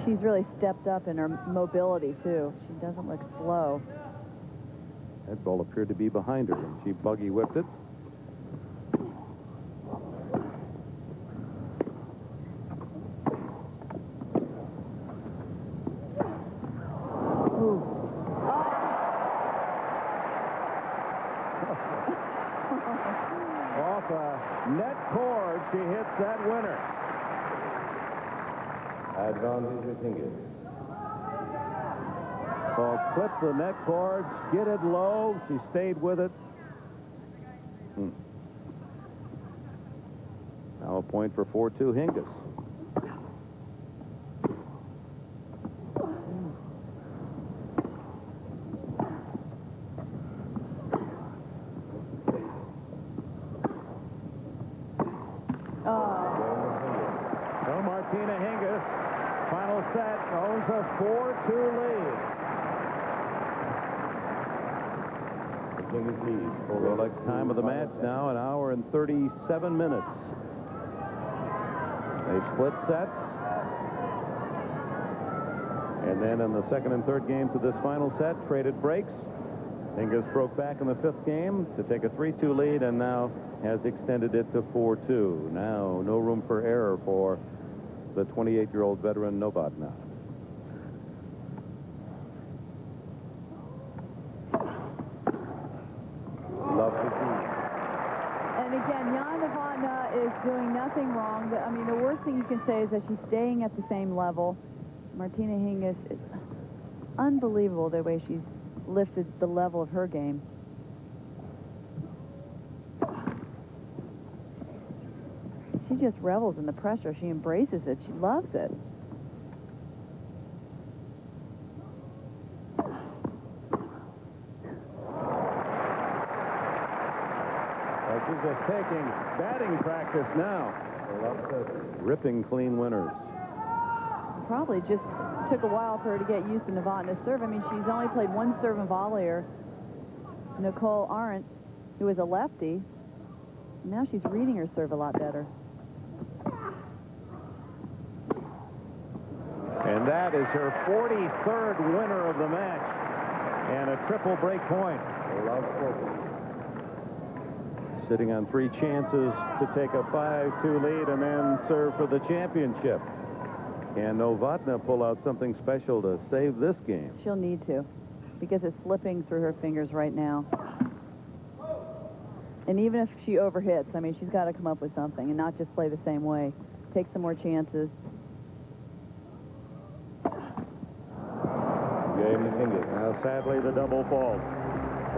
She's really stepped up in her mobility, too. She doesn't look slow. That ball appeared to be behind her, and she buggy whipped it. Off a net cord, she hits that winner. Advantage of Hingis. Ball clipped the net cord, skidded low. She stayed with it. Now a point for 4-2 Hingis. So Martina Hingis, final set, owns a 4-2 lead. Rolex time of the match now, 1 hour and 37 minutes. They split sets. And then in the second and third games of this final set, traded breaks. Hingis broke back in the fifth game to take a 3-2 lead and now has extended it to 4-2. Now, no room for error for the 28-year-old veteran Novotna. Love to see. And again, Jana Novotna is doing nothing wrong. I mean, the worst thing you can say is that she's staying at the same level. Martina Hingis is unbelievable the way she's lifted the level of her game. She just revels in the pressure. She embraces it. She loves it. She's just taking batting practice now. Ripping clean winners. Probably just took a while for her to get used to Novotna's serve. I mean, she's only played one serve and volleyer, Nicole Arendt, who is a lefty. Now she's reading her serve a lot better. And that is her 43rd winner of the match. And a triple break point. Sitting on 3 chances to take a 5-2 lead and then serve for the championship. Can Novotna pull out something special to save this game? She'll need to, because it's slipping through her fingers right now. And even if she overhits, I mean, she's got to come up with something and not just play the same way. Take some more chances. Now, sadly, the double fault.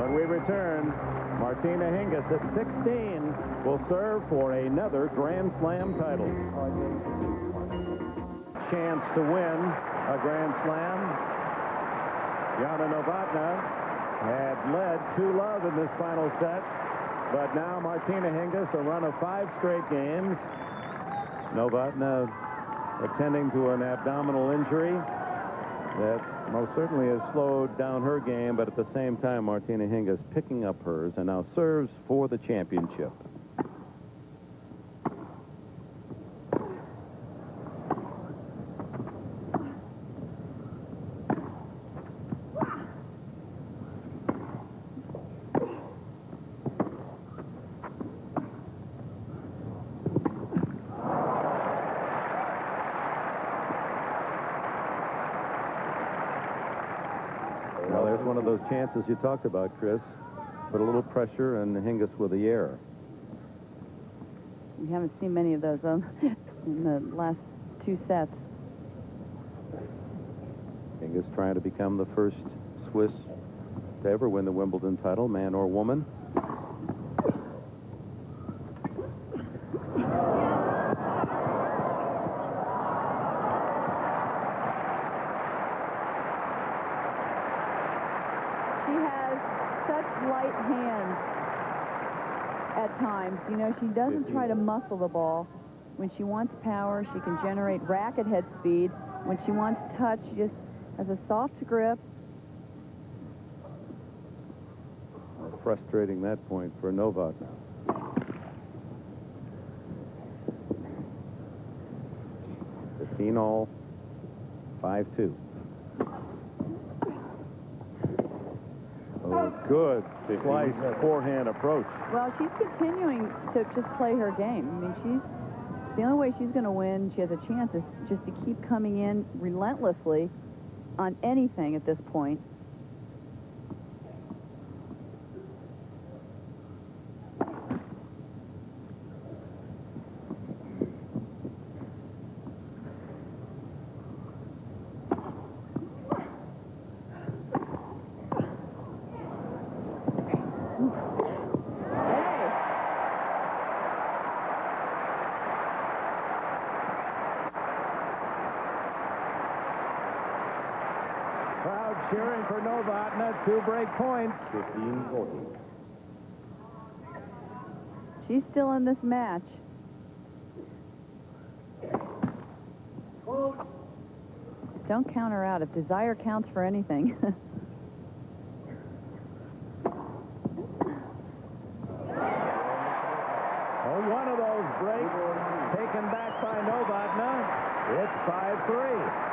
When we return, Martina Hingis at 16 will serve for another Grand Slam title. Chance to win a Grand Slam. Jana Novotna had led 2-0 in this final set, but now Martina Hingis, a run of 5 straight games. Novotna attending to an abdominal injury that most certainly has slowed down her game, but at the same time, Martina Hingis picking up hers and now serves for the championship. Well, there's one of those chances you talked about, Chris. Put a little pressure and Hingis with the air. We haven't seen many of those in the last 2 sets. Hingis trying to become the first Swiss to ever win the Wimbledon title, man or woman. Light hands at times. You know, she doesn't try to muscle the ball. When she wants power, she can generate racket head speed. When she wants touch, she just has a soft grip. Frustrating that point for Novotna. All 5-2. Oh, good slice forehand approach. Well, she's continuing to just play her game. I mean, the only way she's going to win, she has a chance, is just to keep coming in relentlessly on anything at this point. Cheering for Novotna, 2 break points. 15-14. She's still in this match. Don't count her out if desire counts for anything. Oh, one of those breaks taken back by Novotna. It's 5-3.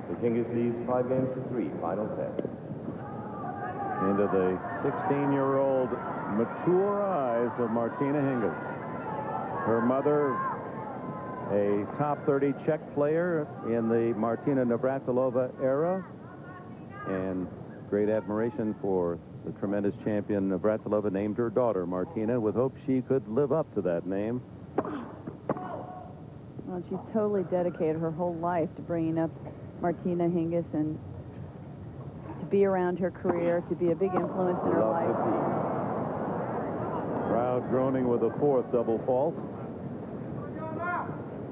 The Hingis leads 5-3, final set. Into the 16-year-old mature eyes of Martina Hingis. Her mother, a top 30 Czech player in the Martina Navratilova era, and great admiration for the tremendous champion Navratilova, named her daughter Martina with hope she could live up to that name. Well, she's totally dedicated her whole life to bringing up Martina Hingis and to be around her career, to be a big influence in her life. Crowd groaning with a fourth double fault.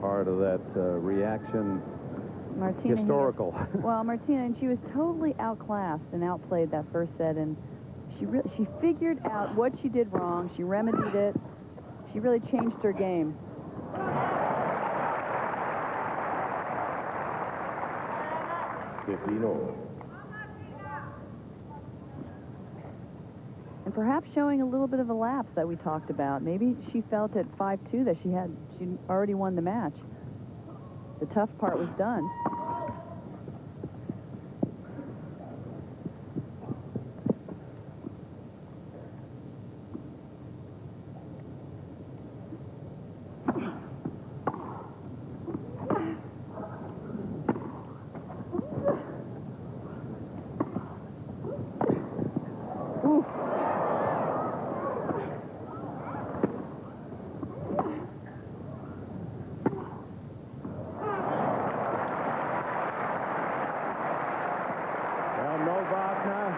Part of that reaction. Martina historical. Hingis, well, Martina, and she was totally outclassed and outplayed that first set, and she figured out what she did wrong. She remedied it. She really changed her game. 15-0. And perhaps showing a little bit of a lapse that we talked about. Maybe she felt at 5-2 that she already won the match. The tough part was done. Novotna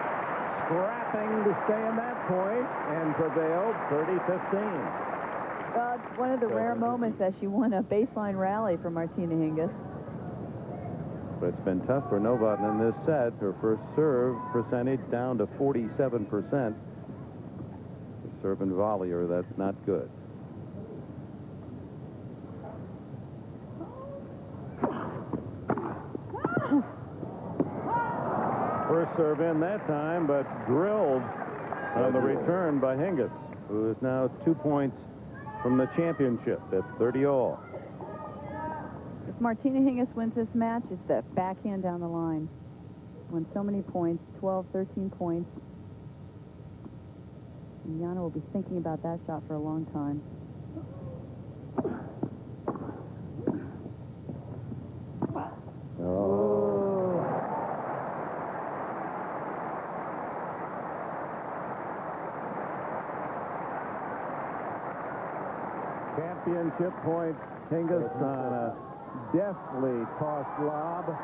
scrapping to stay in that point and prevailed 30-15. Well, it's one of the rare moments that she won a baseline rally for Martina Hingis. But it's been tough for Novotna in this set. Her first serve percentage down to 47%. The serve and volleyer, that's not good. First serve in that time, but drilled on the return by Hingis, who is now 2 points from the championship at 30-all. If Martina Hingis wins this match, it's the backhand down the line. Won so many points, 12, 13 points. And Jana will be thinking about that shot for a long time. Championship point, Hingis on a deftly tossed lob.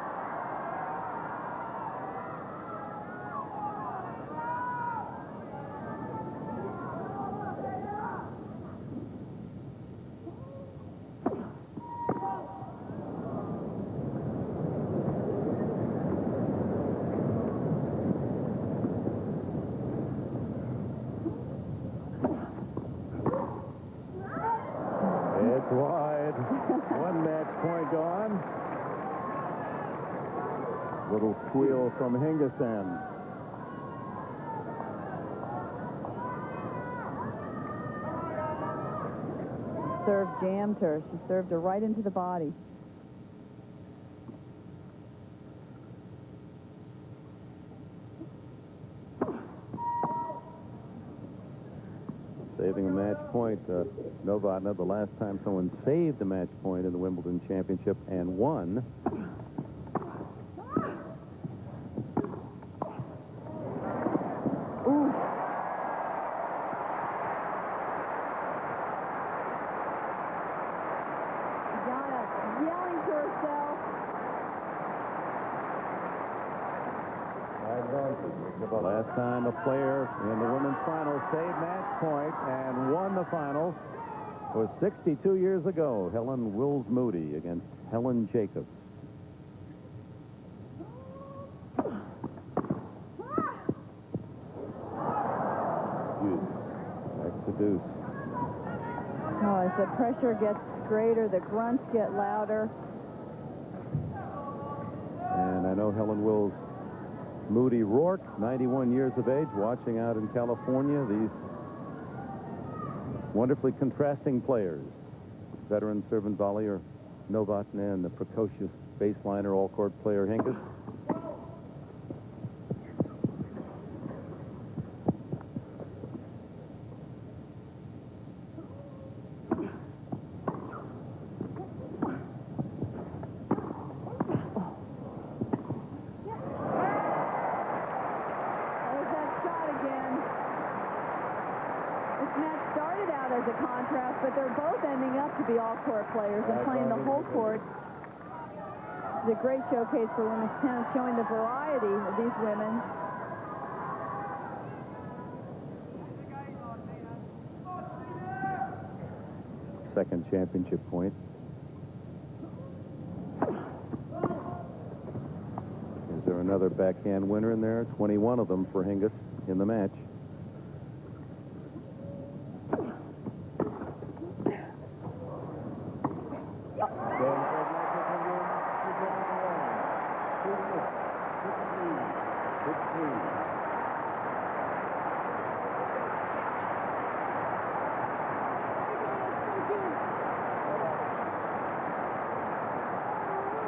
It's wide. One match point gone. Little squeal from Hingis end. Serve jammed her. She served her right into the body. Saving a match point, Novotna, the last time someone saved a match point in the Wimbledon Championship and won. Ooh. Jana yelling to herself. The last time a player in the women's final saved match point and won the final was 62 years ago. Helen Wills Moody against Helen Jacobs. Good. deuce. Oh, as the pressure gets greater, the grunts get louder. And I know Helen Will's Moody Rourke, 91 years of age, watching out in California. These wonderfully contrasting players. Veteran servant volleyer Novotna and the precocious baseliner all-court player Hingis. As a contrast, but they're both ending up to be all-court players and playing the whole court. It's a great showcase for women's tennis, showing the variety of these women. Second championship point. Is there another backhand winner in there? 21 of them for Hingis in the match.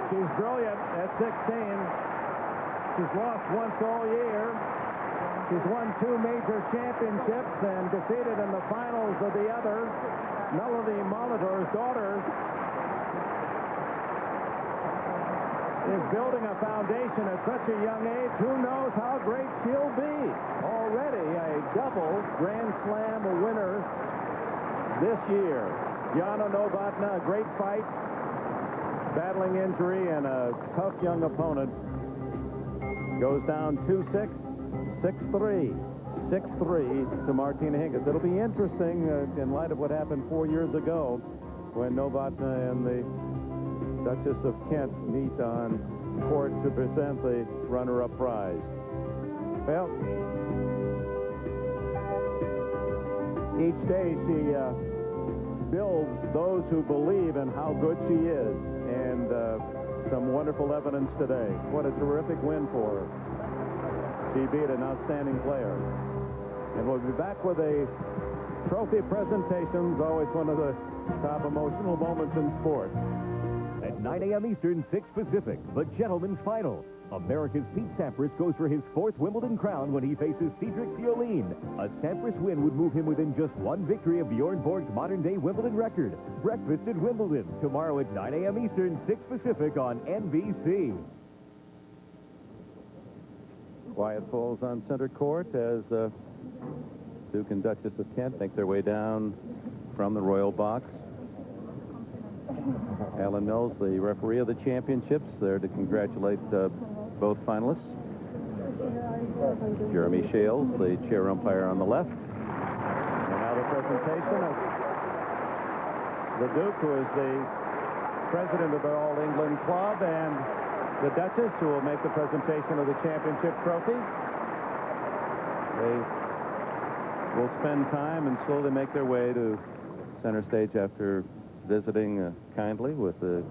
She's brilliant at 16. She's lost once all year. She's won 2 major championships and defeated in the finals of the other. Melody Molitor's daughter is building a foundation at such a young age. Who knows how great she'll be? Already a double Grand Slam winner this year. Jana Novotna, a great fight. Battling injury and a tough young opponent. Goes down 2-6, 6-3, 6-3 to Martina Hingis. It'll be interesting in light of what happened 4 years ago when Novotna and the Duchess of Kent meet on court to present the runner-up prize. Well, each day she builds those who believe in how good she is. And some wonderful evidence today. What a terrific win for her. She beat an outstanding player. And we'll be back with a trophy presentation. Always one of the top emotional moments in sport. At 9 a.m. Eastern, 6 Pacific, the gentlemen's final. America's Pete Sampras goes for his 4th Wimbledon crown when he faces Cedric Fioline. A Sampras win would move him within just 1 victory of Bjorn Borg's modern-day Wimbledon record. Breakfast at Wimbledon, tomorrow at 9 a.m. Eastern, 6 Pacific on NBC. Quiet falls on center court as Duke and Duchess of Kent make their way down from the royal box. Alan Mills, the referee of the championships, there to congratulate both finalists. Jeremy Shales, the chair umpire on the left. And now the presentation of the Duke, who is the president of the All England Club, and the Duchess, who will make the presentation of the championship trophy. They will spend time and slowly make their way to center stage after visiting kindly with the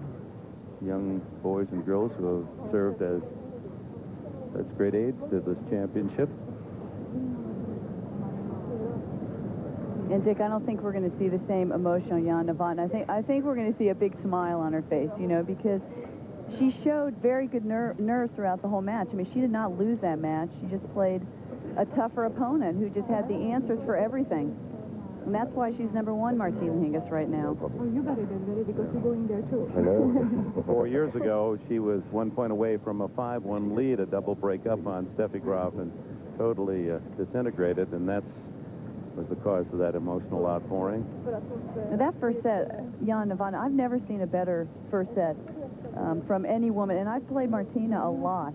young boys and girls who have served as great aids to this championship. And Dick, I don't think we're going to see the same emotion on Jana Novotna. I think we're going to see a big smile on her face, you know, because she showed very good nerves throughout the whole match. I mean, she did not lose that match. She just played a tougher opponent who just had the answers for everything. And that's why she's #1, Martina Hingis, right now. Oh, you better get ready because you're going there, too. I know. 4 years ago, she was 1 point away from a 5-1 lead, a double breakup on Steffi Graf, and totally disintegrated, and that was the cause of that emotional outpouring. Now, that first set, Jana Novotna, I've never seen a better first set from any woman, and I've played Martina a lot,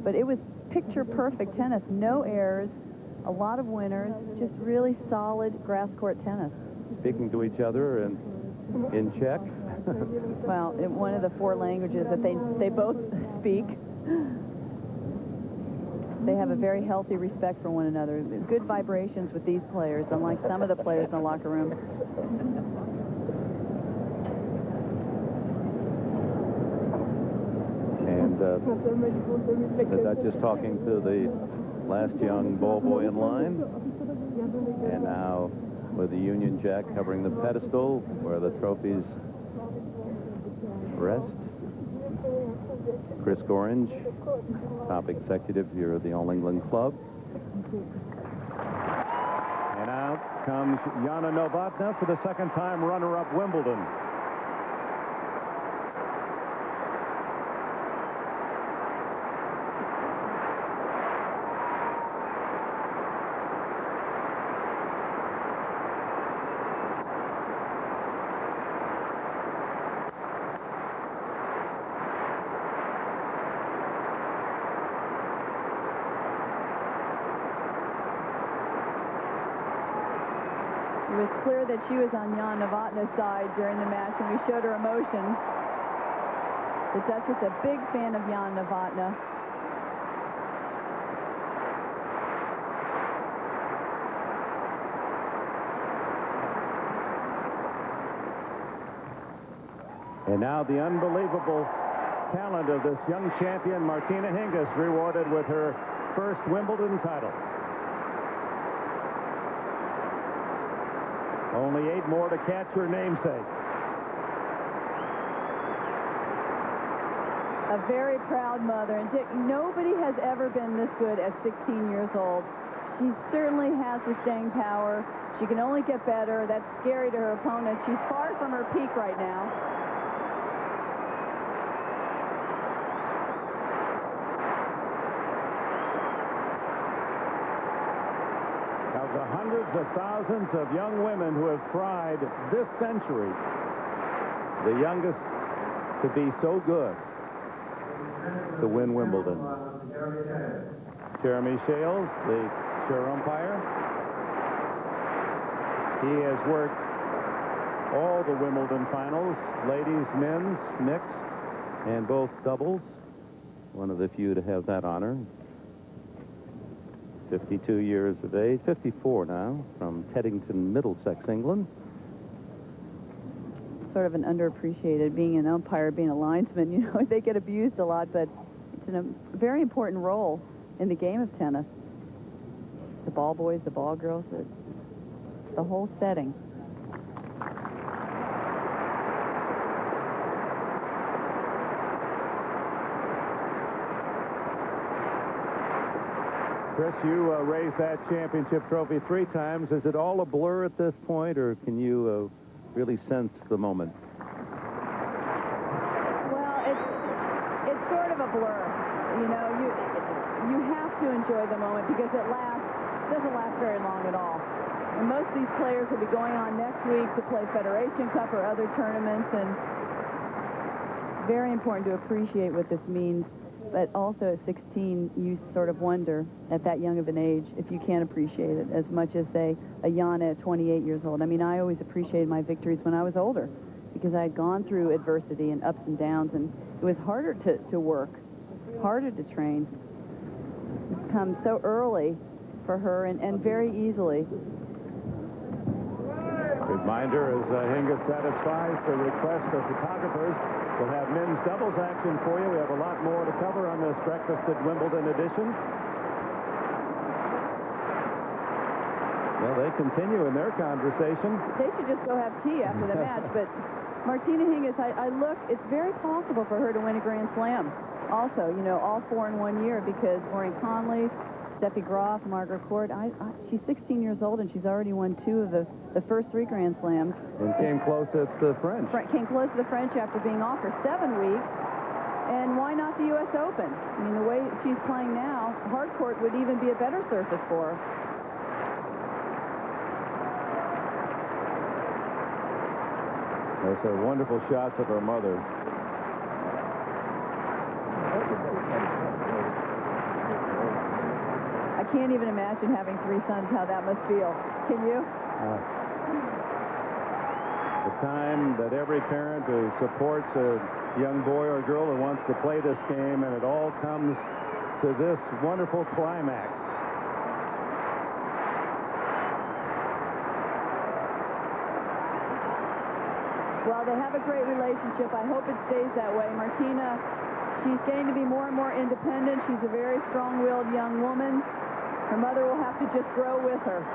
but it was picture-perfect tennis, no errors, a lot of winners, just really solid grass court tennis. Speaking to each other and in Czech. Well, in one of the 4 languages that they both speak. They have a very healthy respect for one another. Good vibrations with these players, unlike some of the players in the locker room. And the Duchess talking to the last young ball boy in line. And now with the Union Jack covering the pedestal where the trophies rest. Chris Gorringe, top executive here at the All England Club. And out comes Jana Novotna for the second time runner-up Wimbledon. It was clear that she was on Jana Novotna's side during the match, and we showed her emotions. The Duchess, a big fan of Jana Novotna. And now the unbelievable talent of this young champion, Martina Hingis, rewarded with her first Wimbledon title. Only 8 more to catch her namesake. A very proud mother. And Dick, nobody has ever been this good at 16 years old. She certainly has the staying power. She can only get better. That's scary to her opponent. She's far from her peak right now. Of the hundreds of thousands of young women who have tried this century, the youngest to be so good to win Wimbledon. Jeremy Shales, the chair umpire. He has worked all the Wimbledon finals, ladies, men's, mixed, and both doubles. One of the few to have that honor. 52 years of age, 54 now, from Teddington, Middlesex, England. Sort of an underappreciated, being an umpire, being a linesman, you know, they get abused a lot, but it's a very important role in the game of tennis. The ball boys, the ball girls, the whole setting. Chris, you raised that championship trophy 3 times. Is it all a blur at this point, or can you really sense the moment? Well, it's sort of a blur. You know, you have to enjoy the moment because it doesn't last very long at all. And most of these players will be going on next week to play Federation Cup or other tournaments, and very important to appreciate what this means. But also at 16, you sort of wonder, at that young of an age, if you can appreciate it as much as, say, a Jana at 28 years old. I mean, I always appreciated my victories when I was older because I had gone through adversity and ups and downs, and it was harder to work, harder to train. It's come so early for her and very easily. Reminder, as Hingis satisfies the request of photographers, we'll have men's doubles action for you. We have a lot more to cover on this Breakfast at Wimbledon edition. Well, they continue in their conversation. They should just go have tea after the match, but Martina Hingis, I look, it's very possible for her to win a Grand Slam. Also, you know, all 4 in 1 year because Maureen Conley, Steffi Graf, Margaret Court, she's 16 years old and she's already won 2 of the first 3 Grand Slams. And came close at the French. Came close to the French after being off for 7 weeks. And why not the U.S. Open? I mean, the way she's playing now, hard court would even be a better surface for her. Those are wonderful shots of her mother. I can't even imagine having 3 sons, how that must feel. Can you? The time that every parent who supports a young boy or girl who wants to play this game, and it all comes to this wonderful climax. Well, they have a great relationship. I hope it stays that way. Martina, she's getting to be more and more independent. She's a very strong-willed young woman. Her mother will have to just grow with her.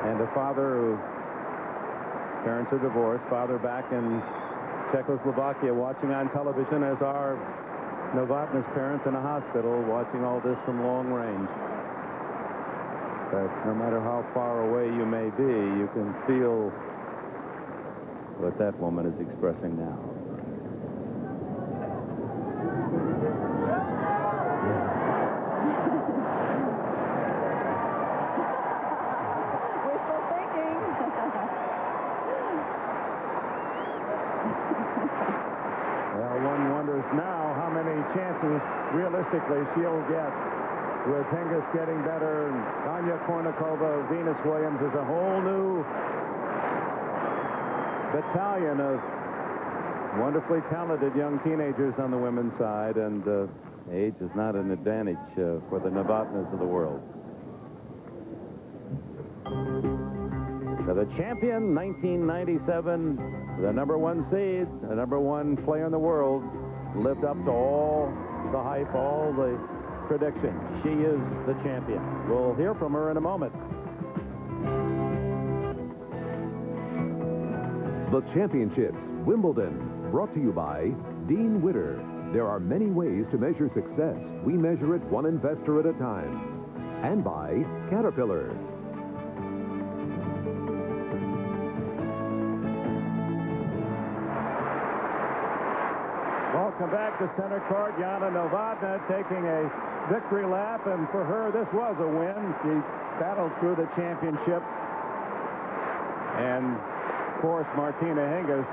And a father who, parents are divorced, father back in Czechoslovakia watching on television as our Novotna's parents in a hospital watching all this from long range. But no matter how far away you may be, you can feel what that woman is expressing now. Wishful thinking. Well, one wonders now how many chances realistically she'll get with Hingis getting better. Anya Kournikova, Venus Williams is a whole new battalion of wonderfully talented young teenagers on the women's side, and age is not an advantage for the Novotnas of the world. So the champion, 1997, the #1 seed, the #1 player in the world, lived up to all the hype, all the predictions. She is the champion. We'll hear from her in a moment. The Championships, Wimbledon, brought to you by Dean Witter. There are many ways to measure success. We measure it one investor at a time. And by Caterpillar. Welcome back to center court. Jana Novotna taking a victory lap, and for her, this was a win. She battled through the championship. And, of course, Martina Hingis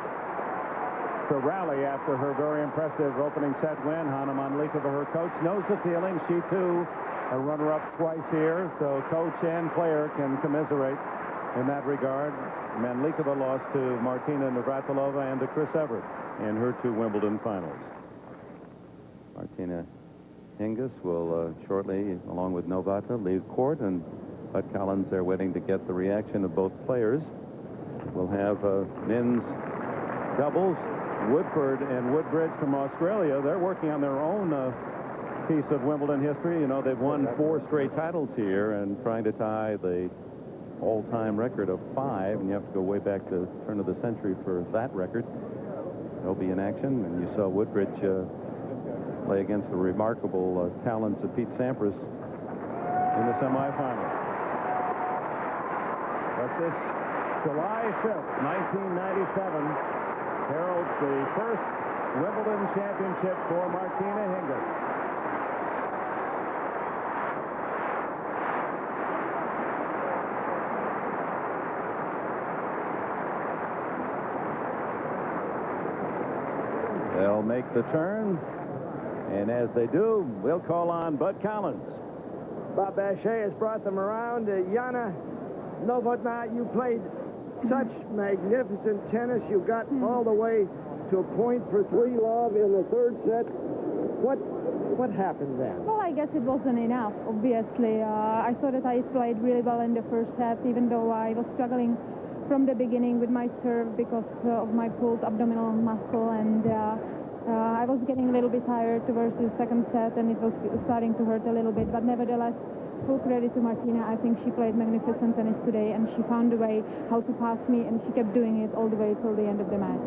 to rally after her very impressive opening set win. Hana Manlikova, her coach, knows the feeling. She, too, a runner-up twice here, so coach and player can commiserate in that regard. Manlikova lost to Martina Navratilova and to Chris Evert in her 2 Wimbledon finals. Martina Hingis will shortly, along with Novotna, leave court, and Bud Collins there waiting to get the reaction of both players. We'll have men's doubles. Woodford and Woodbridge from Australia, they're working on their own piece of Wimbledon history. You know, they've won 4 straight titles here and trying to tie the all-time record of 5, and you have to go way back to the turn of the century for that record. They'll be in action, and you saw Woodbridge play against the remarkable talents of Pete Sampras in the semifinals. But this July 5th, 1997, heralds the first Wimbledon championship for Martina Hingis. They'll make the turn, and as they do, we'll call on Bud Collins. Bob Bachet has brought them around. Jana Novotna, you played such magnificent tennis. You got all the way to a point for 3-love in the 3rd set. What happened then? Well, I guess it wasn't enough, obviously. I thought that I played really well in the 1st set, even though I was struggling from the beginning with my serve because of my pulled abdominal muscle, and I was getting a little bit tired towards the 2nd set, and it was starting to hurt a little bit, but nevertheless, full credit to Martina. I think she played magnificent tennis today, and she found a way how to pass me, and she kept doing it all the way till the end of the match.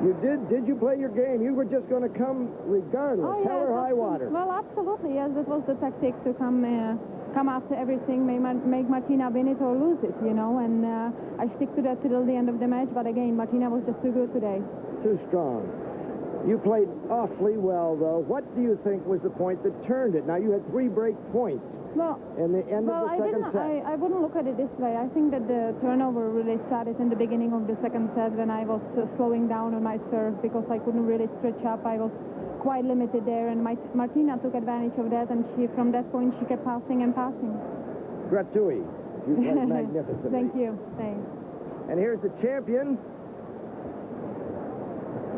You did you play your game? You were just going to come regardless, hell or high water. Well, absolutely, yes. That was the tactic, to come after everything, make Martina win it or lose it, you know, and I stick to that till the end of the match, but again, Martina was just too good today. Too strong. You played awfully well, though. What do you think was the point that turned it? Now, you had 3 break points. Well, in the end of the 2nd set. I wouldn't look at it this way. I think that the turnover really started in the beginning of the 2nd set when I was slowing down on my serve because I couldn't really stretch up. I was quite limited there, and Martina took advantage of that, and from that point she kept passing and passing. Gratui, you played magnificently. Thank you. Thanks. And here's the champion.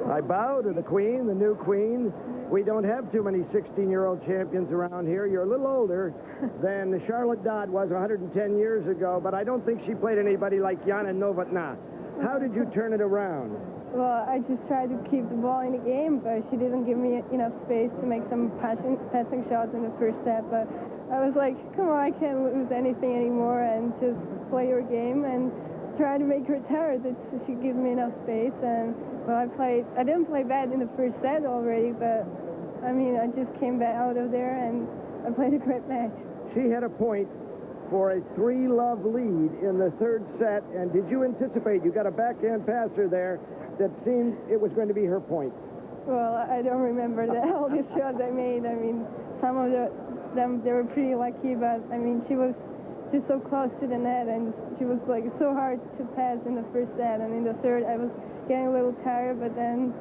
I bow to the queen, the new queen. We don't have too many 16-year-old champions around here. You're a little older than Charlotte Dodd was 110 years ago, but I don't think she played anybody like Jana Novotna. How did you turn it around? Well, I just tried to keep the ball in the game, but she didn't give me enough space to make some passing shots in the first set. But I was like, come on, I can't lose anything anymore, and just play her game and try to make her tired. She gives me enough space, and well, I didn't play bad in the first set already, but I mean, I just came back out of there and I played a great match. She had a point for a 3-love lead in the third set, and did you anticipate? You got a backhand passer there that seemed it was going to be her point. Well, I don't remember all the shots I made. I mean, some of them, they were pretty lucky, but I mean, she was just so close to the net, and she was like so hard to pass in the first set, and in the third I was getting a little tired, but then,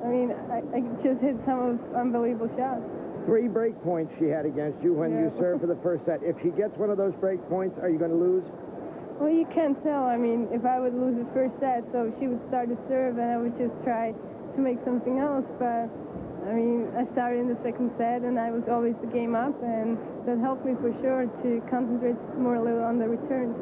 I mean, I just hit some of unbelievable shots. 3 break points she had against you when you served for the first set. If she gets one of those break points, are you going to lose? Well, you can't tell. I mean, if I would lose the first set, so she would start to serve, and I would just try to make something else, but I mean, I started in the second set, and I was always the game up, and that helped me for sure to concentrate more a little on the returns.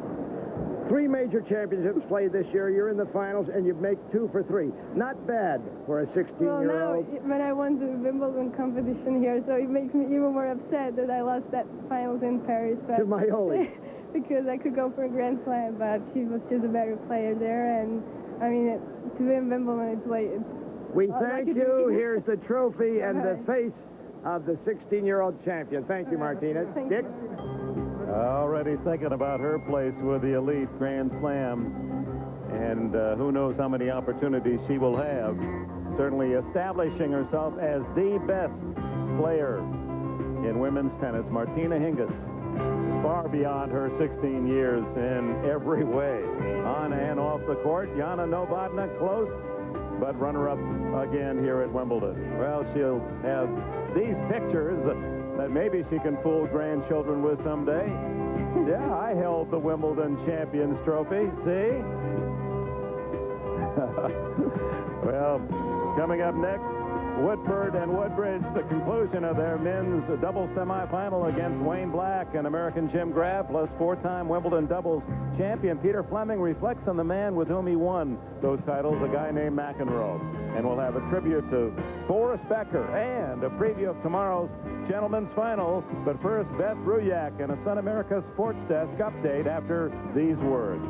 3 major championships played this year. You're in the finals, and you make 2 for 3. Not bad for a 16-year-old. Well, now, when I won the Wimbledon competition here, so it makes me even more upset that I lost that finals in Paris. But to Maioli. Because I could go for a Grand Slam, but she was just a better player there, and I mean, to win Wimbledon, it's like... We thank you. Here's the trophy and the face of the 16-year-old champion. Thank you, Martina. Dick? Already thinking about her place with the elite Grand Slam, and who knows how many opportunities she will have. Certainly establishing herself as the best player in women's tennis, Martina Hingis, far beyond her 16 years in every way. On and off the court, Jana Novotna close, but runner-up again here at Wimbledon. Well, she'll have these pictures that maybe she can fool grandchildren with someday. Yeah, I held the Wimbledon Champions Trophy. See? Well, coming up next, Woodford and Woodbridge, the conclusion of their men's doubles semifinal against Wayne Black and American Jim Graff, plus 4-time Wimbledon doubles champion Peter Fleming reflects on the man with whom he won those titles, a guy named McEnroe. And we'll have a tribute to Forrest Becker and a preview of tomorrow's gentlemen's final. But first, Beth Ruyak and a Sun America Sports Desk update after these words.